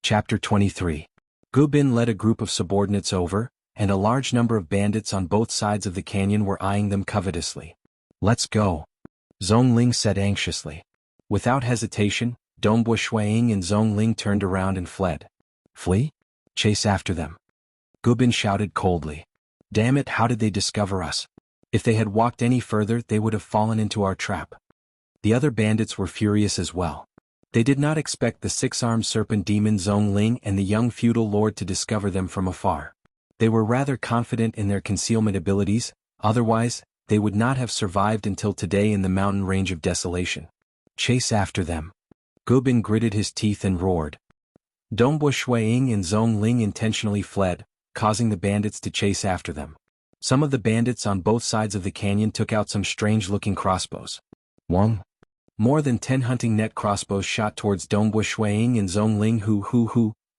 Chapter 23. Gu Bin led a group of subordinates over, and a large number of bandits on both sides of the canyon were eyeing them covetously. "Let's go," Zhong Ling said anxiously. Without hesitation, Dongbo Shuiying and Zhong Ling turned around and fled. "Flee? Chase after them," Gu Bin shouted coldly. "Damn it, how did they discover us? If they had walked any further they would have fallen into our trap." The other bandits were furious as well. They did not expect the six-armed serpent demon Zhong Ling and the young feudal lord to discover them from afar. They were rather confident in their concealment abilities, otherwise, they would not have survived until today in the mountain range of desolation. "Chase after them." Gu Bin gritted his teeth and roared. Dongbo Shuiying and Zhong Ling intentionally fled, causing the bandits to chase after them. Some of the bandits on both sides of the canyon took out some strange-looking crossbows. More than 10 hunting net crossbows shot towards Dongbo Shuiying and Zhong Ling.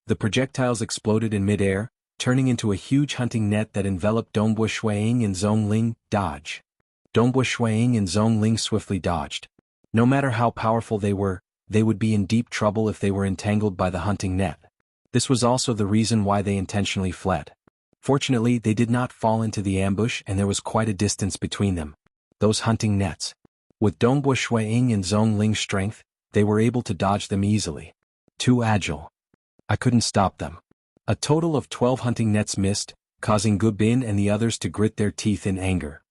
The projectiles exploded in midair, turning into a huge hunting net that enveloped Dongbo Shuiying and Zhong Ling. Dodge. Dongbo Shuiying and Zhong Ling swiftly dodged. No matter how powerful they were, they would be in deep trouble if they were entangled by the hunting net. This was also the reason why they intentionally fled. Fortunately, they did not fall into the ambush and there was quite a distance between them. Those hunting nets. With Dongbo Shuiying and Zhong Ling's strength, they were able to dodge them easily. Too agile. I couldn't stop them. A total of 12 hunting nets missed, causing Gu Bin and the others to grit their teeth in anger.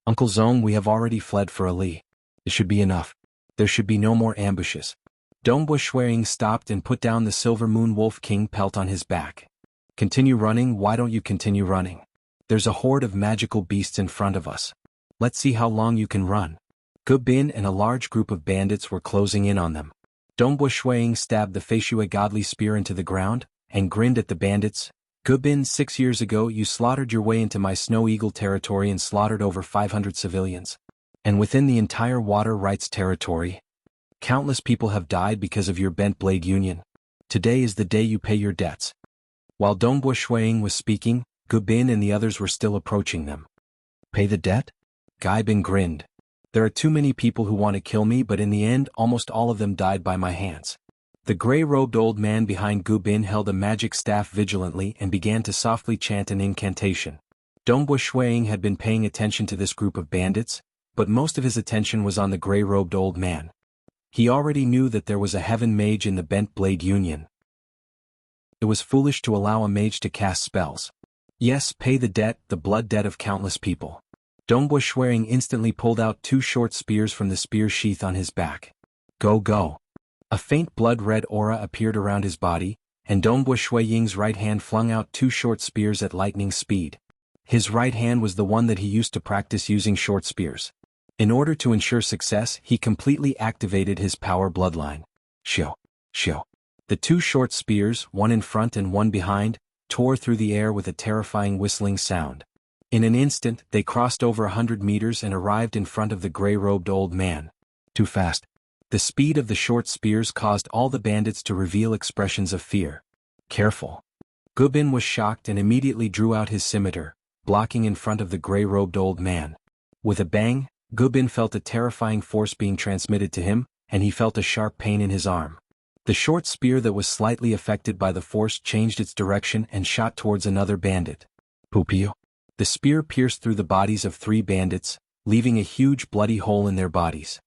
"Uncle Zhong, we have already fled for a li. It should be enough. There should be no more ambushes." Dongbo Shuiying stopped and put down the silver moon wolf king pelt on his back. "Continue running, why don't you continue running? There's a horde of magical beasts in front of us. Let's see how long you can run." Gu Bin and a large group of bandits were closing in on them. Dongbo Shuiying stabbed the Feishui godly spear into the ground, and grinned at the bandits. "Gu Bin, 6 years ago you slaughtered your way into my Snow Eagle territory and slaughtered over 500 civilians. And within the entire water rights territory, countless people have died because of your bent blade union. Today is the day you pay your debts." While Dongbo Shuiying was speaking, Gu Bin and the others were still approaching them. "Pay the debt?" Gu Bin grinned. "There are too many people who want to kill me, but in the end almost all of them died by my hands." The gray-robed old man behind Gu Bin held a magic staff vigilantly and began to softly chant an incantation. Dongbo Shuiying had been paying attention to this group of bandits, but most of his attention was on the gray-robed old man. He already knew that there was a heaven mage in the Bent Blade Union. It was foolish to allow a mage to cast spells. Yes, pay the debt, the blood debt of countless people. Dongbo Shuiying instantly pulled out 2 short spears from the spear sheath on his back. Go. A faint blood-red aura appeared around his body, and Dongbo Shuiying's right hand flung out 2 short spears at lightning speed. His right hand was the one that he used to practice using short spears. In order to ensure success, he completely activated his power bloodline. Shio. The 2 short spears, one in front and one behind, tore through the air with a terrifying whistling sound. In an instant, they crossed over 100 meters and arrived in front of the gray-robed old man. Too fast. The speed of the short spears caused all the bandits to reveal expressions of fear. Careful. Gu Bin was shocked and immediately drew out his scimitar, blocking in front of the gray-robed old man. With a bang, Gu Bin felt a terrifying force being transmitted to him, and he felt a sharp pain in his arm. The short spear that was slightly affected by the force changed its direction and shot towards another bandit. Pupio. The spear pierced through the bodies of 3 bandits, leaving a huge bloody hole in their bodies.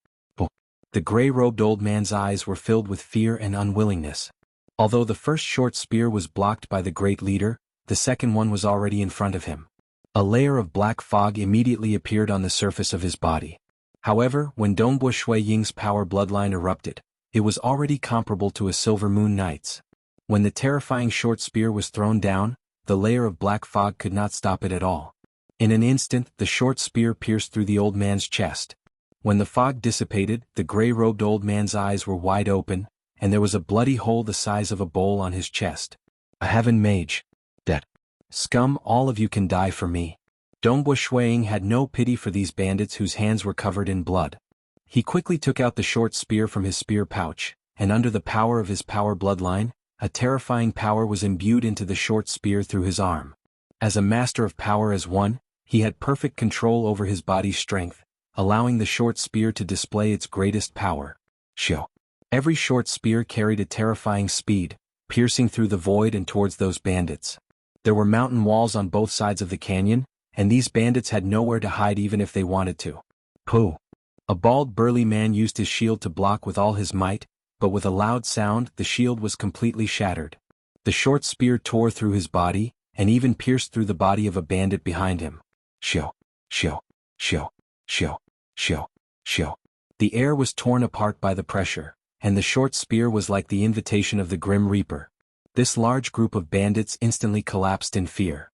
The gray-robed old man's eyes were filled with fear and unwillingness. Although the first short spear was blocked by the great leader, the second one was already in front of him. A layer of black fog immediately appeared on the surface of his body. However, when Dongbo Shuiying's power bloodline erupted, it was already comparable to a Silver Moon Knight's. When the terrifying short spear was thrown down, the layer of black fog could not stop it at all. In an instant, the short spear pierced through the old man's chest. When the fog dissipated, the gray-robed old man's eyes were wide open, and there was a bloody hole the size of a bowl on his chest. "A heaven mage. Dead. Scum, all of you can die for me." Dongbo Shuiying had no pity for these bandits whose hands were covered in blood. He quickly took out the short spear from his spear pouch, and under the power of his power bloodline, a terrifying power was imbued into the short spear through his arm. As a master of power as one, he had perfect control over his body's strength, allowing the short spear to display its greatest power. Shio. Every short spear carried a terrifying speed, piercing through the void and towards those bandits. There were mountain walls on both sides of the canyon, and these bandits had nowhere to hide even if they wanted to. Pooh! A bald burly man used his shield to block with all his might, but with a loud sound the shield was completely shattered. The short spear tore through his body, and even pierced through the body of a bandit behind him. Shio! Shio! Shio! Shio! Shio! Shio! The air was torn apart by the pressure, and the short spear was like the invitation of the Grim Reaper. This large group of bandits instantly collapsed in fear.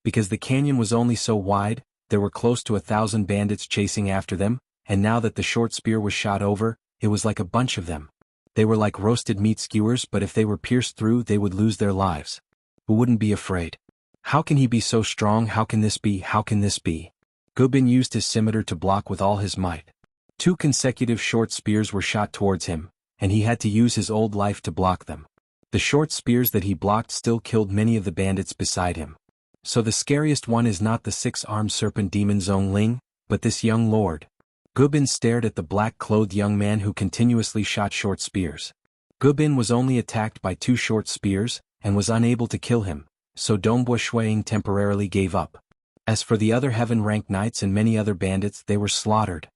Because the canyon was only so wide, there were close to 1,000 bandits chasing after them, and now that the short spear was shot over, it was like a bunch of them. They were like roasted meat skewers, but if they were pierced through they would lose their lives. Who wouldn't be afraid? How can he be so strong? How can this be? How can this be? Gubin used his scimitar to block with all his might. 2 consecutive short spears were shot towards him, and he had to use his old life to block them. The short spears that he blocked still killed many of the bandits beside him. So the scariest one is not the 6-armed serpent demon Zhongling, but this young lord. Gubin stared at the black-clothed young man who continuously shot short spears. Gubin was only attacked by 2 short spears, and was unable to kill him, so Dongbo Shuiying temporarily gave up. As for the other heaven-ranked knights and many other bandits, they were slaughtered.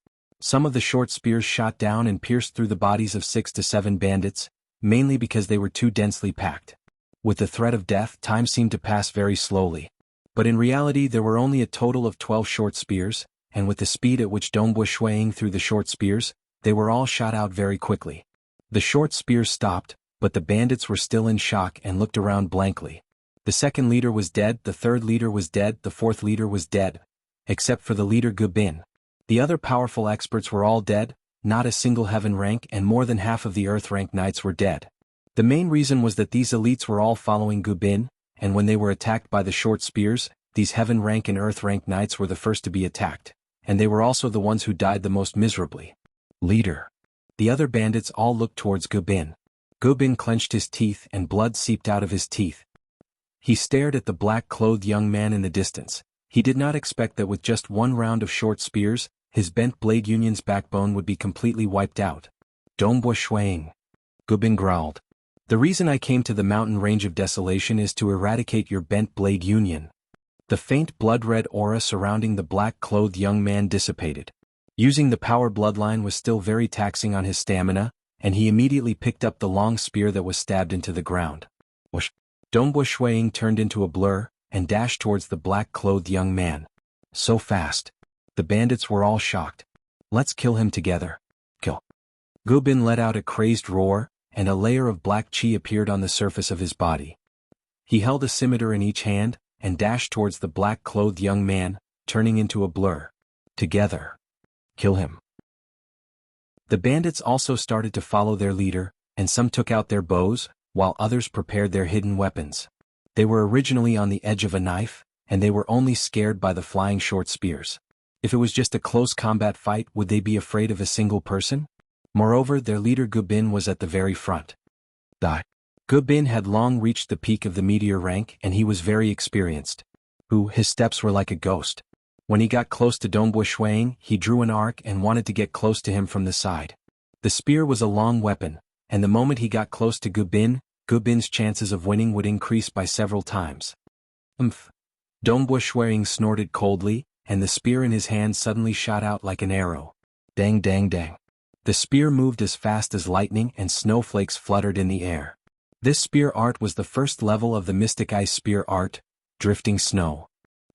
Some of the short spears shot down and pierced through the bodies of 6 to 7 bandits, mainly because they were too densely packed. With the threat of death, time seemed to pass very slowly. But in reality there were only a total of 12 short spears, and with the speed at which Dongbo Shuiying threw the short spears, they were all shot out very quickly. The short spears stopped, but the bandits were still in shock and looked around blankly. The second leader was dead, the third leader was dead, the fourth leader was dead. Except for the leader Gubin. The other powerful experts were all dead, not a single heaven rank, and more than half of the earth rank knights were dead. The main reason was that these elites were all following Gubin, and when they were attacked by the short spears, these heaven rank and earth rank knights were the first to be attacked, and they were also the ones who died the most miserably. Leader. The other bandits all looked towards Gubin. Gubin clenched his teeth and blood seeped out of his teeth. He stared at the black-clothed young man in the distance. He did not expect that with just 1 round of short spears, his bent blade union's backbone would be completely wiped out. Dongbo Shuiying. Gubin growled. The reason I came to the mountain range of desolation is to eradicate your bent blade union. The faint blood-red aura surrounding the black-clothed young man dissipated. Using the power bloodline was still very taxing on his stamina, and he immediately picked up the long spear that was stabbed into the ground. Whoosh! Dongbo Shuiying turned into a blur, and dashed towards the black-clothed young man. So fast. The bandits were all shocked. Let's kill him together. Kill. Gubin let out a crazed roar, and a layer of black chi appeared on the surface of his body. He held a scimitar in each hand, and dashed towards the black-clothed young man, turning into a blur. Together. Kill him. The bandits also started to follow their leader, and some took out their bows, while others prepared their hidden weapons. They were originally on the edge of a knife, and they were only scared by the flying short spears. If it was just a close combat fight, would they be afraid of a single person? Moreover, their leader Gubin was at the very front. Gubin had long reached the peak of the meteor rank, and he was very experienced. His steps were like a ghost. When he got close to Dongbo Shuiying, he drew an arc and wanted to get close to him from the side. The spear was a long weapon, and the moment he got close to Gubin, Gubin's chances of winning would increase by several times. Dongbo Shuiying snorted coldly, and the spear in his hand suddenly shot out like an arrow. Dang dang dang. The spear moved as fast as lightning and snowflakes fluttered in the air. This spear art was the first level of the Mystic Ice Spear art, Drifting Snow.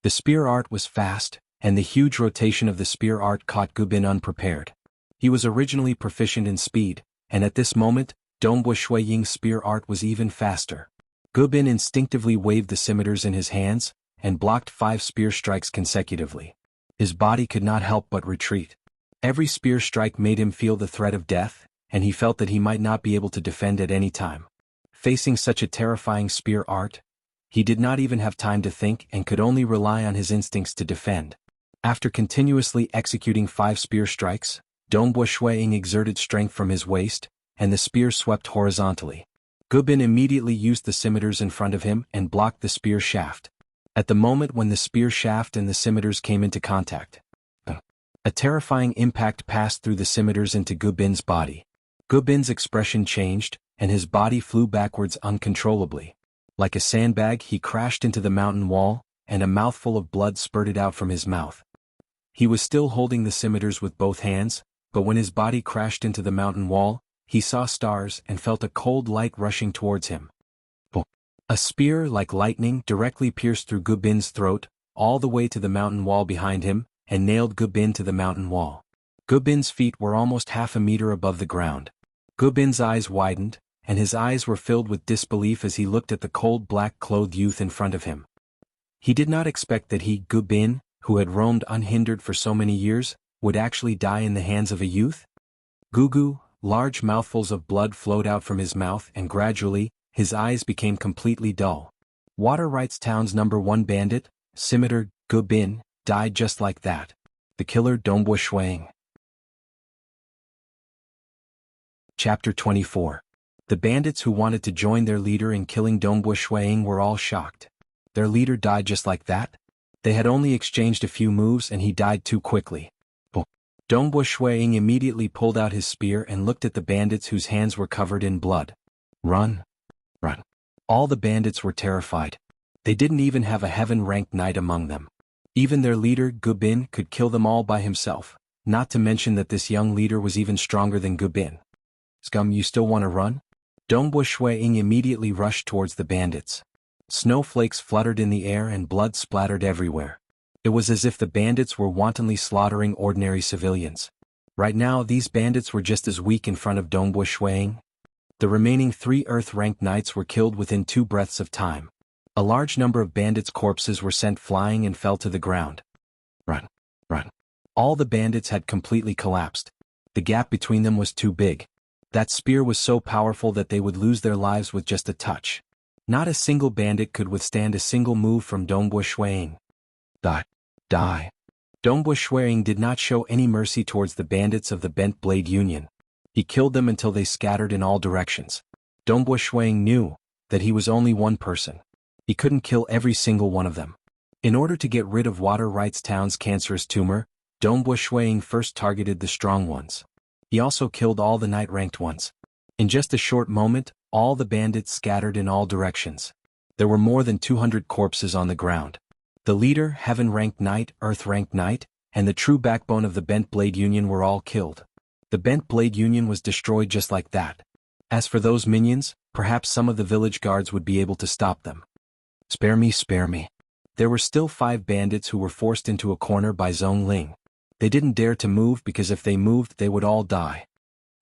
The spear art was fast, and the huge rotation of the spear art caught Gubin unprepared. He was originally proficient in speed, and at this moment, Dongbo Shuiying's spear art was even faster. Gubin instinctively waved the scimitars in his hands, and blocked 5 spear strikes consecutively. His body could not help but retreat. Every spear strike made him feel the threat of death, and he felt that he might not be able to defend at any time. Facing such a terrifying spear art, he did not even have time to think and could only rely on his instincts to defend. After continuously executing 5 spear strikes, Dongbo Shuiying exerted strength from his waist, and the spear swept horizontally. Gubin immediately used the scimitars in front of him and blocked the spear shaft. At the moment when the spear shaft and the scimitars came into contact, a terrifying impact passed through the scimitars into Gubin's body. Gubin's expression changed, and his body flew backwards uncontrollably. Like a sandbag, he crashed into the mountain wall, and a mouthful of blood spurted out from his mouth. He was still holding the scimitars with both hands, but when his body crashed into the mountain wall, he saw stars and felt a cold light rushing towards him. A spear like lightning directly pierced through Gu Bin's throat, all the way to the mountain wall behind him, and nailed Gu Bin to the mountain wall. Gu Bin's feet were almost half a meter above the ground. Gu Bin's eyes widened, and his eyes were filled with disbelief as he looked at the cold black-clothed youth in front of him. He did not expect that he, Gu Bin, who had roamed unhindered for so many years, would actually die in the hands of a youth. Gugu, large mouthfuls of blood flowed out from his mouth, and gradually, his eyes became completely dull. Water Rights Town's #1 bandit, scimitar, Gu Bin, died just like that. The killer Dongbo Shuang. Chapter 24. The bandits who wanted to join their leader in killing Dongbo Shuang were all shocked. Their leader died just like that? They had only exchanged a few moves and he died too quickly. Dongbo Shuang immediately pulled out his spear and looked at the bandits whose hands were covered in blood. Run! Run! All the bandits were terrified. They didn't even have a heaven-ranked knight among them. Even their leader, Gu Bin, could kill them all by himself, not to mention that this young leader was even stronger than Gu Bin. Scum, you still want to run? Dongbo Shuang immediately rushed towards the bandits. Snowflakes fluttered in the air and blood splattered everywhere. It was as if the bandits were wantonly slaughtering ordinary civilians. Right now these bandits were just as weak in front of Dongbo Shuang. The remaining 3 Earth-ranked knights were killed within 2 breaths of time. A large number of bandits' corpses were sent flying and fell to the ground. Run! Run! All the bandits had completely collapsed. The gap between them was too big. That spear was so powerful that they would lose their lives with just a touch. Not a single bandit could withstand a single move from Dongbo Shuang. Die! Die! Dongbo Shuang did not show any mercy towards the bandits of the Bent Blade Union. He killed them until they scattered in all directions. Dongbo Shuang knew that he was only one person. He couldn't kill every single one of them. In order to get rid of Water Rights Town's cancerous tumor, Dongbo Shuang first targeted the strong ones. He also killed all the knight-ranked ones. In just a short moment, all the bandits scattered in all directions. There were more than 200 corpses on the ground. The leader, Heaven-ranked knight, Earth-ranked knight, and the true backbone of the Bent Blade Union were all killed. The Bent Blade Union was destroyed just like that. As for those minions, perhaps some of the village guards would be able to stop them. Spare me, spare me. There were still 5 bandits who were forced into a corner by Zhong Ling. They didn't dare to move because if they moved they would all die.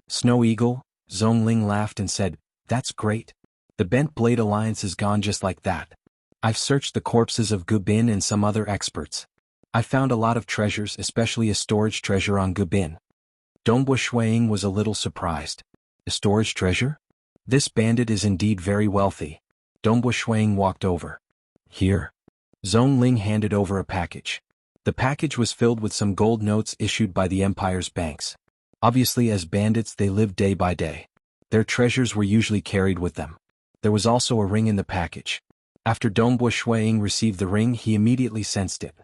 Snow Eagle, Zhong Ling laughed and said, "That's great. The Bent Blade Alliance is gone just like that. I've searched the corpses of Gu Bin and some other experts. I found a lot of treasures, especially a storage treasure on Gu Bin." Dongbo Shuang was a little surprised. A storage treasure? This bandit is indeed very wealthy. Dongbo Shuang walked over. Here. Zhong Ling handed over a package. The package was filled with some gold notes issued by the Empire's banks. Obviously, as bandits they lived day by day. Their treasures were usually carried with them. There was also a ring in the package. After Dongbo Shuang received the ring, he immediately sensed it.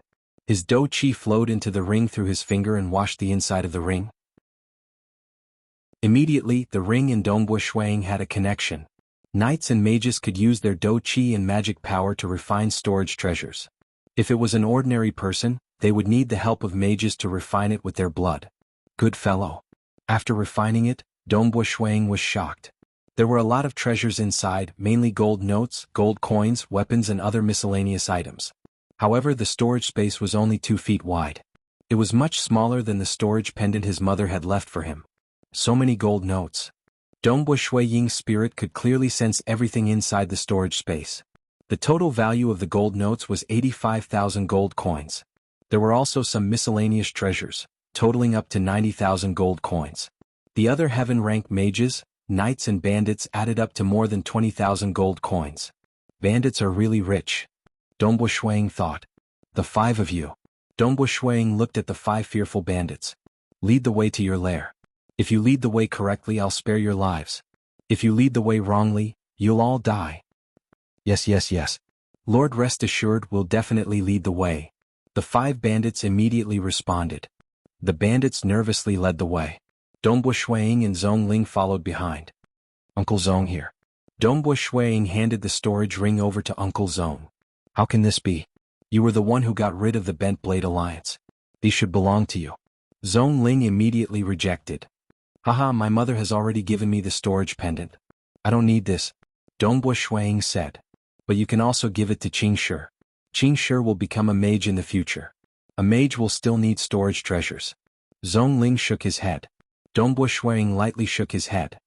His Do Chi flowed into the ring through his finger and washed the inside of the ring. Immediately, the ring and Dongbo Shuang had a connection. Knights and mages could use their Do Chi and magic power to refine storage treasures. If it was an ordinary person, they would need the help of mages to refine it with their blood. Good fellow. After refining it, Dongbo Shuang was shocked. There were a lot of treasures inside, mainly gold notes, gold coins, weapons and other miscellaneous items. However, the storage space was only 2 feet wide. It was much smaller than the storage pendant his mother had left for him. So many gold notes. Dongbo Shuang's spirit could clearly sense everything inside the storage space. The total value of the gold notes was 85,000 gold coins. There were also some miscellaneous treasures, totaling up to 90,000 gold coins. The other heaven-ranked mages, knights and bandits added up to more than 20,000 gold coins. Bandits are really rich. Dongbo Shuang thought. The 5 of you. Dongbo Shuang looked at the 5 fearful bandits. Lead the way to your lair. If you lead the way correctly, I'll spare your lives. If you lead the way wrongly, you'll all die. Yes, yes, yes. Lord, rest assured, we'll definitely lead the way. The 5 bandits immediately responded. The bandits nervously led the way. Dongbo Shuang and Zhong Ling followed behind. Uncle Zong here. Dongbo Shuiying handed the storage ring over to Uncle Zong. How can this be? You were the one who got rid of the Bent Blade Alliance. These should belong to you. Zong Ling immediately rejected. Haha, my mother has already given me the storage pendant. I don't need this, Dongbo Shuiying said. But you can also give it to Qing Shi. Qing Shi will become a mage in the future. A mage will still need storage treasures. Zong Ling shook his head. Dongbo Shuiying lightly shook his head.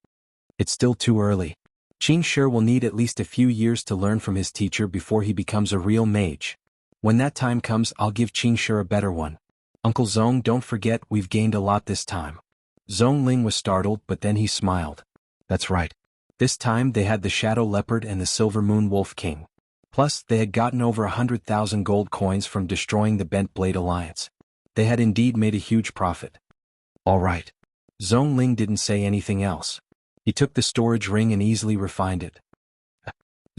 It's still too early. Qing Shi will need at least a few years to learn from his teacher before he becomes a real mage. When that time comes, I'll give Qing Shi a better one. Uncle Zong, don't forget we've gained a lot this time. Zong Ling was startled, but then he smiled. That's right. This time they had the Shadow Leopard and the Silver Moon Wolf King. Plus, they had gotten over 100,000 gold coins from destroying the Bent Blade Alliance. They had indeed made a huge profit. All right. Zong Ling didn't say anything else. He took the storage ring and easily refined it.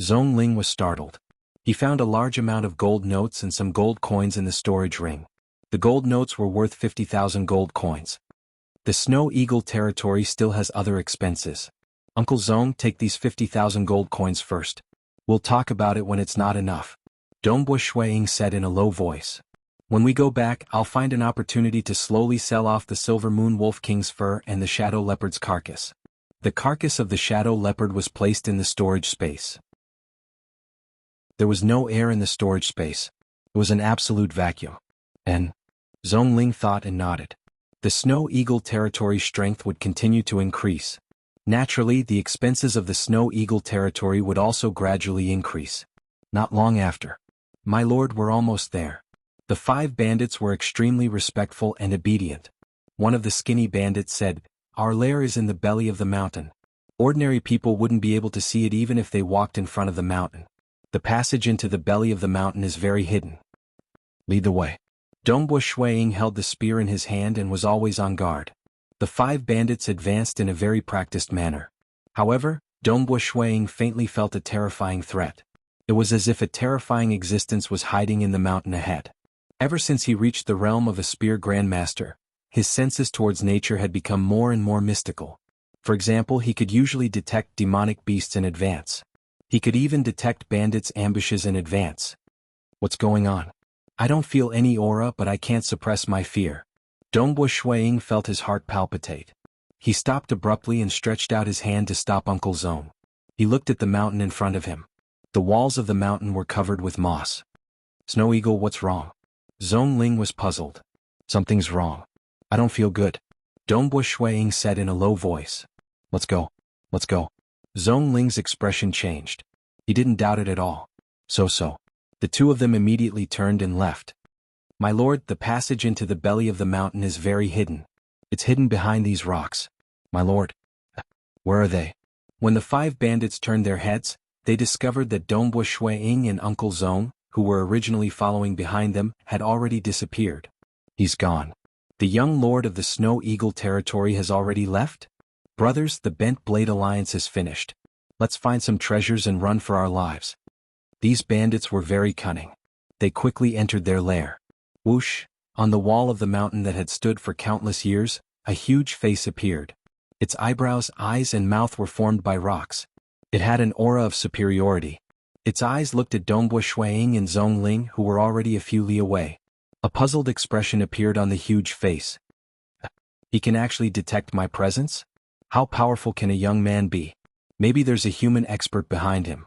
Zong Ling was startled. He found a large amount of gold notes and some gold coins in the storage ring. The gold notes were worth 50,000 gold coins. The Snow Eagle territory still has other expenses. Uncle Zong, take these 50,000 gold coins first. We'll talk about it when it's not enough. Dongbo Shuiying said in a low voice. When we go back, I'll find an opportunity to slowly sell off the Silver Moon Wolf King's fur and the Shadow Leopard's carcass. The carcass of the Shadow Leopard was placed in the storage space. There was no air in the storage space. It was an absolute vacuum. And Zong Ling thought and nodded. The Snow Eagle territory's strength would continue to increase. Naturally, the expenses of the Snow Eagle territory would also gradually increase. Not long after. My lord, we're almost there. The 5 bandits were extremely respectful and obedient. One of the skinny bandits said, Our lair is in the belly of the mountain. Ordinary people wouldn't be able to see it even if they walked in front of the mountain. The passage into the belly of the mountain is very hidden. Lead the way. Dongbo Shuiying held the spear in his hand and was always on guard. The 5 bandits advanced in a very practiced manner. However, Dongbo Shuiying faintly felt a terrifying threat. It was as if a terrifying existence was hiding in the mountain ahead. Ever since he reached the realm of a spear grandmaster, his senses towards nature had become more and more mystical. For example, he could usually detect demonic beasts in advance. He could even detect bandits' ambushes in advance. What's going on? I don't feel any aura, but I can't suppress my fear. Dongbo Shuiying felt his heart palpitate. He stopped abruptly and stretched out his hand to stop Uncle Zong. He looked at the mountain in front of him. The walls of the mountain were covered with moss. Snow Eagle, what's wrong? Zong Ling was puzzled. Something's wrong. I don't feel good. Dongbo Shuiying said in a low voice. Let's go. Let's go. Zong Ling's expression changed. He didn't doubt it at all. So. The two of them immediately turned and left. My lord, the passage into the belly of the mountain is very hidden. It's hidden behind these rocks. My lord. Where are they? When the 5 bandits turned their heads, they discovered that Dongbo Shuiying and Uncle Zong, who were originally following behind them, had already disappeared. He's gone. The young lord of the Snow Eagle territory has already left? Brothers, the Bent Blade Alliance is finished. Let's find some treasures and run for our lives. These bandits were very cunning. They quickly entered their lair. Whoosh! On the wall of the mountain that had stood for countless years, a huge face appeared. Its eyebrows, eyes and mouth were formed by rocks. It had an aura of superiority. Its eyes looked at Dongbo Shuiying and Zong Ling, who were already a few li away. A puzzled expression appeared on the huge face. He can actually detect my presence? How powerful can a young man be? Maybe there's a human expert behind him.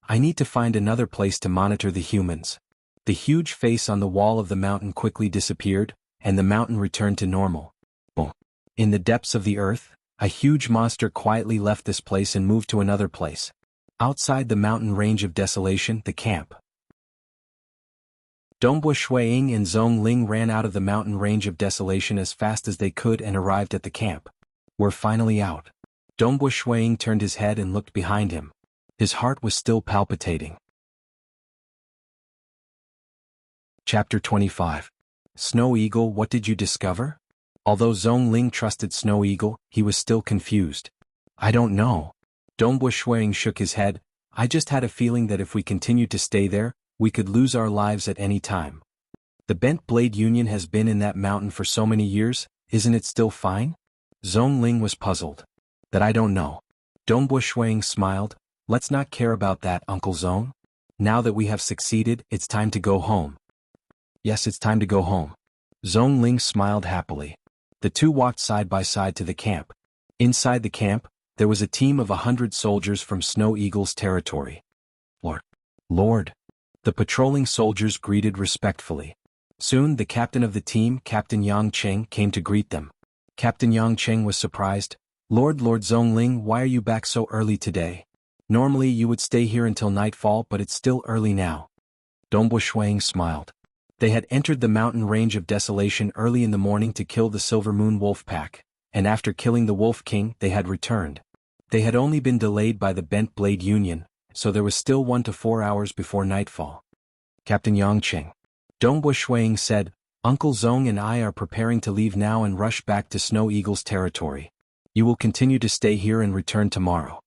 I need to find another place to monitor the humans. The huge face on the wall of the mountain quickly disappeared, and the mountain returned to normal. Boom. In the depths of the earth, a huge monster quietly left this place and moved to another place. Outside the mountain range of desolation, the camp. Dongbo Shuiying and Zong Ling ran out of the mountain range of desolation as fast as they could and arrived at the camp. We're finally out. Dongbo Shuiying turned his head and looked behind him. His heart was still palpitating. Chapter 25. Snow Eagle, what did you discover? Although Zong Ling trusted Snow Eagle, he was still confused. I don't know. Dongbo Shuiying shook his head. I just had a feeling that if we continued to stay there, we could lose our lives at any time. The Bent Blade Union has been in that mountain for so many years, isn't it still fine? Zong Ling was puzzled. That I don't know. Dongbu Shuang smiled. Let's not care about that, Uncle Zong. Now that we have succeeded, it's time to go home. Yes, it's time to go home. Zong Ling smiled happily. The two walked side by side to the camp. Inside the camp, there was a team of 100 soldiers from Snow Eagle's territory. Lord. The patrolling soldiers greeted respectfully. Soon the captain of the team, Captain Yang Cheng, came to greet them. Captain Yang Cheng was surprised. Lord Zong Ling, why are you back so early today? Normally you would stay here until nightfall, but it's still early now. Dongbu Shuang smiled. They had entered the mountain range of desolation early in the morning to kill the Silver Moon Wolf Pack, and after killing the Wolf King they had returned. They had only been delayed by the Bent Blade Union, so there was still 1 to 4 hours before nightfall. Captain Yang Cheng. Dongbu Shuang said, Uncle Zong and I are preparing to leave now and rush back to Snow Eagle's territory. You will continue to stay here and return tomorrow.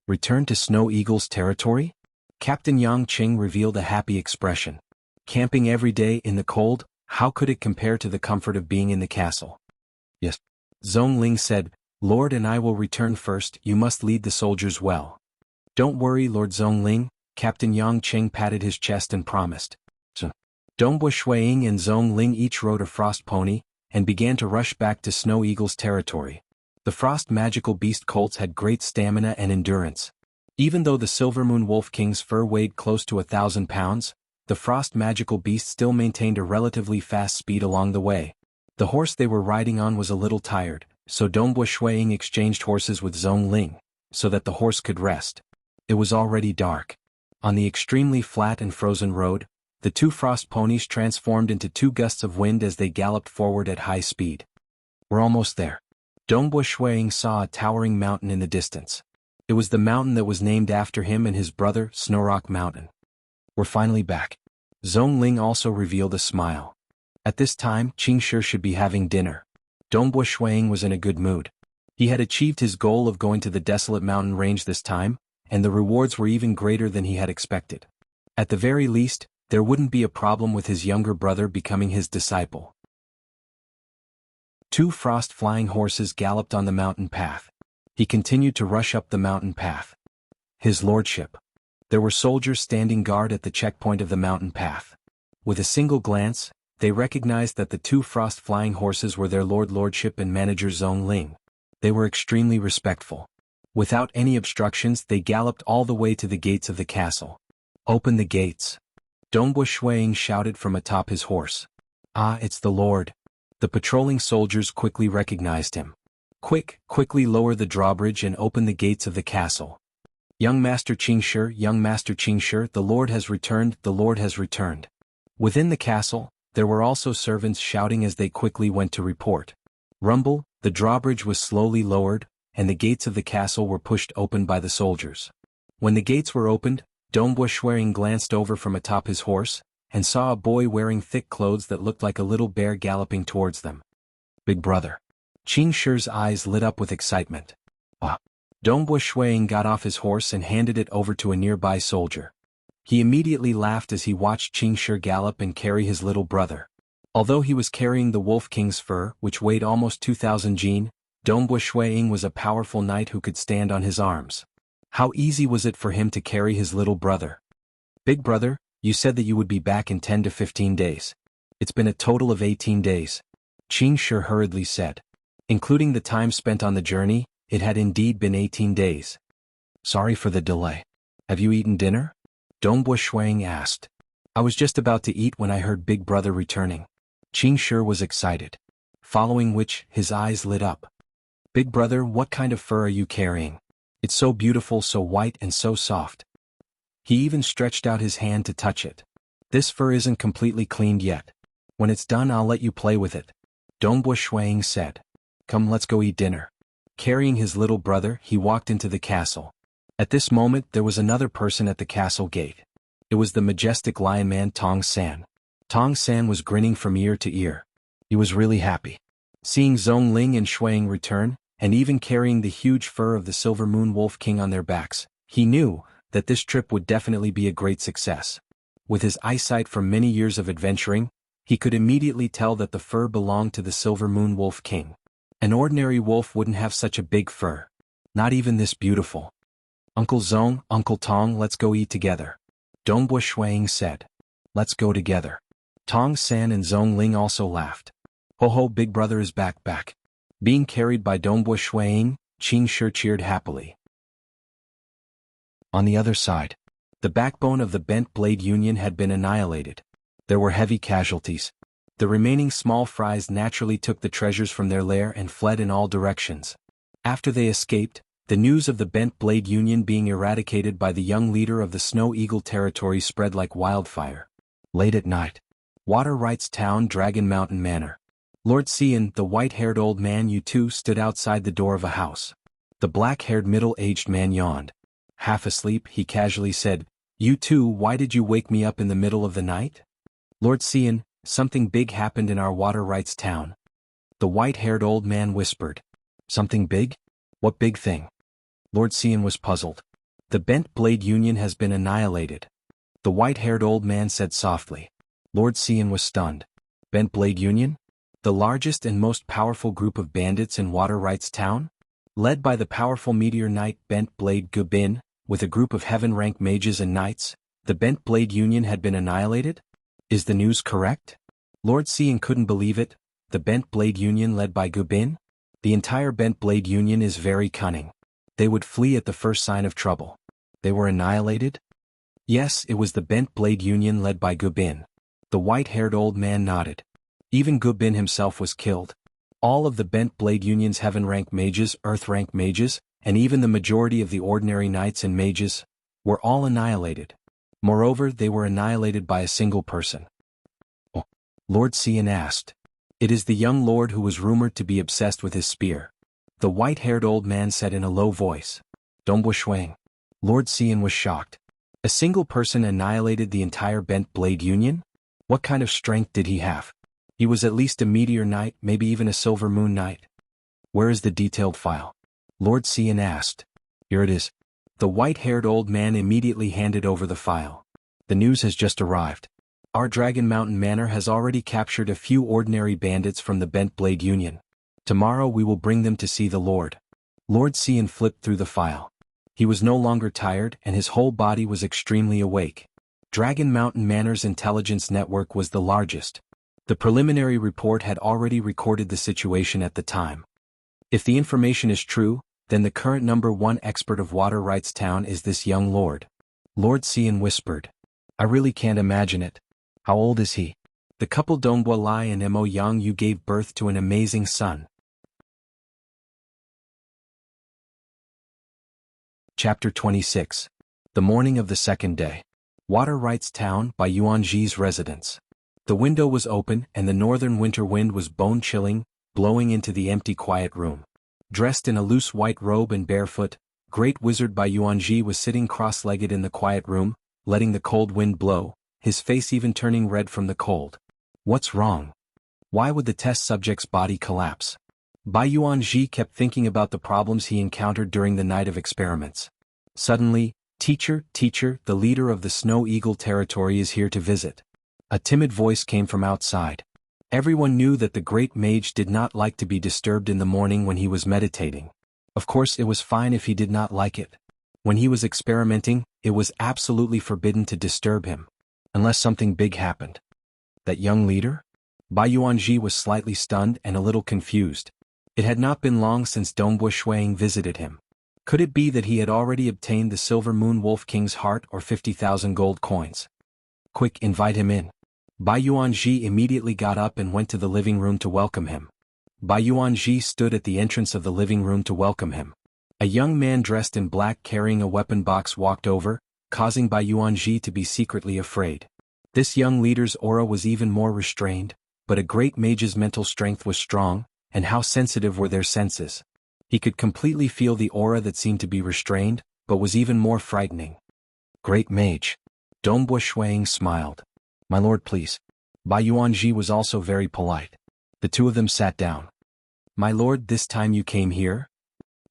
Return to Snow Eagle's territory? Captain Yang Cheng revealed a happy expression. Camping every day in the cold, how could it compare to the comfort of being in the castle? Yes. Zong Ling said, Lord and I will return first, you must lead the soldiers well. Don't worry, Lord Zong Ling, Captain Yang Cheng patted his chest and promised. So, Dongbu Shuang and Zong Ling each rode a frost pony, and began to rush back to Snow Eagle's territory. The frost magical beast colts had great stamina and endurance. Even though the Silver Moon Wolf King's fur weighed close to 1,000 pounds, the frost magical beast still maintained a relatively fast speed along the way. The horse they were riding on was a little tired, so Dongbu Shuang exchanged horses with Zong Ling, so that the horse could rest. It was already dark. On the extremely flat and frozen road, the two frost ponies transformed into 2 gusts of wind as they galloped forward at high speed. We're almost there. Dongbu Shuang saw a towering mountain in the distance. It was the mountain that was named after him and his brother, Snowrock Mountain. We're finally back. Zong Ling also revealed a smile. At this time, Qingshi should be having dinner. Dongbu Shuang was in a good mood. He had achieved his goal of going to the desolate mountain range this time, and the rewards were even greater than he had expected. At the very least, there wouldn't be a problem with his younger brother becoming his disciple. 2 frost-flying horses galloped on the mountain path. He continued to rush up the mountain path. His lordship. There were soldiers standing guard at the checkpoint of the mountain path. With a single glance, they recognized that the 2 frost-flying horses were their lordship and manager Zong Ling. They were extremely respectful. Without any obstructions they galloped all the way to the gates of the castle. Open the gates. Dongbu Shuang shouted from atop his horse. Ah, it's the Lord. The patrolling soldiers quickly recognized him. Quickly lower the drawbridge and open the gates of the castle. Young Master Qingshi, the Lord has returned, the Lord has returned. Within the castle, there were also servants shouting as they quickly went to report. Rumble, the drawbridge was slowly lowered, and the gates of the castle were pushed open by the soldiers. When the gates were opened, Dongbu Shuang glanced over from atop his horse, and saw a boy wearing thick clothes that looked like a little bear galloping towards them. Big brother. Qingshi's eyes lit up with excitement. Ah. Dongbu Shuang got off his horse and handed it over to a nearby soldier. He immediately laughed as he watched Qingshi gallop and carry his little brother. Although he was carrying the Wolf King's fur, which weighed almost 2,000 jin, Dongbu Shuang was a powerful knight who could stand on his arms. How easy was it for him to carry his little brother? Big brother, you said that you would be back in 10 to 15 days. It's been a total of 18 days. Qingshi hurriedly said. Including the time spent on the journey, it had indeed been 18 days. Sorry for the delay. Have you eaten dinner? Dongbu Shuang asked. I was just about to eat when I heard Big Brother returning. Qingshi was excited. Following which, his eyes lit up. Big Brother, what kind of fur are you carrying? It's so beautiful, so white and so soft. He even stretched out his hand to touch it. This fur isn't completely cleaned yet. When it's done I'll let you play with it. Dongbu Shuang said. Come, let's go eat dinner. Carrying his little brother, he walked into the castle. At this moment there was another person at the castle gate. It was the majestic lion man Tong San. Tong San was grinning from ear to ear. He was really happy. Seeing Zong Ling and Shuang return, and even carrying the huge fur of the Silver Moon Wolf King on their backs, he knew that this trip would definitely be a great success. With his eyesight from many years of adventuring, he could immediately tell that the fur belonged to the Silver Moon Wolf King. An ordinary wolf wouldn't have such a big fur. Not even this beautiful. Uncle Zong, Uncle Tong, let's go eat together. Dongbua Shuang said. Let's go together. Tong San and Zong Ling also laughed. Ho ho, big brother is back. Being carried by Dongbua Shuang, Qing Shi cheered happily. On the other side, the backbone of the Bent Blade Union had been annihilated. There were heavy casualties. The remaining small fries naturally took the treasures from their lair and fled in all directions. After they escaped, the news of the Bent Blade Union being eradicated by the young leader of the Snow Eagle territory spread like wildfire. Late at night, Water Wright's town, Dragon Mountain Manor. Lord Xian, the white-haired old man Yu stood outside the door of a house. The black-haired middle-aged man yawned. Half asleep, he casually said, "You two, why did you wake me up in the middle of the night?" Lord Xian, something big happened in our Water Wright's town. The white-haired old man whispered. Something big? What big thing? Lord Xian was puzzled. The Bent Blade Union has been annihilated. The white-haired old man said softly. Lord Xian was stunned. Bent Blade Union? The largest and most powerful group of bandits in Water Wright's town? Led by the powerful meteor knight Bent Blade Gubin, with a group of heaven-rank mages and knights, the Bent Blade Union had been annihilated? Is the news correct? Lord Xian couldn't believe it. The Bent Blade Union led by Gubin? The entire Bent Blade Union is very cunning. They would flee at the first sign of trouble. They were annihilated? Yes, it was the Bent Blade Union led by Gubin. The white-haired old man nodded. Even Gubin himself was killed. All of the Bent Blade Union's heaven-rank mages, earth-rank mages, and even the majority of the ordinary knights and mages, were all annihilated. Moreover, they were annihilated by a single person. Oh, Lord Xian asked. It is the young lord who was rumored to be obsessed with his spear. The white-haired old man said in a low voice. Dongbua Shuang. Lord Xian was shocked. A single person annihilated the entire Bent Blade Union? What kind of strength did he have? He was at least a meteor knight, maybe even a silver moon knight. Where is the detailed file? Lord Xian asked. Here it is. The white-haired old man immediately handed over the file. The news has just arrived. Our Dragon Mountain Manor has already captured a few ordinary bandits from the Bent Blade Union. Tomorrow we will bring them to see the Lord. Lord Xian flipped through the file. He was no longer tired and his whole body was extremely awake. Dragon Mountain Manor's intelligence network was the largest. The preliminary report had already recorded the situation at the time. If the information is true, then the current #1 expert of Water Wright's town is this young lord. Lord Xian whispered. I really can't imagine it. How old is he? The couple Dongbua Lai and Mo Yang gave birth to an amazing son. Chapter 26. The morning of the second day. Water Wright's town, by Yuanji's residence. The window was open and the northern winter wind was bone-chilling, blowing into the empty quiet room. Dressed in a loose white robe and barefoot, Great Wizard Bai Yuanji was sitting cross-legged in the quiet room, letting the cold wind blow, his face even turning red from the cold. What's wrong? Why would the test subject's body collapse? Bai Yuanji kept thinking about the problems he encountered during the night of experiments. Suddenly, Teacher, the leader of the Snow Eagle territory is here to visit. A timid voice came from outside. Everyone knew that the great mage did not like to be disturbed in the morning when he was meditating. Of course, it was fine if he did not like it. When he was experimenting, it was absolutely forbidden to disturb him. Unless something big happened. That young leader? Bai Yuanji was slightly stunned and a little confused. It had not been long since Dongbua Shuang visited him. Could it be that he had already obtained the Silver Moon Wolf King's heart or 50,000 gold coins? Quick, invite him in. Bai Yuanji immediately got up and went to the living room to welcome him. Bai Yuanji stood at the entrance of the living room to welcome him. A young man dressed in black carrying a weapon box walked over, causing Bai Yuanji to be secretly afraid. This young leader's aura was even more restrained, but a great mage's mental strength was strong, and how sensitive were their senses. He could completely feel the aura that seemed to be restrained, but was even more frightening. Great mage. Dongbua Shuang smiled. My lord, please. Bai Yuanji was also very polite. The two of them sat down. My lord, this time you came here?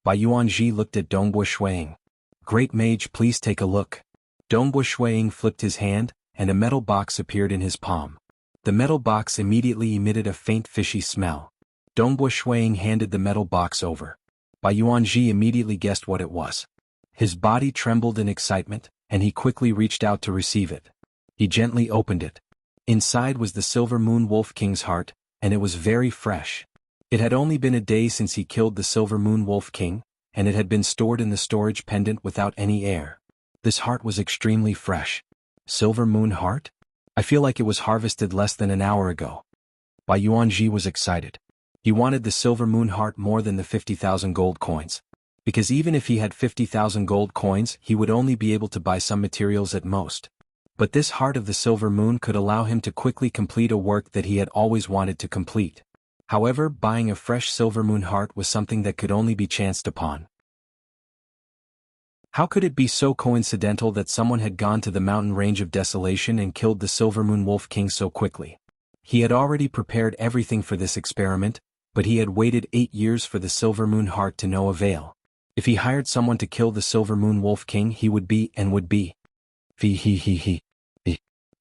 Bai Yuanji looked at Dongbua Shuang. Great mage, please take a look. Dongbua Shuang flipped his hand, and a metal box appeared in his palm. The metal box immediately emitted a faint fishy smell. Dongbua Shuang handed the metal box over. Bai Yuanji immediately guessed what it was. His body trembled in excitement, and he quickly reached out to receive it. He gently opened it. Inside was the Silver Moon Wolf King's heart, and it was very fresh. It had only been a day since he killed the Silver Moon Wolf King, and it had been stored in the storage pendant without any air. This heart was extremely fresh. Silver Moon Heart? I feel like it was harvested less than an hour ago. Bai Yuanji was excited. He wanted the Silver Moon Heart more than the 50,000 gold coins. Because even if he had 50,000 gold coins, he would only be able to buy some materials at most. But this Heart of the Silver Moon could allow him to quickly complete a work that he had always wanted to complete. However, buying a fresh Silver Moon Heart was something that could only be chanced upon. How could it be so coincidental that someone had gone to the mountain range of desolation and killed the Silver Moon Wolf King so quickly? He had already prepared everything for this experiment, but he had waited 8 years for the Silver Moon Heart to no avail. If he hired someone to kill the Silver Moon Wolf King, he would be and would be.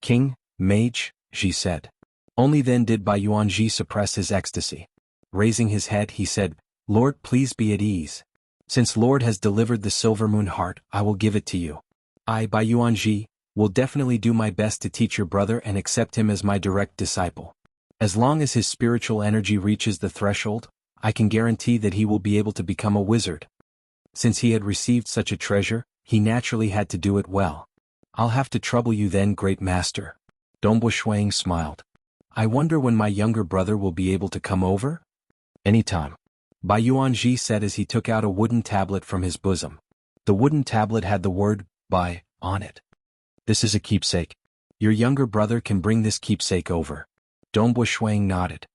King, mage, she said. Only then did Bai Yuanji suppress his ecstasy. Raising his head, he said, "Lord, please be at ease. Since Lord has delivered the Silver Moon Heart, I will give it to you. I, Bai Yuanji, will definitely do my best to teach your brother and accept him as my direct disciple. As long as his spiritual energy reaches the threshold, I can guarantee that he will be able to become a wizard." Since he had received such a treasure, he naturally had to do it well. "I'll have to trouble you then, great master." Dongbo Shuang smiled. "I wonder when my younger brother will be able to come over?" "Anytime," Bai Yuanji said as he took out a wooden tablet from his bosom. The wooden tablet had the word, Bai, on it. "This is a keepsake. Your younger brother can bring this keepsake over." Dongbo Shuang nodded.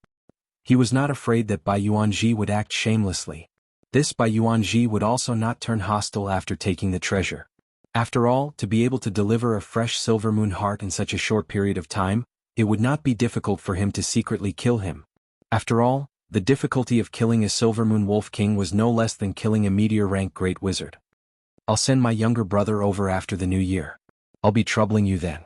He was not afraid that Bai Yuanji would act shamelessly. This Bai Yuanji would also not turn hostile after taking the treasure. After all, to be able to deliver a fresh Silver Moon Heart in such a short period of time, it would not be difficult for him to secretly kill him. After all, the difficulty of killing a Silver Moon Wolf King was no less than killing a meteor-rank great wizard. "I'll send my younger brother over after the new year. I'll be troubling you then."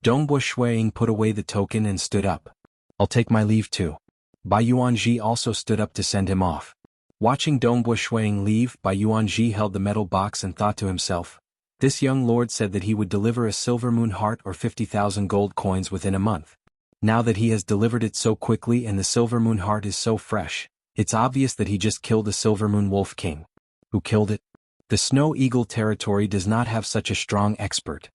Dongbo Shuang put away the token and stood up. "I'll take my leave too." Bai Yuanji also stood up to send him off. Watching Dongbo Shuang leave, Bai Yuanji held the metal box and thought to himself, "This young lord said that he would deliver a Silver Moon Heart or 50,000 gold coins within a month. Now that he has delivered it so quickly and the Silver Moon Heart is so fresh, it's obvious that he just killed the Silver Moon Wolf King." Who killed it? The Snow Eagle territory does not have such a strong expert.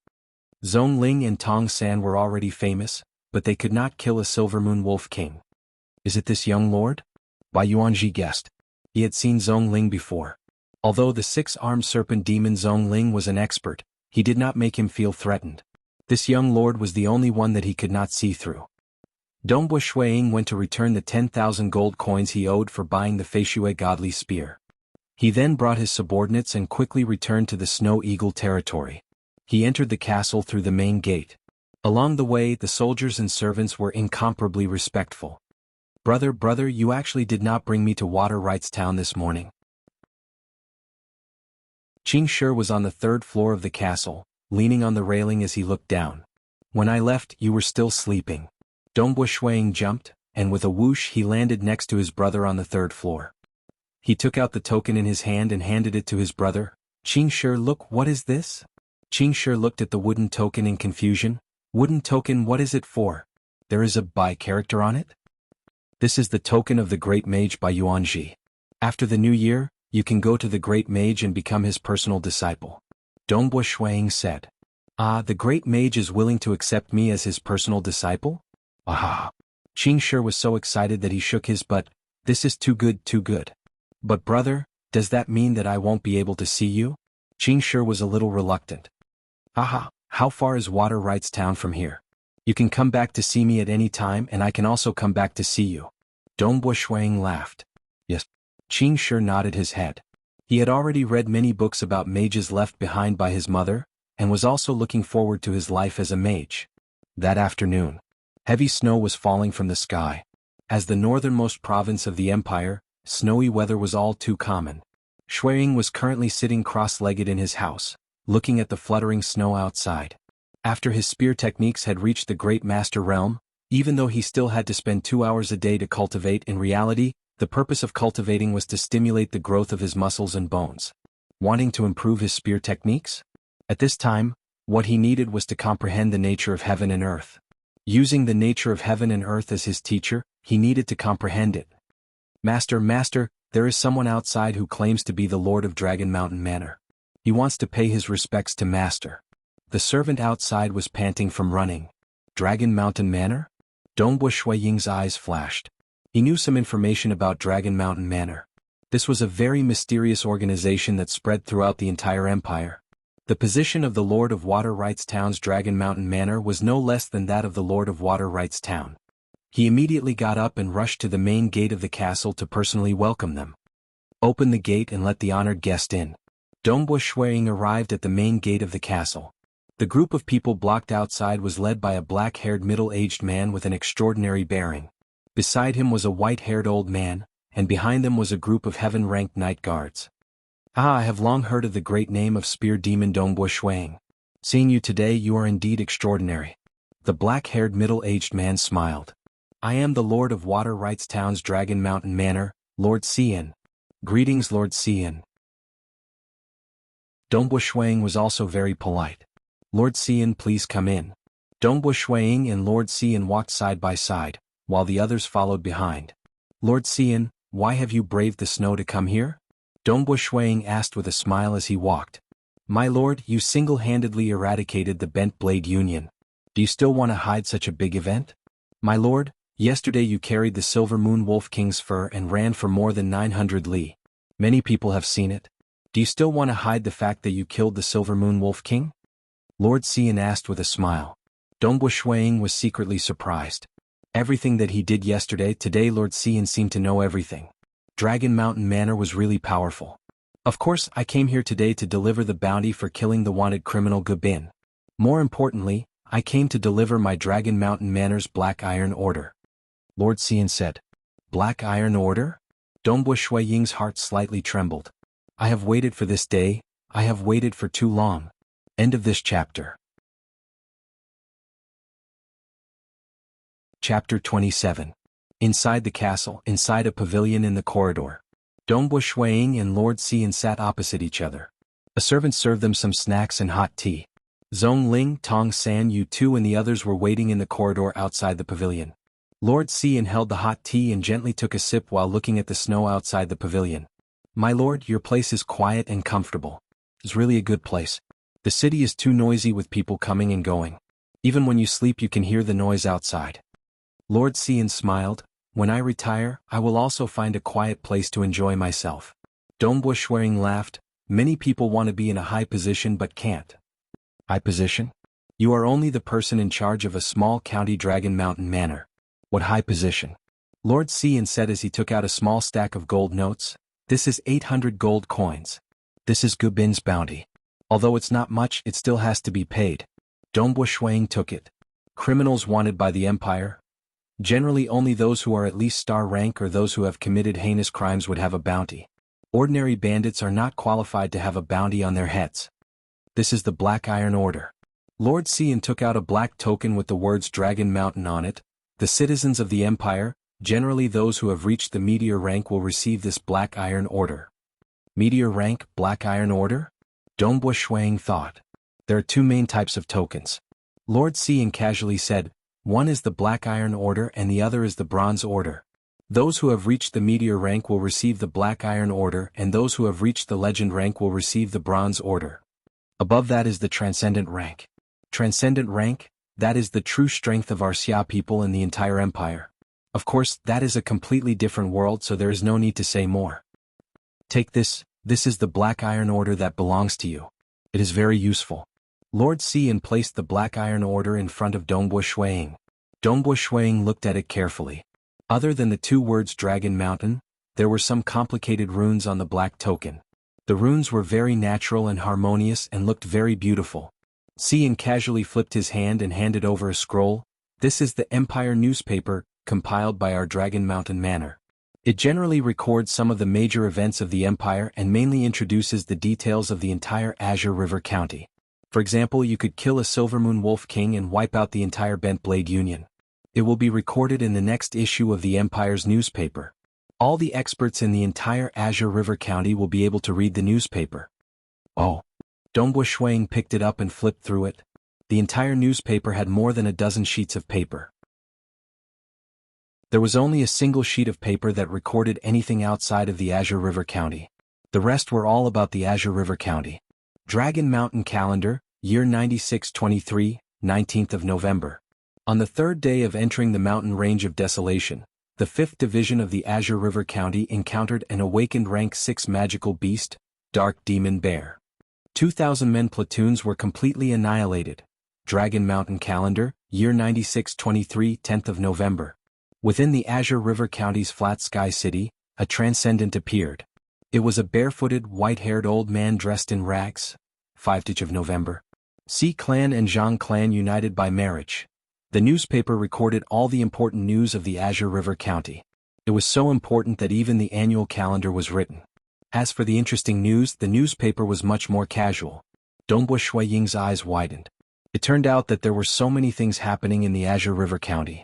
Zhong Ling and Tong San were already famous, but they could not kill a Silver Moon Wolf King. Is it this young lord? Bai Yuanji guessed. He had seen Zhong Ling before. Although the 6-armed serpent demon Zhong Ling was an expert, he did not make him feel threatened. This young lord was the only one that he could not see through. Dongbo Shuang went to return the 10,000 gold coins he owed for buying the Feishui godly spear. He then brought his subordinates and quickly returned to the Snow Eagle territory. He entered the castle through the main gate. Along the way, the soldiers and servants were incomparably respectful. Brother, you actually did not bring me to Water Rights Town this morning." Qing Shi was on the 3rd floor of the castle, leaning on the railing as he looked down. "When I left, you were still sleeping." Dongbo Shuang jumped, and with a whoosh he landed next to his brother on the 3rd floor. He took out the token in his hand and handed it to his brother. "Qing Shi, look, what is this?" Qing Shi looked at the wooden token in confusion. "Wooden token, what is it for? There is a Bai character on it?" "This is the token of the Great Mage Bai Yuanji. After the new year, you can go to the Great Mage and become his personal disciple." Dongbo Shuang said. "Ah, the Great Mage is willing to accept me as his personal disciple?" "Ah." Qing Shi was so excited that he shook his butt. "This is too good, too good." "But brother, does that mean that I won't be able to see you?" Qing Shi was a little reluctant. "Aha, how far is Water Rights Town from here? You can come back to see me at any time and I can also come back to see you." Dongbo Shuang laughed. "Yes." Qing Shi nodded his head. He had already read many books about mages left behind by his mother, and was also looking forward to his life as a mage. That afternoon, heavy snow was falling from the sky. As the northernmost province of the empire, snowy weather was all too common. Shuang was currently sitting cross-legged in his house, looking at the fluttering snow outside. After his spear techniques had reached the Great Master realm, even though he still had to spend 2 hours a day to cultivate, in reality, The purpose of cultivating was to stimulate the growth of his muscles and bones. Wanting to improve his spear techniques? At this time, what he needed was to comprehend the nature of heaven and earth. Using the nature of heaven and earth as his teacher, he needed to comprehend it. Master, there is someone outside who claims to be the Lord of Dragon Mountain Manor. He wants to pay his respects to Master. The servant outside was panting from running. Dragon Mountain Manor? Dongbu Shuiying's eyes flashed. He knew some information about Dragon Mountain Manor. This was a very mysterious organization that spread throughout the entire empire. The position of the Lord of Water Rights Town's Dragon Mountain Manor was no less than that of the Lord of Water Rights Town. He immediately got up and rushed to the main gate of the castle to personally welcome them. Open the gate and let the honored guest in. Dongbu Shuiying arrived at the main gate of the castle. The group of people blocked outside was led by a black-haired middle-aged man with an extraordinary bearing. Beside him was a white-haired old man, and behind them was a group of heaven-ranked night guards. I have long heard of the great name of Spear Demon Dongbu Shuiying. Seeing you today, you are indeed extraordinary. The black-haired middle-aged man smiled. I am the Lord of Water Rights Town's Dragon Mountain Manor, Lord Xian. Greetings, Lord Xian. Dongbu Shuiying was also very polite. Lord Xian, please come in. Dongbu Shuiying and Lord Xian walked side by side, while the others followed behind. Lord Xian, why have you braved the snow to come here? Dongbu Shuiying asked with a smile as he walked. My lord, you single-handedly eradicated the Bent Blade Union. Do you still want to hide such a big event? My lord, yesterday you carried the Silver Moon Wolf King's fur and ran for more than 900 li. Many people have seen it. Do you still want to hide the fact that you killed the Silver Moon Wolf King? Lord Xian asked with a smile. Dongbu Shuiying was secretly surprised. Everything that he did yesterday, today Lord Xian seemed to know everything. Dragon Mountain Manor was really powerful. Of course, I came here today to deliver the bounty for killing the wanted criminal Gubin. More importantly, I came to deliver my Dragon Mountain Manor's Black Iron Order. Lord Xian said. Black Iron Order? Dongbu Shuiying's heart slightly trembled. I have waited for this day, I have waited for too long. End of this chapter. Chapter 27. Inside the castle, inside a pavilion in the corridor. Dongbu Shuiying and Lord Xian sat opposite each other. A servant served them some snacks and hot tea. Zhong Ling, Tong San Yu Tu and the others were waiting in the corridor outside the pavilion. Lord Xian held the hot tea and gently took a sip while looking at the snow outside the pavilion. My lord, your place is quiet and comfortable. It's really a good place. The city is too noisy with people coming and going. Even when you sleep you can hear the noise outside. Lord Xian smiled. When I retire, I will also find a quiet place to enjoy myself. Dongbu Shuiying laughed. Many people want to be in a high position but can't. High position? You are only the person in charge of a small county Dragon Mountain Manor. What high position? Lord Xian said as he took out a small stack of gold notes. This is 800 gold coins. This is Gubin's bounty. Although it's not much, it still has to be paid. Dongbu Shuiying took it. Criminals wanted by the empire? Generally only those who are at least star rank or those who have committed heinous crimes would have a bounty. Ordinary bandits are not qualified to have a bounty on their heads. This is the Black Iron Order. Lord Xian took out a black token with the words Dragon Mountain on it. The citizens of the empire, generally those who have reached the meteor rank, will receive this Black Iron Order. Meteor rank, Black Iron Order? Dongbu Shuiying thought. There are two main types of tokens. Lord Xian casually said, one is the Black Iron Order and the other is the Bronze Order. Those who have reached the Meteor rank will receive the Black Iron Order and those who have reached the Legend rank will receive the Bronze Order. Above that is the Transcendent rank. Transcendent rank, that is the true strength of our Xia people in the entire empire. Of course, that is a completely different world, so there is no need to say more. Take this is the Black Iron Order that belongs to you. It is very useful. Lord Xian placed the Black Iron Order in front of Dongbu Shuiying. Dongbu Shuiying looked at it carefully. Other than the two words Dragon Mountain, there were some complicated runes on the black token. The runes were very natural and harmonious and looked very beautiful. Xian casually flipped his hand and handed over a scroll. This is the Empire newspaper, compiled by our Dragon Mountain Manor. It generally records some of the major events of the Empire and mainly introduces the details of the entire Azure River County. For example, you could kill a Silver Moon Wolf King and wipe out the entire Bent Blade Union. It will be recorded in the next issue of the Empire's newspaper. All the experts in the entire Azure River County will be able to read the newspaper. Oh. Dongbo Shuang picked it up and flipped through it. The entire newspaper had more than a dozen sheets of paper. There was only a single sheet of paper that recorded anything outside of the Azure River County. The rest were all about the Azure River County. Dragon Mountain Calendar, Year 9623, 19th of November. On the third day of entering the mountain range of desolation, the 5th Division of the Azure River County encountered an awakened rank 6 magical beast, Dark Demon Bear. 2,000 men platoons were completely annihilated. Dragon Mountain Calendar, Year 9623, 10th of November. Within the Azure River County's Flat Sky City, a transcendent appeared. It was a barefooted, white-haired old man dressed in rags. 5th of November. Xi clan and Zhang clan united by marriage. The newspaper recorded all the important news of the Azure River County. It was so important that even the annual calendar was written. As for the interesting news, the newspaper was much more casual. Dongbo Shui Ying's eyes widened. It turned out that there were so many things happening in the Azure River County.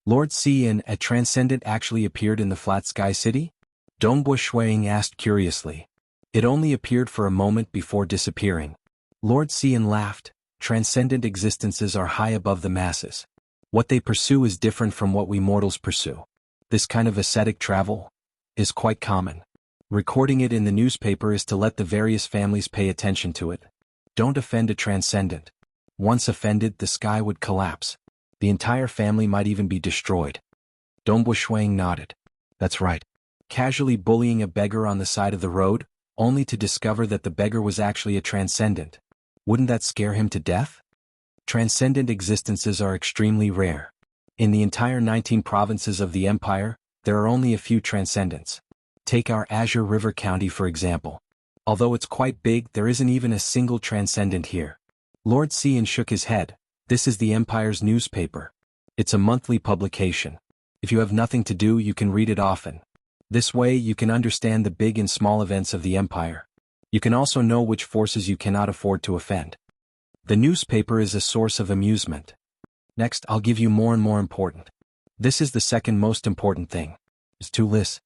Lord Xian, a transcendent, actually appeared in the Flat Sky City? Dongbo Shuang asked curiously. It only appeared for a moment before disappearing. Lord Xian laughed. Transcendent existences are high above the masses. What they pursue is different from what we mortals pursue. This kind of ascetic travel is quite common. Recording it in the newspaper is to let the various families pay attention to it. Don't offend a transcendent. Once offended, the sky would collapse. The entire family might even be destroyed. Dongbo Shuang nodded. That's right. Casually bullying a beggar on the side of the road, only to discover that the beggar was actually a transcendent. Wouldn't that scare him to death? Transcendent existences are extremely rare. In the entire 19 provinces of the empire, there are only a few transcendents. Take our Azure River County for example. Although it's quite big, there isn't even a single transcendent here. Lord Xian shook his head. This is the Empire's newspaper. It's a monthly publication. If you have nothing to do, you can read it often. This way you can understand the big and small events of the Empire. You can also know which forces you cannot afford to offend. The newspaper is a source of amusement. Next, I'll give you more and more important. This is the second most important thing. Is to list.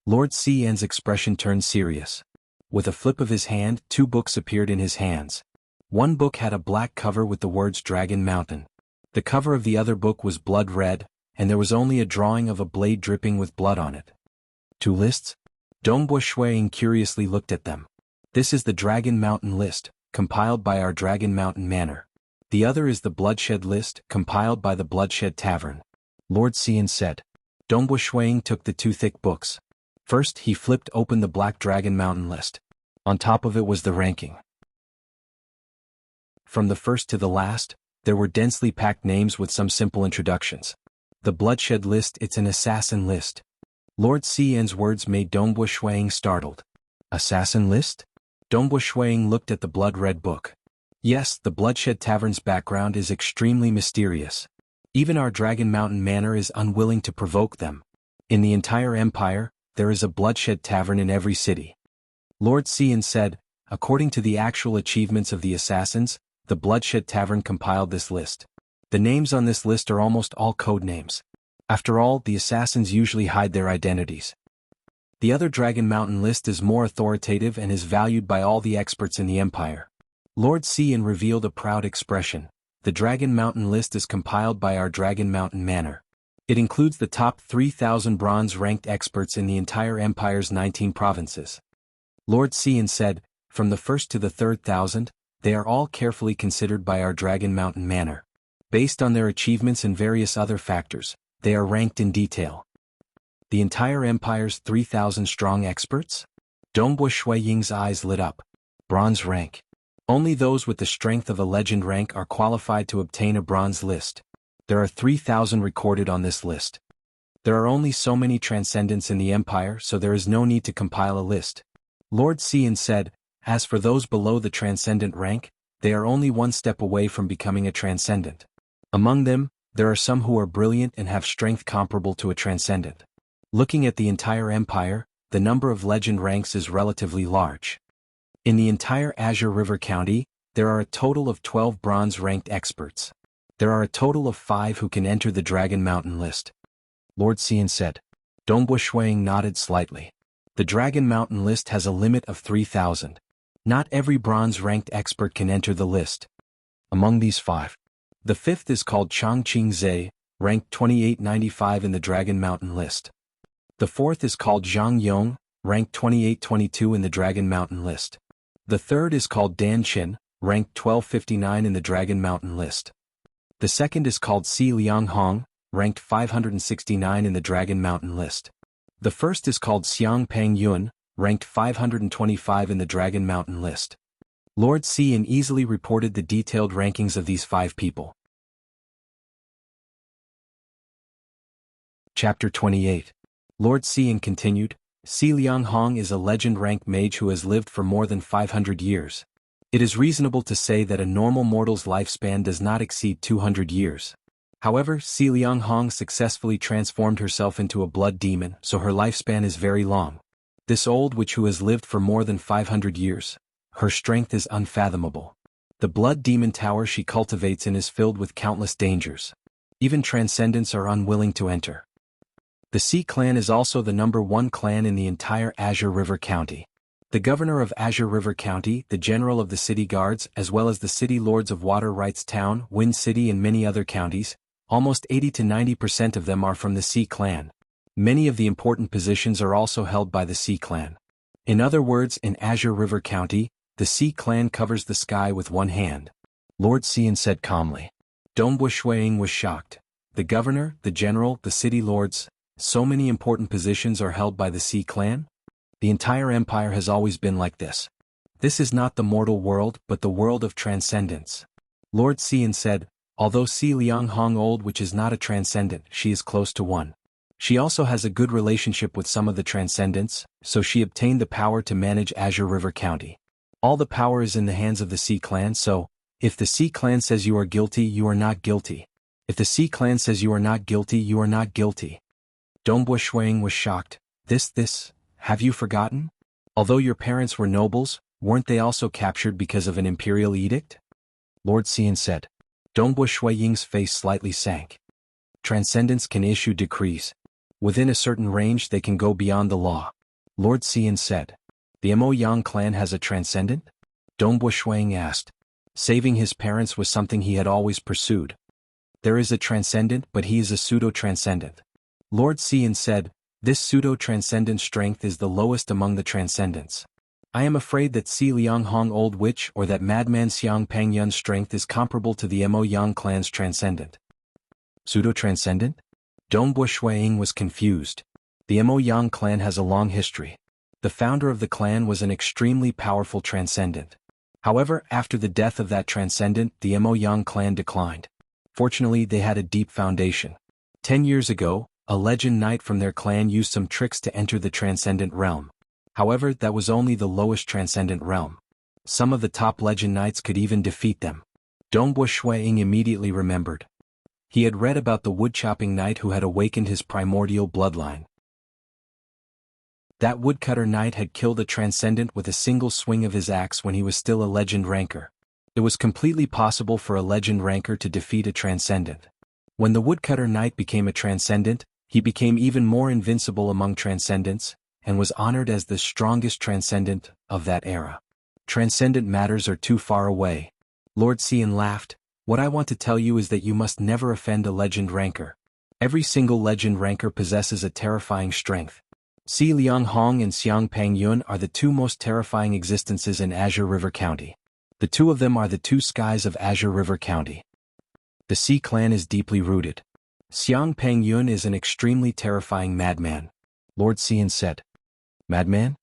Lord Xian's expression turned serious. With a flip of his hand, 2 books appeared in his hands. One book had a black cover with the words Dragon Mountain. The cover of the other book was blood red, and there was only a drawing of a blade dripping with blood on it. 2 lists? Dongbo Shuang curiously looked at them. This is the Dragon Mountain list, compiled by our Dragon Mountain Manor. The other is the Bloodshed list, compiled by the Bloodshed Tavern. Lord Xian said. Dongbo Shuang took the 2 thick books. First, he flipped open the Black Dragon Mountain list. On top of it was the ranking. From the first to the last, there were densely packed names with some simple introductions. The Bloodshed list, it's an assassin list. Lord Xian's words made Dongbo Shuang startled. Assassin list? Dongbo Shuang looked at the blood-red book. Yes, the Bloodshed Tavern's background is extremely mysterious. Even our Dragon Mountain Manor is unwilling to provoke them. In the entire empire, there is a Bloodshed Tavern in every city. Lord Xian said, according to the actual achievements of the assassins, the Bloodshed Tavern compiled this list. The names on this list are almost all code names. After all, the assassins usually hide their identities. The other Dragon Mountain list is more authoritative and is valued by all the experts in the empire. Lord Xian revealed a proud expression. The Dragon Mountain list is compiled by our Dragon Mountain Manor. It includes the top 3,000 bronze-ranked experts in the entire empire's 19 provinces. Lord Xian said, from the first to the 3,000, they are all carefully considered by our Dragon Mountain Manor. Based on their achievements and various other factors, they are ranked in detail. The entire empire's 3,000-strong experts? Dongbo Shui Ying's eyes lit up. Bronze rank. Only those with the strength of a legend rank are qualified to obtain a bronze list. There are 3,000 recorded on this list. There are only so many transcendents in the empire, so there is no need to compile a list. Lord Xian said, as for those below the transcendent rank, they are only one step away from becoming a transcendent. Among them, there are some who are brilliant and have strength comparable to a transcendent. Looking at the entire empire, the number of legend ranks is relatively large. In the entire Azure River County, there are a total of 12 bronze-ranked experts. There are a total of 5 who can enter the Dragon Mountain list. Lord Xian said. Dongbu Shuang nodded slightly. The Dragon Mountain list has a limit of 3,000. Not every bronze-ranked expert can enter the list. Among these 5, the 5th is called Changqing Zhe, ranked 2895 in the Dragon Mountain list. The 4th is called Zhang Yong, ranked 2822 in the Dragon Mountain list. The 3rd is called Dan Qin, ranked 1259 in the Dragon Mountain list. The 2nd is called Si Liang Hong, ranked 569 in the Dragon Mountain list. The 1st is called Xiang Peng Yun, ranked 525 in the Dragon Mountain list. Lord Xian easily reported the detailed rankings of these 5 people. Chapter 28. Lord Xian continued, Si Liang Hong is a legend-ranked mage who has lived for more than 500 years. It is reasonable to say that a normal mortal's lifespan does not exceed 200 years. However, Si Liang Hong successfully transformed herself into a blood demon, so her lifespan is very long. This old witch who has lived for more than 500 years, her strength is unfathomable. The blood demon tower she cultivates in is filled with countless dangers. Even transcendents are unwilling to enter. The Sea clan is also the #1 clan in the entire Azure River County. The governor of Azure River County, the general of the city guards, as well as the city lords of Water Rights Town, Wind City and many other counties, almost 80 to 90% of them are from the Sea clan. Many of the important positions are also held by the Sea clan. In other words, in Azure River County, the Sea clan covers the sky with one hand. Lord Xian said calmly. Dongbu Shuang was shocked. The governor, the general, the city lords, so many important positions are held by the Sea clan? The entire empire has always been like this. This is not the mortal world, but the world of transcendence. Lord Xian said, although Si Liang Hong old which is not a transcendent, she is close to one. She also has a good relationship with some of the transcendents, so she obtained the power to manage Azure River County. All the power is in the hands of the Sea clan, so, if the Sea clan says you are guilty, you are not guilty. If the Sea clan says you are not guilty, you are not guilty. Dongbu Shuang was shocked. This, have you forgotten? Although your parents were nobles, weren't they also captured because of an imperial edict? Lord Xian said. Dongbu Shuang's face slightly sank. Transcendents can issue decrees. Within a certain range they can go beyond the law. Lord Xian said. The Mo Yang clan has a transcendent? Dongbu Shuang asked. Saving his parents was something he had always pursued. There is a transcendent, but he is a pseudo-transcendent. Lord Xian said, this pseudo-transcendent strength is the lowest among the transcendents. I am afraid that Si Liang Hong Old Witch or that madman Xiang Peng Yun's strength is comparable to the Mo Yang clan's transcendent. Pseudo-transcendent? Dongbu Shuang was confused. The Mo Yang clan has a long history. The founder of the clan was an extremely powerful transcendent. However, after the death of that transcendent, the Mo Yang clan declined. Fortunately, they had a deep foundation. 10 years ago, a legend knight from their clan used some tricks to enter the transcendent realm. However, that was only the lowest transcendent realm. Some of the top legend knights could even defeat them. Dongbu Shuang immediately remembered. He had read about the wood-chopping knight who had awakened his primordial bloodline. That woodcutter knight had killed a transcendent with a single swing of his axe when he was still a legend ranker. It was completely possible for a legend ranker to defeat a transcendent. When the woodcutter knight became a transcendent, he became even more invincible among transcendents, and was honored as the strongest transcendent of that era. Transcendent matters are too far away. Lord Xian laughed. What I want to tell you is that you must never offend a legend ranker. Every single legend ranker possesses a terrifying strength. Si Liang Hong and Xiang Peng Yun are the two most terrifying existences in Azure River County. The two of them are the two skies of Azure River County. The Sea clan is deeply rooted. Xiang Peng Yun is an extremely terrifying madman. Lord Xian said. Madman?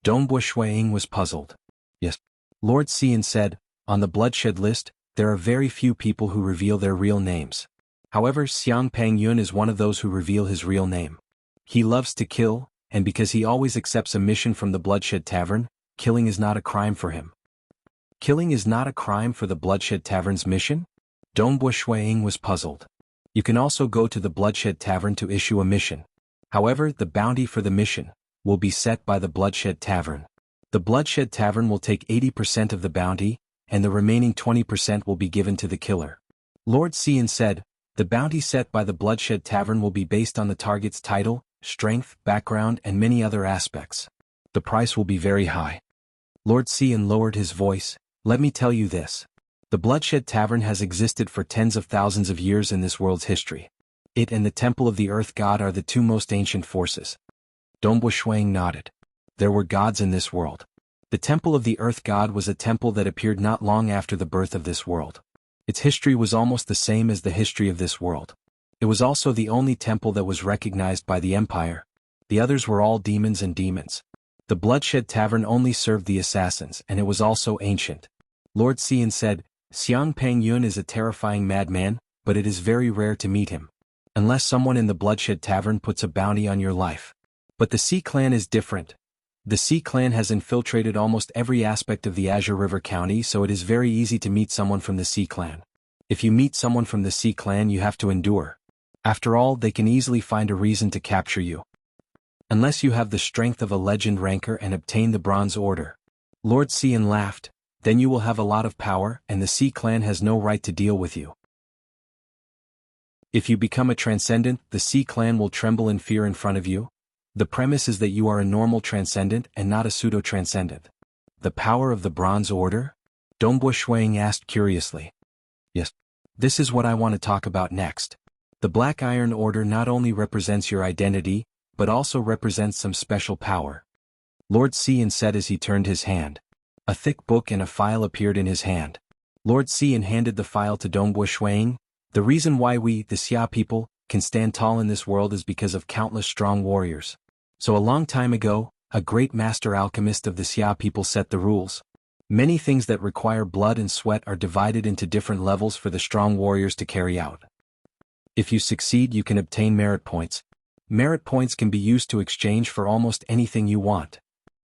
Dongbu Shuang was puzzled. Yes. Lord Xian said, on the bloodshed list, there are very few people who reveal their real names. However, Xiang Peng Yun is one of those who reveal his real name. He loves to kill, and because he always accepts a mission from the Bloodshed Tavern, killing is not a crime for him. Killing is not a crime for the Bloodshed Tavern's mission? Dongbu Shuang was puzzled. You can also go to the Bloodshed Tavern to issue a mission. However, the bounty for the mission will be set by the Bloodshed Tavern. The Bloodshed Tavern will take 80% of the bounty, and the remaining 20% will be given to the killer. Lord Xian said, the bounty set by the Bloodshed Tavern will be based on the target's title, strength, background, and many other aspects. The price will be very high. Lord Xian lowered his voice. Let me tell you this. The Bloodshed Tavern has existed for tens of thousands of years in this world's history. It and the Temple of the Earth God are the two most ancient forces. Dongbu Shuang nodded. There were gods in this world. The Temple of the Earth God was a temple that appeared not long after the birth of this world. Its history was almost the same as the history of this world. It was also the only temple that was recognized by the Empire. The others were all demons and demons. The Bloodshed Tavern only served the assassins, and it was also ancient. Lord Xian said, Xiang Peng Yun is a terrifying madman, but it is very rare to meet him. Unless someone in the Bloodshed Tavern puts a bounty on your life. But the Sea Clan is different. The Sea Clan has infiltrated almost every aspect of the Azure River County, so it is very easy to meet someone from the Sea Clan. If you meet someone from the Sea Clan, you have to endure. After all, they can easily find a reason to capture you. Unless you have the strength of a legend ranker and obtain the Bronze Order. Lord Xian laughed. Then you will have a lot of power, and the Sea Clan has no right to deal with you. If you become a Transcendent, the Sea Clan will tremble in fear in front of you. The premise is that you are a normal Transcendent and not a pseudo-Transcendent. The power of the Bronze Order? Dongbu Shuang asked curiously. Yes. This is what I want to talk about next. The Black Iron Order not only represents your identity, but also represents some special power. Lord Xian said as he turned his hand. A thick book and a file appeared in his hand. Lord Xian handed the file to Dongbu Shuang. The reason why we, the Xia people, can stand tall in this world is because of countless strong warriors. So a long time ago, a great master alchemist of the Xia people set the rules. Many things that require blood and sweat are divided into different levels for the strong warriors to carry out. If you succeed, you can obtain merit points. Merit points can be used to exchange for almost anything you want.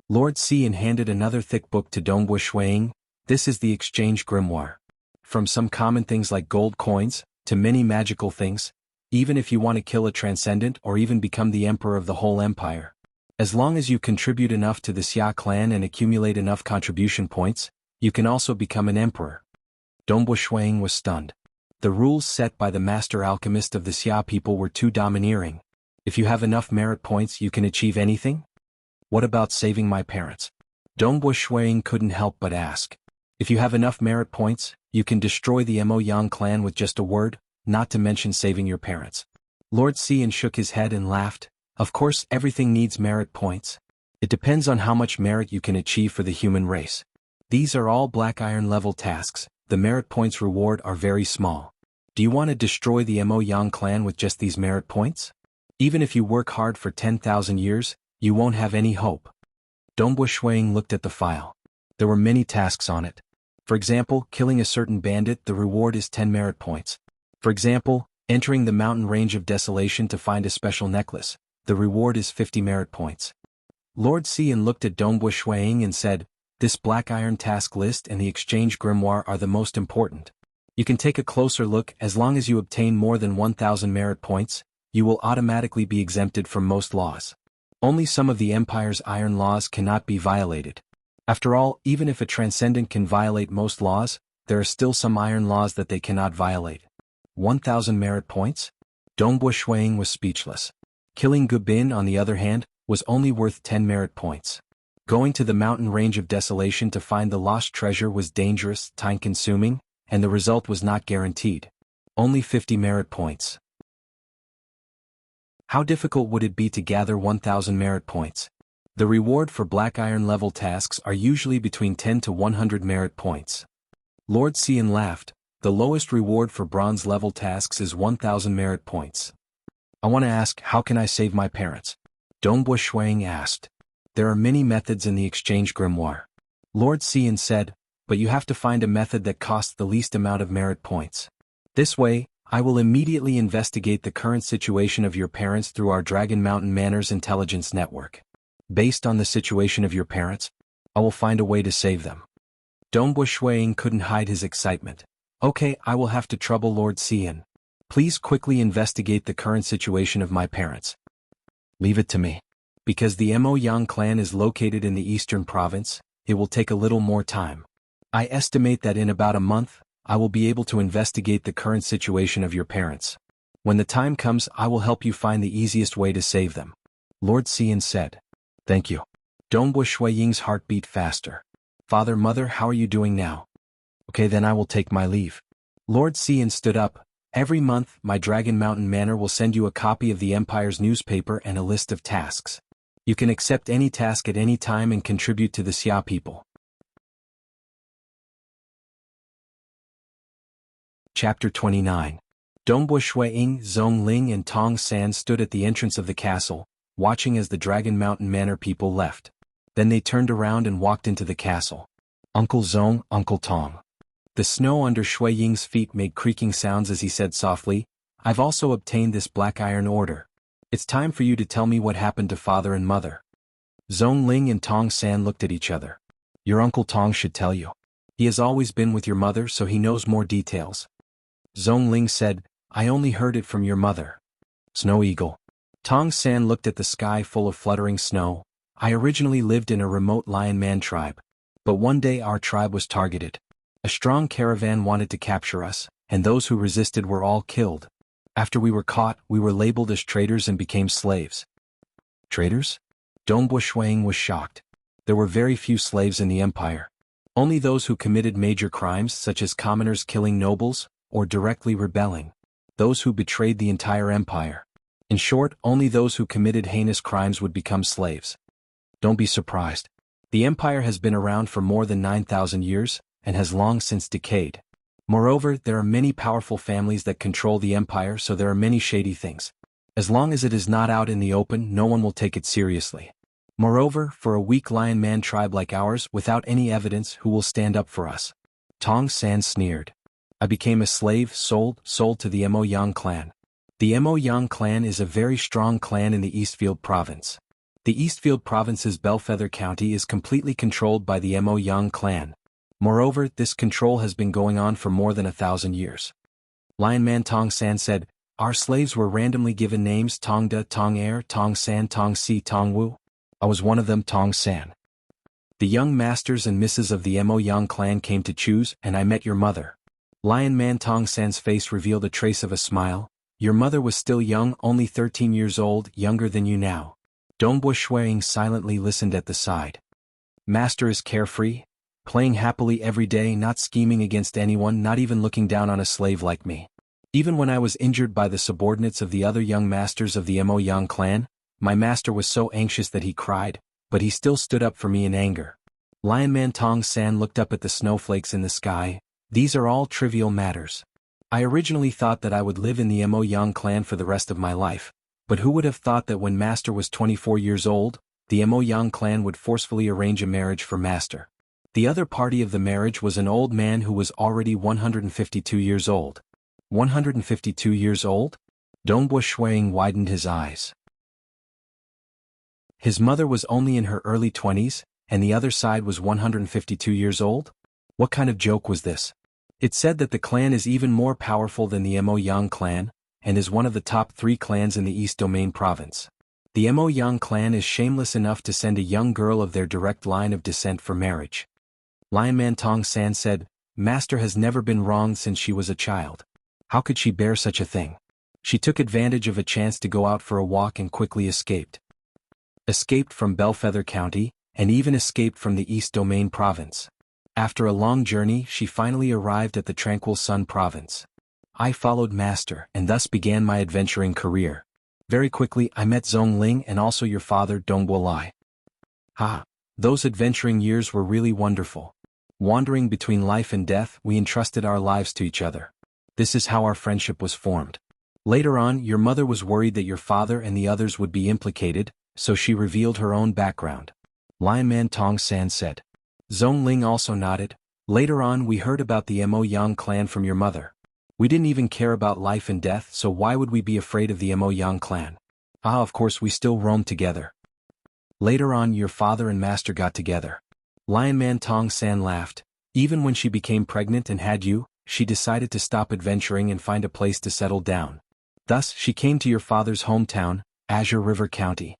Lord Xian handed another thick book to Dongbu Shuang. This is the exchange grimoire. From some common things like gold coins, to many magical things, even if you want to kill a Transcendent or even become the emperor of the whole empire. As long as you contribute enough to the Xia clan and accumulate enough contribution points, you can also become an emperor. Dongbu Shuang was stunned. The rules set by the master alchemist of the Xia people were too domineering. If you have enough merit points, you can achieve anything? What about saving my parents? Dongbu Shuang couldn't help but ask. If you have enough merit points, you can destroy the Mo Yang clan with just a word, not to mention saving your parents. Lord Xian shook his head and laughed. Of course, everything needs merit points. It depends on how much merit you can achieve for the human race. These are all Black Iron level tasks. The merit points reward are very small. Do you want to destroy the Mo Yang clan with just these merit points? Even if you work hard for 10,000 years, you won't have any hope. Dongbu Shuang looked at the file. There were many tasks on it. For example, killing a certain bandit, the reward is 10 merit points. For example, entering the mountain range of desolation to find a special necklace, the reward is 50 merit points. Lord Xian looked at Dongbu Shuang and said, this Black Iron task list and the exchange grimoire are the most important. You can take a closer look. As long as you obtain more than 1,000 merit points, you will automatically be exempted from most laws. Only some of the Empire's iron laws cannot be violated. After all, even if a Transcendent can violate most laws, there are still some iron laws that they cannot violate. 1,000 merit points? Dongbu Shuang was speechless. Killing Gubin, on the other hand, was only worth 10 merit points. Going to the mountain range of desolation to find the lost treasure was dangerous, time-consuming, and the result was not guaranteed. Only 50 merit points. How difficult would it be to gather 1,000 merit points? The reward for Black Iron level tasks are usually between 10 to 100 merit points. Lord Xian laughed. The lowest reward for bronze level tasks is 1,000 merit points. I want to ask, how can I save my parents? Dongbu Shuang asked. There are many methods in the exchange grimoire. Lord Xian said, but you have to find a method that costs the least amount of merit points. This way, I will immediately investigate the current situation of your parents through our Dragon Mountain Manners Intelligence Network. Based on the situation of your parents, I will find a way to save them. Dongbu Shuang couldn't hide his excitement. Okay, I will have to trouble Lord Xian. Please quickly investigate the current situation of my parents. Leave it to me. Because the Mo Yang clan is located in the eastern province, it will take a little more time. I estimate that in about a month, I will be able to investigate the current situation of your parents. When the time comes, I will help you find the easiest way to save them. Lord Xian said. Thank you. Dongbo Shui Ying's heart beat faster. Father, mother, how are you doing now? Okay, then I will take my leave. Lord Xian stood up. Every month, my Dragon Mountain Manor will send you a copy of the Empire's newspaper and a list of tasks. You can accept any task at any time and contribute to the Xia people. Chapter 29. Dongbo Shui Ying, Zhong Ling and Tong San stood at the entrance of the castle, watching as the Dragon Mountain Manor people left. Then they turned around and walked into the castle. Uncle Zhong, Uncle Tong. The snow under Shui Ying's feet made creaking sounds as he said softly, I've also obtained this black iron order. It's time for you to tell me what happened to father and mother. Zhong Ling and Tong San looked at each other. Your Uncle Tong should tell you. He has always been with your mother, so he knows more details. Zhong Ling said, I only heard it from your mother. Snow Eagle. Tong San looked at the sky full of fluttering snow. I originally lived in a remote Lion Man tribe. But one day our tribe was targeted. A strong caravan wanted to capture us, and those who resisted were all killed. After we were caught, we were labeled as traitors and became slaves. Traitors? Dongbo Shui Ying was shocked. There were very few slaves in the empire. Only those who committed major crimes such as commoners killing nobles, or directly rebelling. Those who betrayed the entire empire. In short, only those who committed heinous crimes would become slaves. Don't be surprised. The empire has been around for more than 9,000 years, and has long since decayed. Moreover, there are many powerful families that control the empire, so there are many shady things. As long as it is not out in the open, no one will take it seriously. Moreover, for a weak Lion Man tribe like ours, without any evidence, who will stand up for us? Tong San sneered. I became a slave, sold to the Mo Yang clan. The Mo Yang clan is a very strong clan in the Eastfield province. The Eastfield province's Bellfeather County is completely controlled by the Mo Yang clan. Moreover, this control has been going on for more than 1,000 years. Lion Man Tong San said, our slaves were randomly given names Tong Da, Tong Air, Tong San, Tong Si, Tong Wu. I was one of them, Tong San. The young masters and misses of the Mo Yang clan came to choose, and I met your mother. Lion Man Tong San's face revealed a trace of a smile. Your mother was still young, only 13 years old, younger than you now. Dongbo Shui Ying silently listened at the side. Master is carefree, playing happily every day, not scheming against anyone, not even looking down on a slave like me. Even when I was injured by the subordinates of the other young masters of the Mo Yang clan, my master was so anxious that he cried, but he still stood up for me in anger. Lion Man Tong San looked up at the snowflakes in the sky. These are all trivial matters. I originally thought that I would live in the Mo Yang clan for the rest of my life, but who would have thought that when Master was 24 years old, the Mo Yang clan would forcefully arrange a marriage for Master. The other party of the marriage was an old man who was already 152 years old. 152 years old? Dongbo Shui Ying widened his eyes. His mother was only in her early 20s, and the other side was 152 years old? What kind of joke was this? It said that the clan is even more powerful than the Mo Yang clan, and is one of the top 3 clans in the East Domain province. The Mo Yang clan is shameless enough to send a young girl of their direct line of descent for marriage. Lion Man Tong San said, Master has never been wronged since she was a child. How could she bear such a thing? She took advantage of a chance to go out for a walk and quickly escaped. Escaped from Bellfeather County, and even escaped from the East Domain province. After a long journey, she finally arrived at the Tranquil Sun province. I followed Master, and thus began my adventuring career. Very quickly I met Zhong Ling and also your father Dongbo Lai. Those adventuring years were really wonderful. Wandering between life and death, we entrusted our lives to each other. This is how our friendship was formed. Later on, your mother was worried that your father and the others would be implicated, so she revealed her own background. Lion Man Tong San said. Zhong Ling also nodded. Later on we heard about the Mo Yang clan from your mother. We didn't even care about life and death, so why would we be afraid of the Mo Yang clan? Of course we still roamed together. Later on your father and Master got together. Lion Man Tong San laughed. Even when she became pregnant and had you, she decided to stop adventuring and find a place to settle down. Thus, she came to your father's hometown, Azure River County.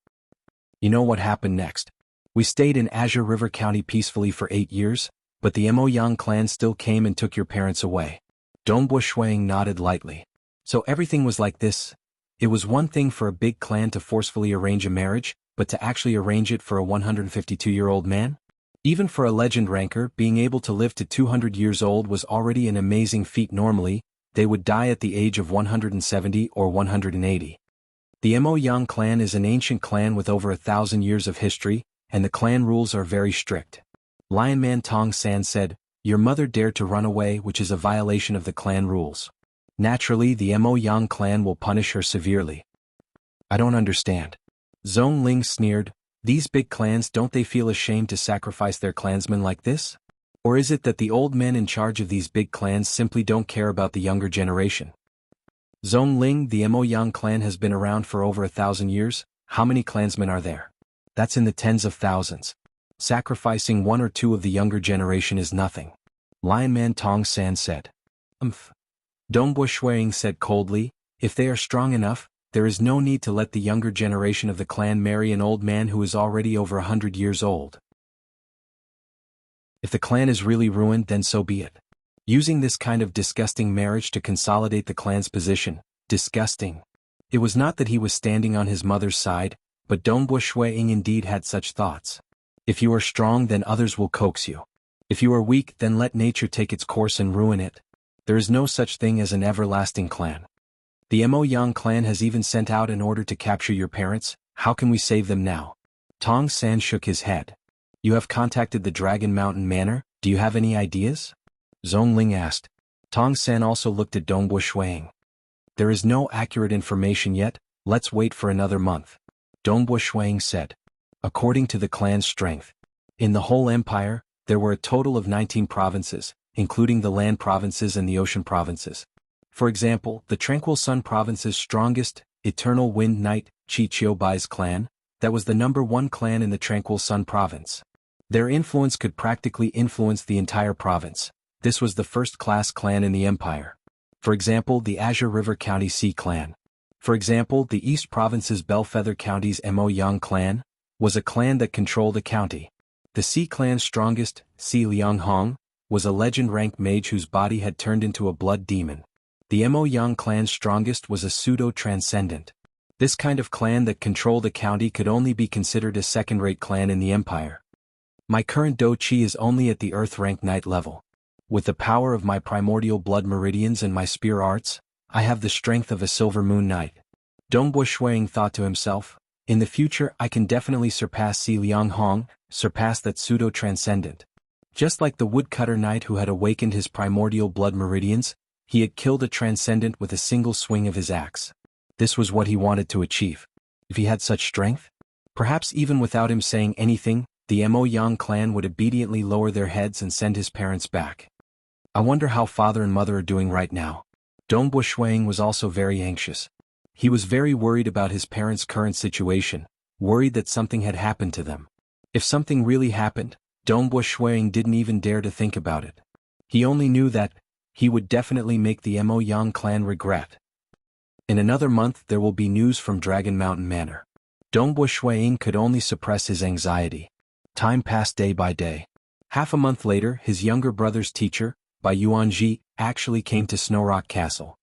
You know what happened next? We stayed in Azure River County peacefully for 8 years, but the Mo Yang clan still came and took your parents away. Dongbo Shui Ying nodded lightly. So everything was like this. It was one thing for a big clan to forcefully arrange a marriage, but to actually arrange it for a 152-year-old man? Even for a legend ranker, being able to live to 200 years old was already an amazing feat. Normally, they would die at the age of 170 or 180. The Mo Yang clan is an ancient clan with over 1,000 years of history, and the clan rules are very strict. Lion Man Tong San said, "Your mother dared to run away, which is a violation of the clan rules. Naturally, the Mo Yang clan will punish her severely." "I don't understand." Zhong Ling sneered, "These big clans, don't they feel ashamed to sacrifice their clansmen like this? Or is it that the old men in charge of these big clans simply don't care about the younger generation?" "Zhong Ling, the Mo Yang clan has been around for over 1,000 years. How many clansmen are there? That's in the tens of thousands. Sacrificing one or two of the younger generation is nothing." Lion Man Tong San said. Dongbo Shuang said coldly, "If they are strong enough, there is no need to let the younger generation of the clan marry an old man who is already over 100 years old. If the clan is really ruined, then so be it. Using this kind of disgusting marriage to consolidate the clan's position, disgusting." It was not that he was standing on his mother's side, but Dongbo Shuang indeed had such thoughts. If you are strong, then others will coax you. If you are weak, then let nature take its course and ruin it. There is no such thing as an everlasting clan. The Mo Yang clan has even sent out an order to capture your parents. How can we save them now? Tong San shook his head. "You have contacted the Dragon Mountain Manor, do you have any ideas?" Zhong Ling asked. Tong San also looked at Dongbo Shuang. "There is no accurate information yet, let's wait for another month," Dongbo Shuang said. According to the clan's strength, in the whole empire, there were a total of 19 provinces, including the land provinces and the ocean provinces. For example, the Tranquil Sun province's strongest, Eternal Wind Knight, Chi Chiobai's clan, that was the #1 clan in the Tranquil Sun province. Their influence could practically influence the entire province. This was the first-class clan in the empire. For example, the Azure River County Sea clan. For example, the East Province's Bellfeather County's Mo Yang clan was a clan that controlled a county. The Sea clan's strongest, Si Liang Hong, was a legend-ranked mage whose body had turned into a blood demon. The Mo Yang clan's strongest was a pseudo-transcendent. This kind of clan that controlled a county could only be considered a second-rate clan in the empire. My current Do Chi is only at the Earth-rank Knight level. With the power of my primordial blood meridians and my spear arts, I have the strength of a Silver Moon Knight. Dongbo Shuang thought to himself, in the future I can definitely surpass Si Liang Hong, surpass that pseudo-transcendent. Just like the woodcutter knight who had awakened his primordial blood meridians, he had killed a transcendent with a single swing of his axe. This was what he wanted to achieve. If he had such strength, perhaps even without him saying anything, the Mo Yang clan would obediently lower their heads and send his parents back. I wonder how father and mother are doing right now. Dongbo Shuang was also very anxious. He was very worried about his parents' current situation, worried that something had happened to them. If something really happened, Dongbo Shuang didn't even dare to think about it. He only knew that he would definitely make the Mo Yang clan regret. In another month there will be news from Dragon Mountain Manor. Dongbo Shuang could only suppress his anxiety. Time passed day by day. Half a month later, his younger brother's teacher, Bai Yuanji, actually came to Snowrock Castle.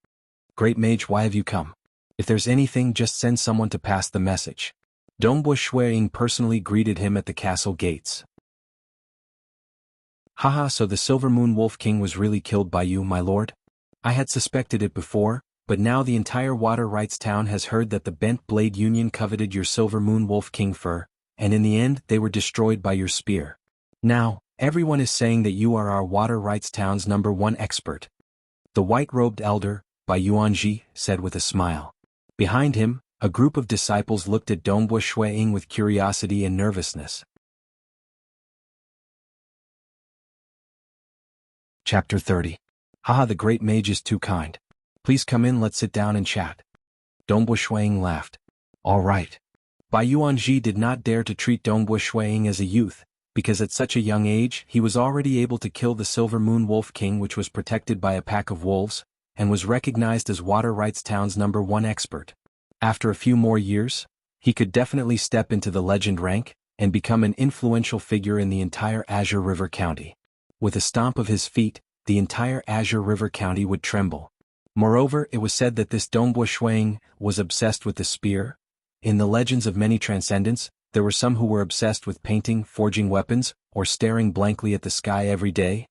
"Great Mage, why have you come? If there's anything, just send someone to pass the message." Dongbo Shuang personally greeted him at the castle gates. "Haha, so the Silver Moon Wolf King was really killed by you, my lord? I had suspected it before, but now the entire Water Rights town has heard that the Bent Blade Union coveted your Silver Moon Wolf King fur, and in the end they were destroyed by your spear. Now, everyone is saying that you are our Water Rights town's #1 expert." The white-robed elder, Bai Yuanji, said with a smile. Behind him, a group of disciples looked at Dongbo Shuang with curiosity and nervousness. Chapter 30. Haha, the great mage is too kind. Please come in, let's sit down and chat. Dongbo Shuang laughed. All right. Bai Yuanji did not dare to treat Dongbo Shuang as a youth, because at such a young age he was already able to kill the Silver Moon Wolf King, which was protected by a pack of wolves, and was recognized as Water Rights Town's #1 expert. After a few more years, he could definitely step into the legend rank, and become an influential figure in the entire Azure River County. With a stomp of his feet, the entire Azure River County would tremble. Moreover, it was said that this Dongbo Shuang was obsessed with the spear. In the legends of many transcendents, there were some who were obsessed with painting, forging weapons, or staring blankly at the sky every day.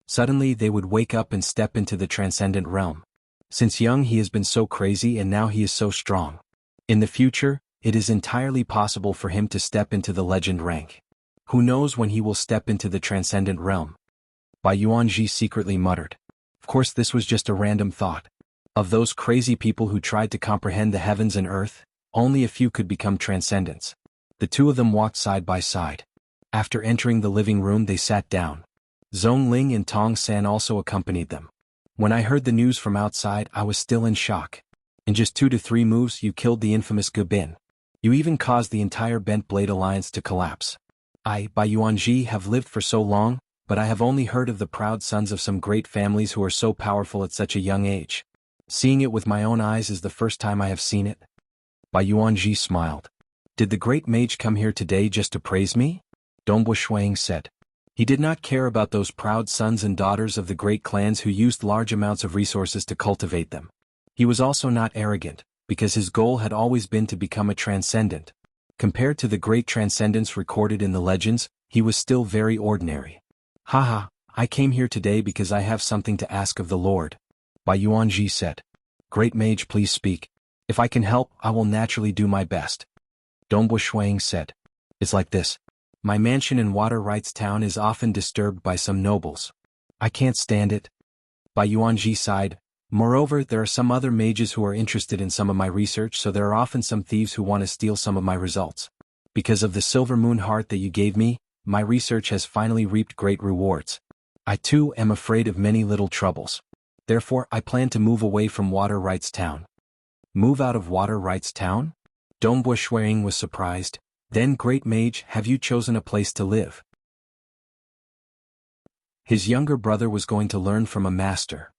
Suddenly they would wake up and step into the transcendent realm. Since young he has been so crazy and now he is so strong. In the future, it is entirely possible for him to step into the legend rank. Who knows when he will step into the transcendent realm? Bai Yuanji secretly muttered. Of course this was just a random thought. Of those crazy people who tried to comprehend the heavens and earth, only a few could become transcendents. The two of them walked side by side. After entering the living room they sat down. Zhongling and Tong San also accompanied them. When I heard the news from outside I was still in shock. In just 2 to 3 moves you killed the infamous Gubin. You even caused the entire Bent Blade Alliance to collapse. I, Bai Yuanji, have lived for so long, but I have only heard of the proud sons of some great families who are so powerful at such a young age. Seeing it with my own eyes is the first time I have seen it. Bai Yuanji smiled. Did the great mage come here today just to praise me? Dongbo Shuang said. He did not care about those proud sons and daughters of the great clans who used large amounts of resources to cultivate them. He was also not arrogant, because his goal had always been to become a transcendent. Compared to the great transcendents recorded in the legends, he was still very ordinary. Haha, I came here today because I have something to ask of the Lord. Bai Yuanji said. Great mage, please speak. If I can help, I will naturally do my best. Dongbo Shuang said. It's like this. My mansion in Water Rights Town is often disturbed by some nobles. I can't stand it. Bai Yuanji sighed. Moreover, there are some other mages who are interested in some of my research, so there are often some thieves who want to steal some of my results. Because of the silver moon heart that you gave me, my research has finally reaped great rewards. I too am afraid of many little troubles. Therefore, I plan to move away from Water Rights Town. Move out of Water Rights Town? Dongbo Shuang was surprised. Then, great mage, have you chosen a place to live? His younger brother was going to learn from a master.